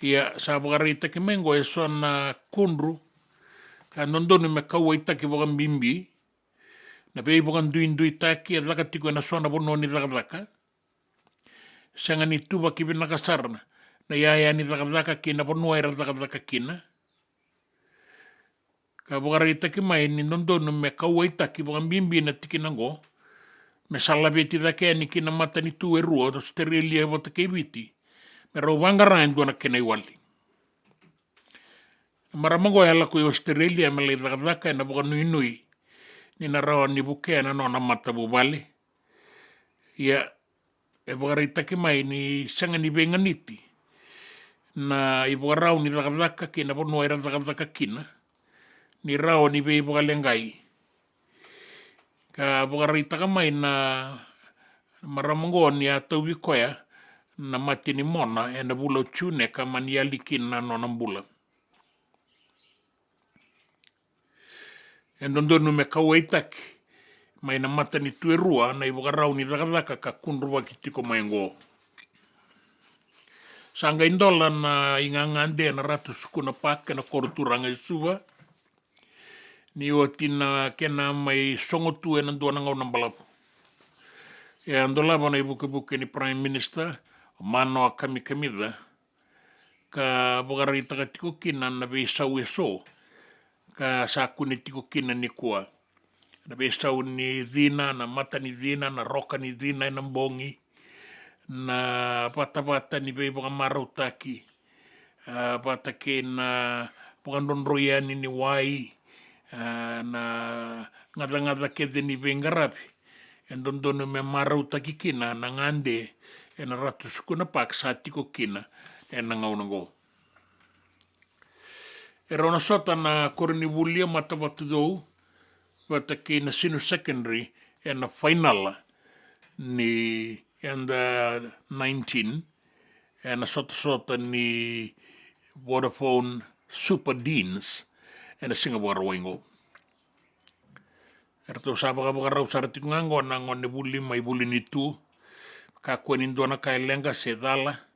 ia sa wakarita ke mengo e so na kundru ka nondonu me kaua itaki wakan bimbi na pei wakan duindui taki raka tiko na sona bono ni raka sanga ni tuba ki vinakasarna na yaya ni raka ki na bono e raka kina ka wakarita ke mai ni nondonu me kaua itaki wakan bimbi na tiki nango me salabeti rake ni kina mata ni tu e rua o Australia wata ke viti me rau wangarain duana kena iwali. Maramango e ala ko i Australia me le raka na waka nui nui ni na rawa ni buke na nona mata bubale. Ia e wakarita ke mai ni sanga ni venganiti na i wakarau ni raka ki na pono e raka kina ni rawa ni vei wakalengai. Ka wakarita ka mai na maramango ni a tau wikoya na mati ni mona e na bula tune ka mani alikin na nona bula. E nondonu me kaua itaki mai na mata ni tue rua na i wakarau ni raka ka kunrua ki tiko mai ngo. Sanga indola na ingangande na ratu sukuna pake na koruturanga isuwa ni o tina kena mai songotu e nanduana ngau nambalapu. E andola wana i buke ni Prime Minister Manoa Kamikamida ka wakarita ka tiko kina na vei sau e so ka sakune tiko kina ni kua. Na vei sau ni dhina, na mata ni dhina, na roka ni dhina e nambongi, na pata ni vei wakamarau taki, pata ke na wakandonroiani ni wai, na ngada ke ni vei ngarabi. E dondono me marau taki kina na ngande e na ratu sukuna pak sa tiko kina e na ngaunango. E rauna sota na koroni wulia mata watu dou wata ke na sinu secondary e na final ni under 19 e na sota ni Vodafone Super Deans e na Singapore waingo. E rato sa baka rau sa ratiku ngango na ngone wuli mai wuli ni tu ka kweni nduana ka e lenga se dhala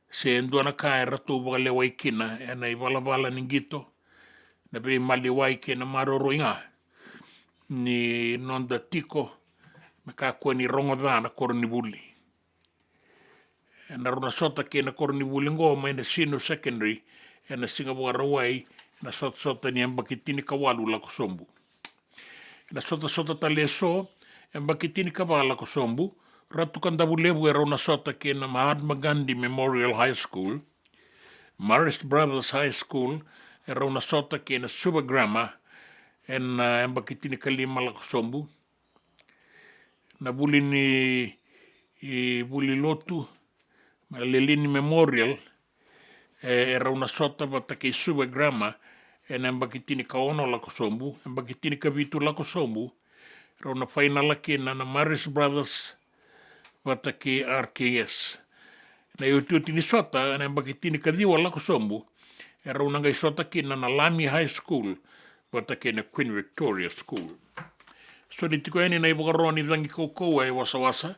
se nduana ka e rato waka le waikina e na i wala ni gito na be mali waike na maroro inga ni nonda tiko me ka kweni rongo dhana koroni wuli. E na runa sota ke na koroni wuli ngo mai na sino secondary e na Singapore wai na sota ni ambakitini kawalu la kusombu. Na sota tale so ambakitini kawala kusombu ratu kandabu lebu e rauna sota ke na Mahatma Gandhi Memorial High School, Marist Brothers High School, e rauna sota ke na Super Grammar, e na embakitini kalima la kusombu. Na buli ni buli lotu, ma lelini Memorial, e rauna sota wata ke Super Grammar, e na embakitini kaono la kusombu, embakitini kavitu la kusombu, rauna final ke na Marist Brothers wata ke RKS. Na iutu tini sota, na mbakitini kadiwa lako sombu, e raunanga sota ke na Lami High School, wata ke na Queen Victoria School. So di tiko eni na iwakaroni zangi koukoua e wasa,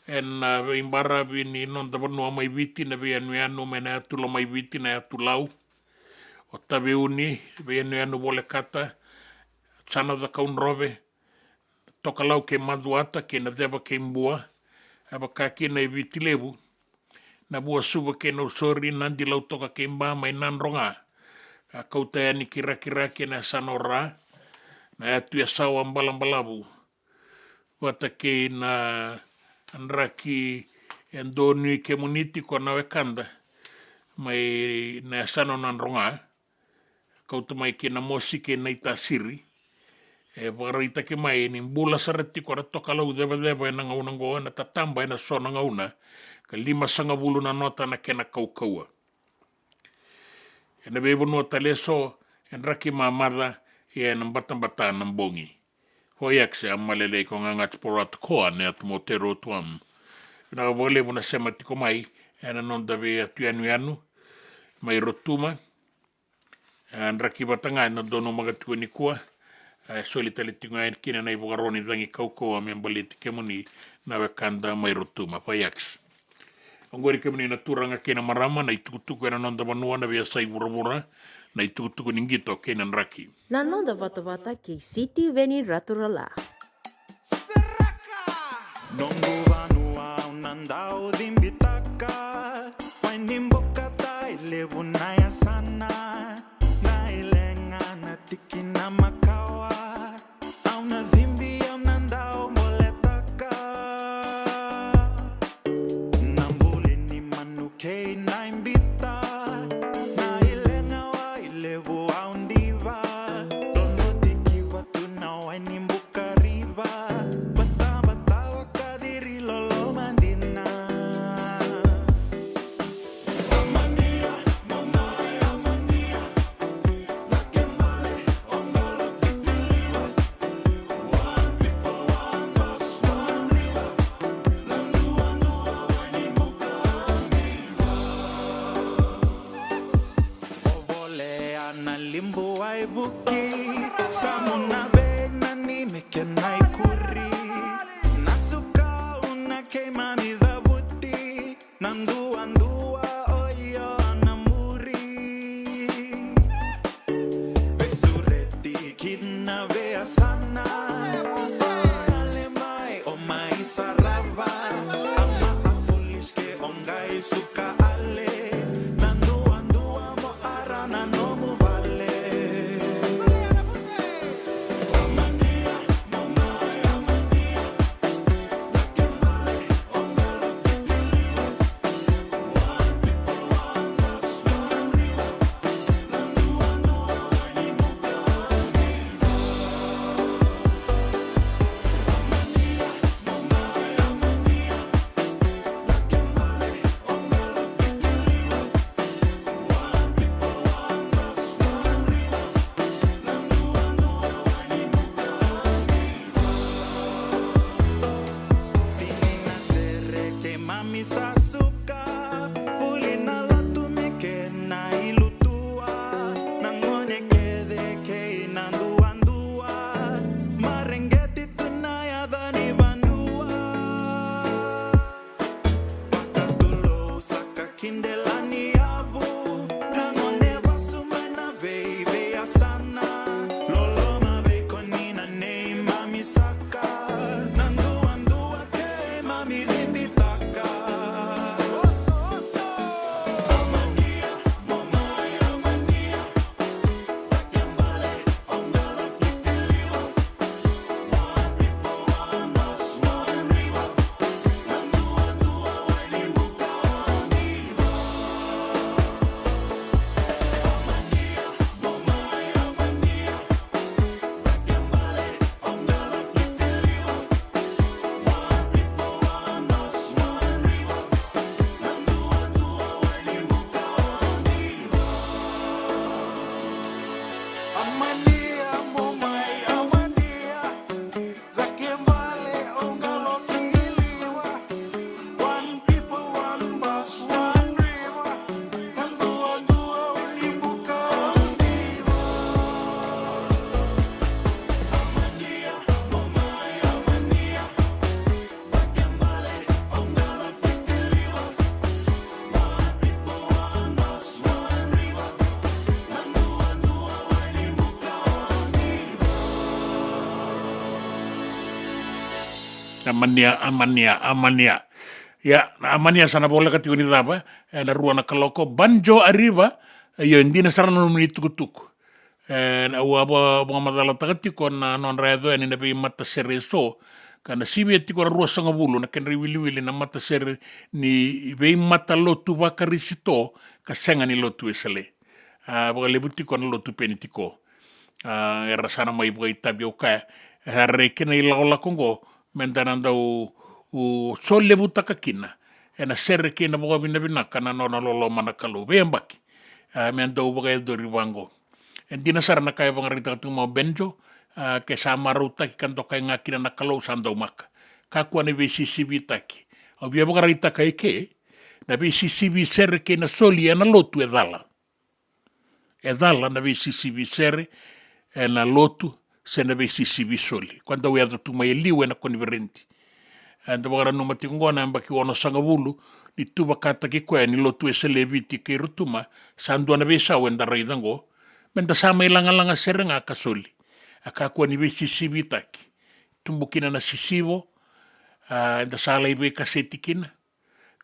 e na imbara ni non tabanua mai viti, na vei anu me na atula mai viti, na atulau, o tabe uni, vei anu wole kata, tsana da kaunrove, toka lau ke maduata, ke na deva ke mbua, Abaka ke na vitilevu na bua suba ke no sori nandi lau toka ke mba mai nanronga a kauta yani kira ke na sanora na atu ya sawa mbalambalavu wata ke na anraki endoni ke muniti ko na wekanda mai na sano nanronga kauta mai ke na mosi ke na itasiri waraita ke mai ni bula sarati ko toka lau deva na ngaunango na tatamba na sona ngauna ka 5 na nota na kena kaukaua. E na bebo no taleso en raki mamada e na batambata na mbongi. Hoi akse amalele ko ngangat porat koa ne at motero tuam. Na vole bona sema tiko mai e na non dave atu anu mai rotuma. En raki batanga na dono magatu ni kua. Soli tale tingo en kina na ivogaroni dangi kaukoa me mbaliti kemoni na wekanda mai rotuma. Hoi akse. Angori ke na turanga kena marama na itukutuku ena nonda manua na via sai vura na itukutuku ningito kena nraki. Na nonda vata ke City Veni Raturala. Nongo vanua unandao dhimbitaka wainimboka tailevu na ya sana na ilenga na tiki na makawa au na dhimbi ya unandao moletaka nambuli ni manuke na imbita na ilenga wa ilevu au ndiva dono tiki watu na wainimboka riva limbo waibuki samuna be nani meke naikuri nasuka una kema midhabuti nanduandua oyo anamuri besureti kidna vea sana alemai omai sarava ama afuliske ongai suka ale nanduandua mo arana nomu Amania. Ya, na mania sana bola ka tiuni daba, na rua na kaloko, banjo arriba, yo indina sarana no mini tukutuku. Na ua ba madala takati ko na non redo ni na be mata sere so, kana sibi tiko na rua sanga bulu na kenri wili na mata sere ni be mata lotu wakarisito ka senga ni lotu esale. Ba le buti ko na lotu penitiko. Era sana mai buai tabi o ka. Harre kena ilaola kongo, mentananda u sole butaka kina ena sere kina boga bina kana no lolo mana kalu bembaki men do boga do riwango en dina sar na kay bang rita tu mo benjo ke samaru taki kanto kay ngakina na kalu sando mak ka kwa ne VCCB taki o bia boga rita kay ke na VCCB sere kina soli ena lotu edala na VCCB sere ena lotu se na VCCB soli quando we ado tu mai liwe na converenti and the wara numa tingona mbaki wono sanga bulu ni tuba kata ki koe ni lotu e seleviti ke rutuma sandua na besa wenda raidango menda sama ilanga serenga kasoli aka kwa ni besi sibitaki tumbukina na sisivo enda sala ibe kaseti kina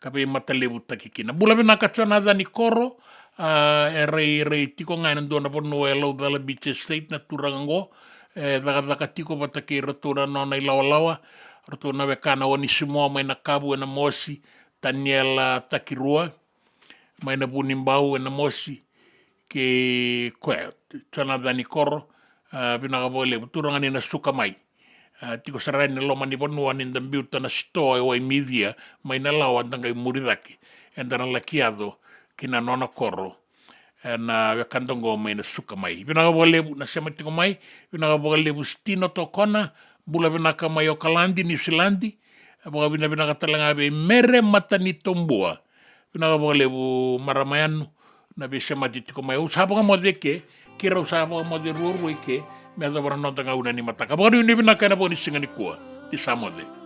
kabe matalebu taki kina bula bina kachana da ni koro rei tiko ngai nando na pono e lau dala beach estate na turango daga tiko bataki rotura nona ilawa roto na wekana wani simoa mai na kabu e na mosi Daniela Takirua mai na bunimbau e na mosi ke koe tana dani koro bina ka bole turanga ni na suka mai tiko sarai ni loma ni bonua ni ndambiu tana stoa e wai media mai na lawa tanga i muriraki e ndana lakiado kina nona koro na wekandongo mai na suka mai bina ka bole na sema tiko mai bina ka bole stino to kona bula binaka mai o Kalandi, New Zealandi, apaga binaka talanga be mere mata ni tombua. Binaka boga lebu maramayanu, na be sema titiko mai. Usapa ka mode ke, kira usapa ka mode ruru ke, me ada bara nonta nga una ni mataka. Apaga ni binaka na boni singa ni kua, di samode.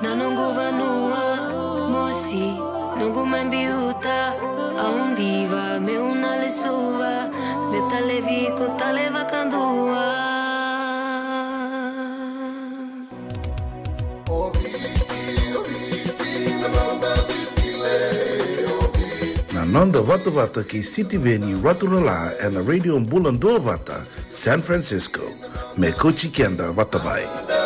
na nungu vanua mosi nungu mambiuta aundiva me una le suva me talevico taleva candua. Nanda Vata Vata ki City Veni Raturala and a radio Mbulan Dua Vata, San Francisco. Me Kochi Kenda Vatabai.